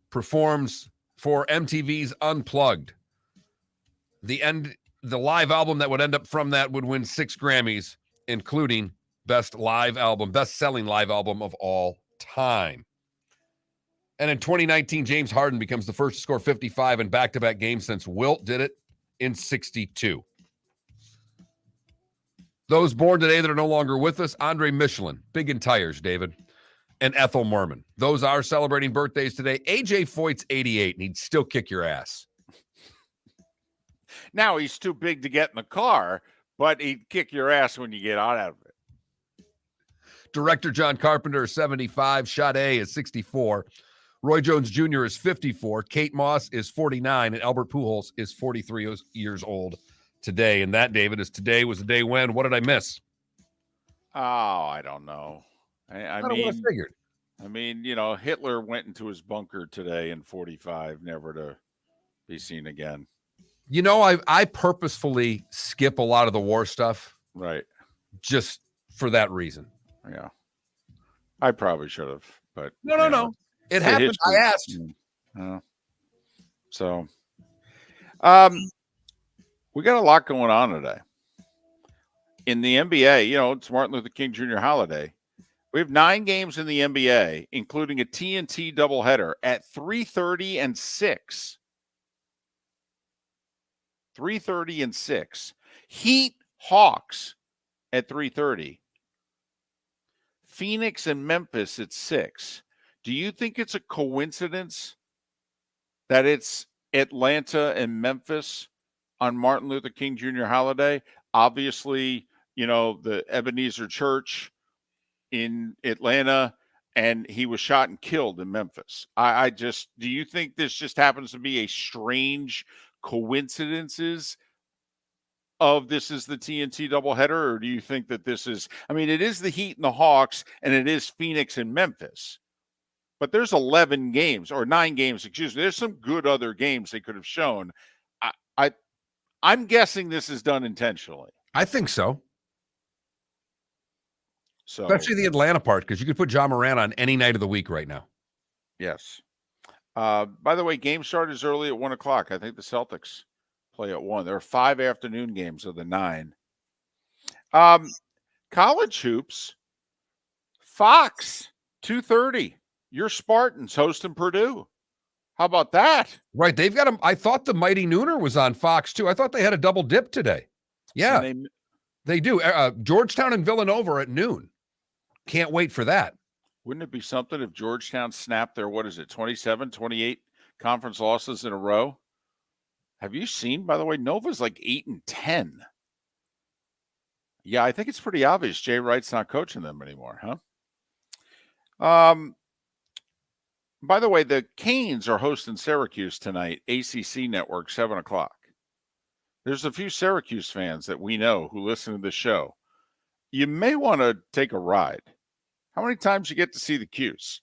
performs for MTV's Unplugged. The live album that would end up from that would win 6 Grammys, including best-selling live album of all time. And in 2019, James Harden becomes the first to score 55 in back-to-back games since Wilt did it in 62. Those born today that are no longer with us, Andre Michelin, big in tires, David, and Ethel Merman. Those are celebrating birthdays today. AJ Foyt's 88, and he'd still kick your ass. Now he's too big to get in the car, but he'd kick your ass when you get out of it. Director John Carpenter is 75. Sade is 64. Roy Jones Jr. is 54. Kate Moss is 49. And Albert Pujols is 43 years old today. And that, David, is today was the day when. What did I miss? Oh, I don't know. I mean, what I figured. I mean, Hitler went into his bunker today in 45, never to be seen again. I purposefully skip a lot of the war stuff. Right. Just for that reason. Yeah. I probably should have, but no. It happened. I asked. So, we got a lot going on today. In the NBA, it's Martin Luther King Jr. holiday. We have 9 games in the NBA, including a TNT doubleheader at 3:30 and 6. 3:30 and 6. Heat Hawks at 3:30. Phoenix and Memphis at 6. Do you think it's a coincidence that it's Atlanta and Memphis on Martin Luther King Jr. holiday? Obviously, the Ebenezer Church in Atlanta, and he was shot and killed in Memphis. Do you think this just happens to be a strange coincidences of this is the TNT doubleheader, or do you think that this is, it is the Heat and the Hawks, and it is Phoenix and Memphis, but there's 11 games or 9 games, excuse me. There's some good other games they could have shown. I'm guessing this is done intentionally. I think so. So, especially the Atlanta part, because you could put Ja Morant on any night of the week right now. Yes. By the way, game start is early at 1:00. I think the Celtics play at 1. There are 5 afternoon games of the 9. college hoops, Fox, 2:30. Your Spartans hosting Purdue. How about that? Right. They've got them. I thought the Mighty Nooner was on Fox too. I thought they had a double dip today. Yeah, they do. Georgetown and Villanova at noon. Can't wait for that. Wouldn't it be something if Georgetown snapped their, 27, 28 conference losses in a row? Have you seen, by the way, Nova's like 8-10. Yeah, I think it's pretty obvious Jay Wright's not coaching them anymore, huh? By the way, the Canes are hosting Syracuse tonight, ACC Network, 7 o'clock. There's a few Syracuse fans that we know who listen to the show. You may want to take a ride. How many times you get to see the Cuse?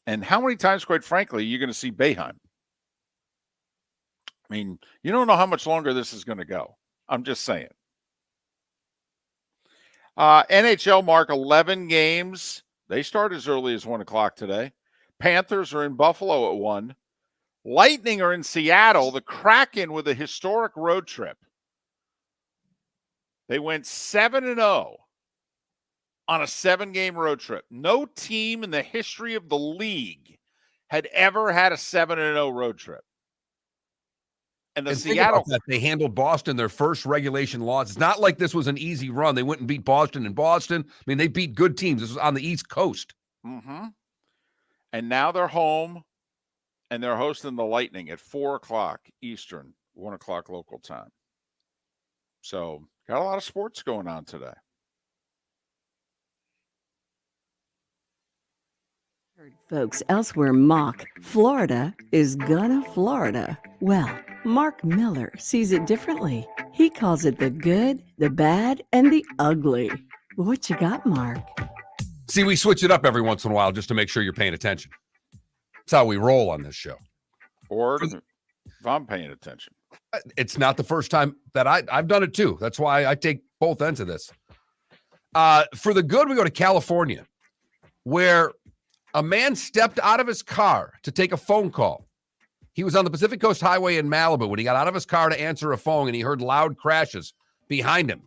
And how many times, quite frankly, you're going to see Boeheim? I mean, you don't know how much longer this is going to go. I'm just saying. NHL mark 11 games. They start as early as 1 o'clock today. Panthers are in Buffalo at 1. Lightning are in Seattle. The Kraken with a historic road trip. They went 7-0 on a 7-game road trip. No team in the history of the league had ever had a 7-0 road trip. And Seattle, they handled Boston their first regulation loss. It's not like this was an easy run. They went and beat Boston in Boston. I mean, they beat good teams. This was on the East Coast. Mm-hmm. And now they're home, and they're hosting the Lightning at 4 o'clock Eastern, 1 o'clock local time. So, got a lot of sports going on today. Folks elsewhere mock Florida is gonna Florida. Well, Mark Miller sees it differently. He calls it the good, the bad, and the ugly. What you got, Mark? See, we switch it up every once in a while just to make sure you're paying attention. That's how we roll on this show. Or if I'm paying attention. It's not the first time that I've done it too. That's why I take both ends of this. For the good, we go to California, where a man stepped out of his car to take a phone call. He was on the Pacific Coast Highway in Malibu when he got out of his car to answer a phone, and he heard loud crashes behind him.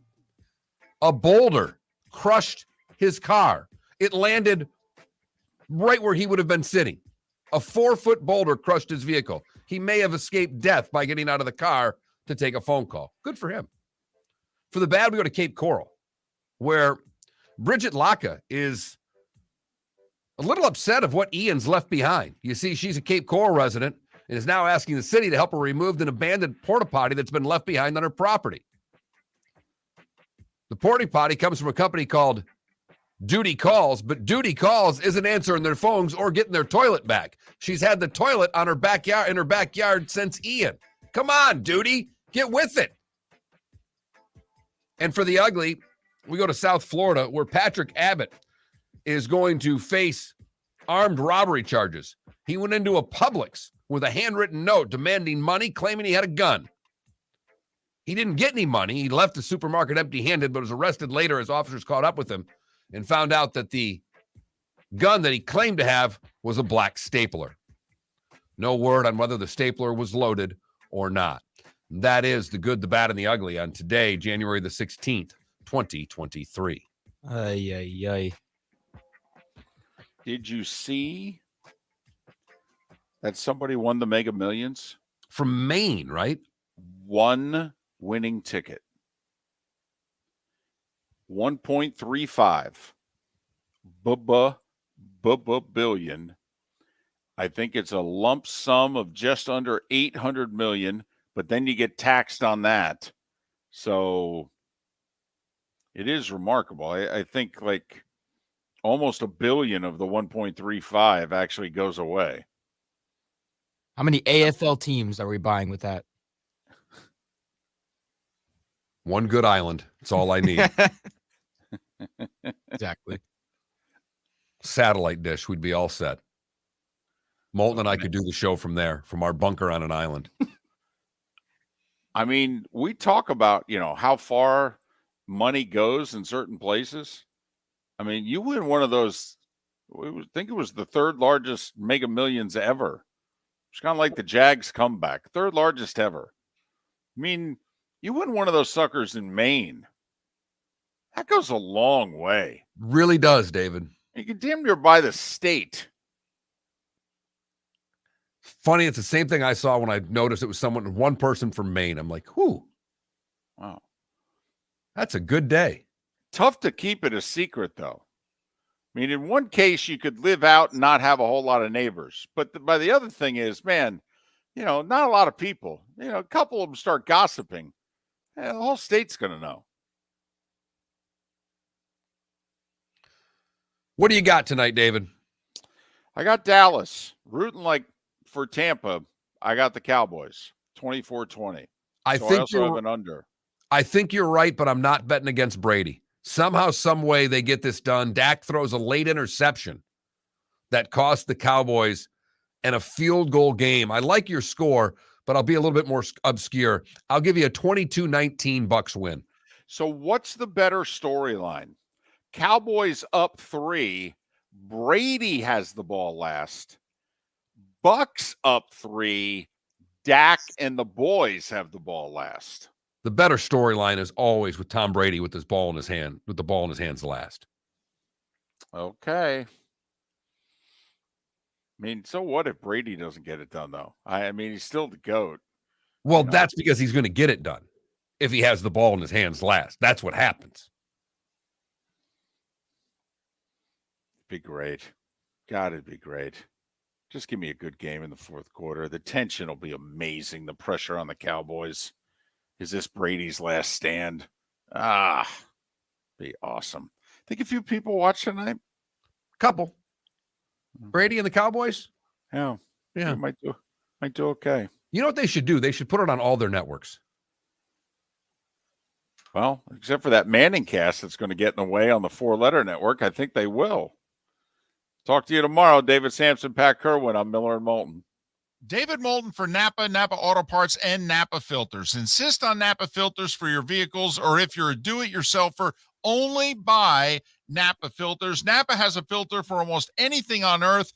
A boulder crushed his car. It landed right where he would have been sitting. A 4-foot boulder crushed his vehicle. He may have escaped death by getting out of the car to take a phone call. Good for him. For the bad, we go to Cape Coral, where Bridget Laka is a little upset of what Ian's left behind. You see, she's a Cape Coral resident and is now asking the city to help her remove an abandoned porta potty that's been left behind on her property. The porta potty comes from a company called Duty Calls, but Duty Calls isn't answering their phones or getting their toilet back. She's had the toilet in her backyard since Ian. Come on, Duty, get with it. And for the ugly, we go to South Florida, where Patrick Abbott is going to face armed robbery charges. He went into a Publix with a handwritten note demanding money, claiming he had a gun. He didn't get any money. He left the supermarket empty-handed, but was arrested later as officers caught up with him and found out that the gun that he claimed to have was a black stapler. No word on whether the stapler was loaded or not. That is the good, the bad, and the ugly on today, January the 16th, 2023. Did you see that somebody won the Mega Millions? From Maine, right? One winning ticket. 1.35 billion. I think it's a lump sum of just under 800 million, but then you get taxed on that. So it is remarkable. I think like almost $1 billion of the 1.35 actually goes away. How many AFL teams are we buying with that? One good island. That's all I need. Exactly. Satellite dish. We'd be all set. Moulton and I could do the show from there, from our bunker on an island. I mean, we talk about, how far money goes in certain places. I mean, you win one of those, I think it was the third largest Mega Millions ever. It's kind of like the Jags comeback, third largest ever. I mean, you win one of those suckers in Maine. That goes a long way. Really does, David. You can damn near buy the state. Funny, it's the same thing I saw when I noticed it was one person from Maine. I'm like, whew. Wow. That's a good day. Tough to keep it a secret, though. I mean, in one case, you could live out and not have a whole lot of neighbors. But by the other thing is, man, not a lot of people. A couple of them start gossiping. The whole state's going to know. What do you got tonight, David? I got Dallas rooting like for Tampa. I got the Cowboys 24-20. I also have an under. I think you're right, but I'm not betting against Brady. Somehow, some way they get this done. Dak throws a late interception that cost the Cowboys and a field goal game. I like your score, but I'll be a little bit more obscure. I'll give you a 22-19 Bucs win. So what's the better storyline? Cowboys up 3. Brady has the ball last. Bucs up 3. Dak and the boys have the ball last. The better storyline is always with Tom Brady with the ball in his hands last. Okay. I mean, so what if Brady doesn't get it done, though? I mean, he's still the GOAT. Well, that's because he's going to get it done if he has the ball in his hands last. That's what happens. Be great. God, it'd be great. Just give me a good game in the fourth quarter. The tension will be amazing. The pressure on the Cowboys. Is this Brady's last stand? Be awesome. Think a few people watch tonight? Couple. Brady and the Cowboys? Yeah. Might do okay. You know what they should do? They should put it on all their networks. Well, except for that Manning cast that's going to get in the way on the 4-letter network, I think they will. Talk to you tomorrow. David Sampson, Pat Kerwin. I'm Miller and Moulton. David Moulton for Napa, Napa Auto Parts, and Napa Filters. Insist on Napa filters for your vehicles, or if you're a do-it-yourselfer, only buy Napa filters. Napa has a filter for almost anything on earth.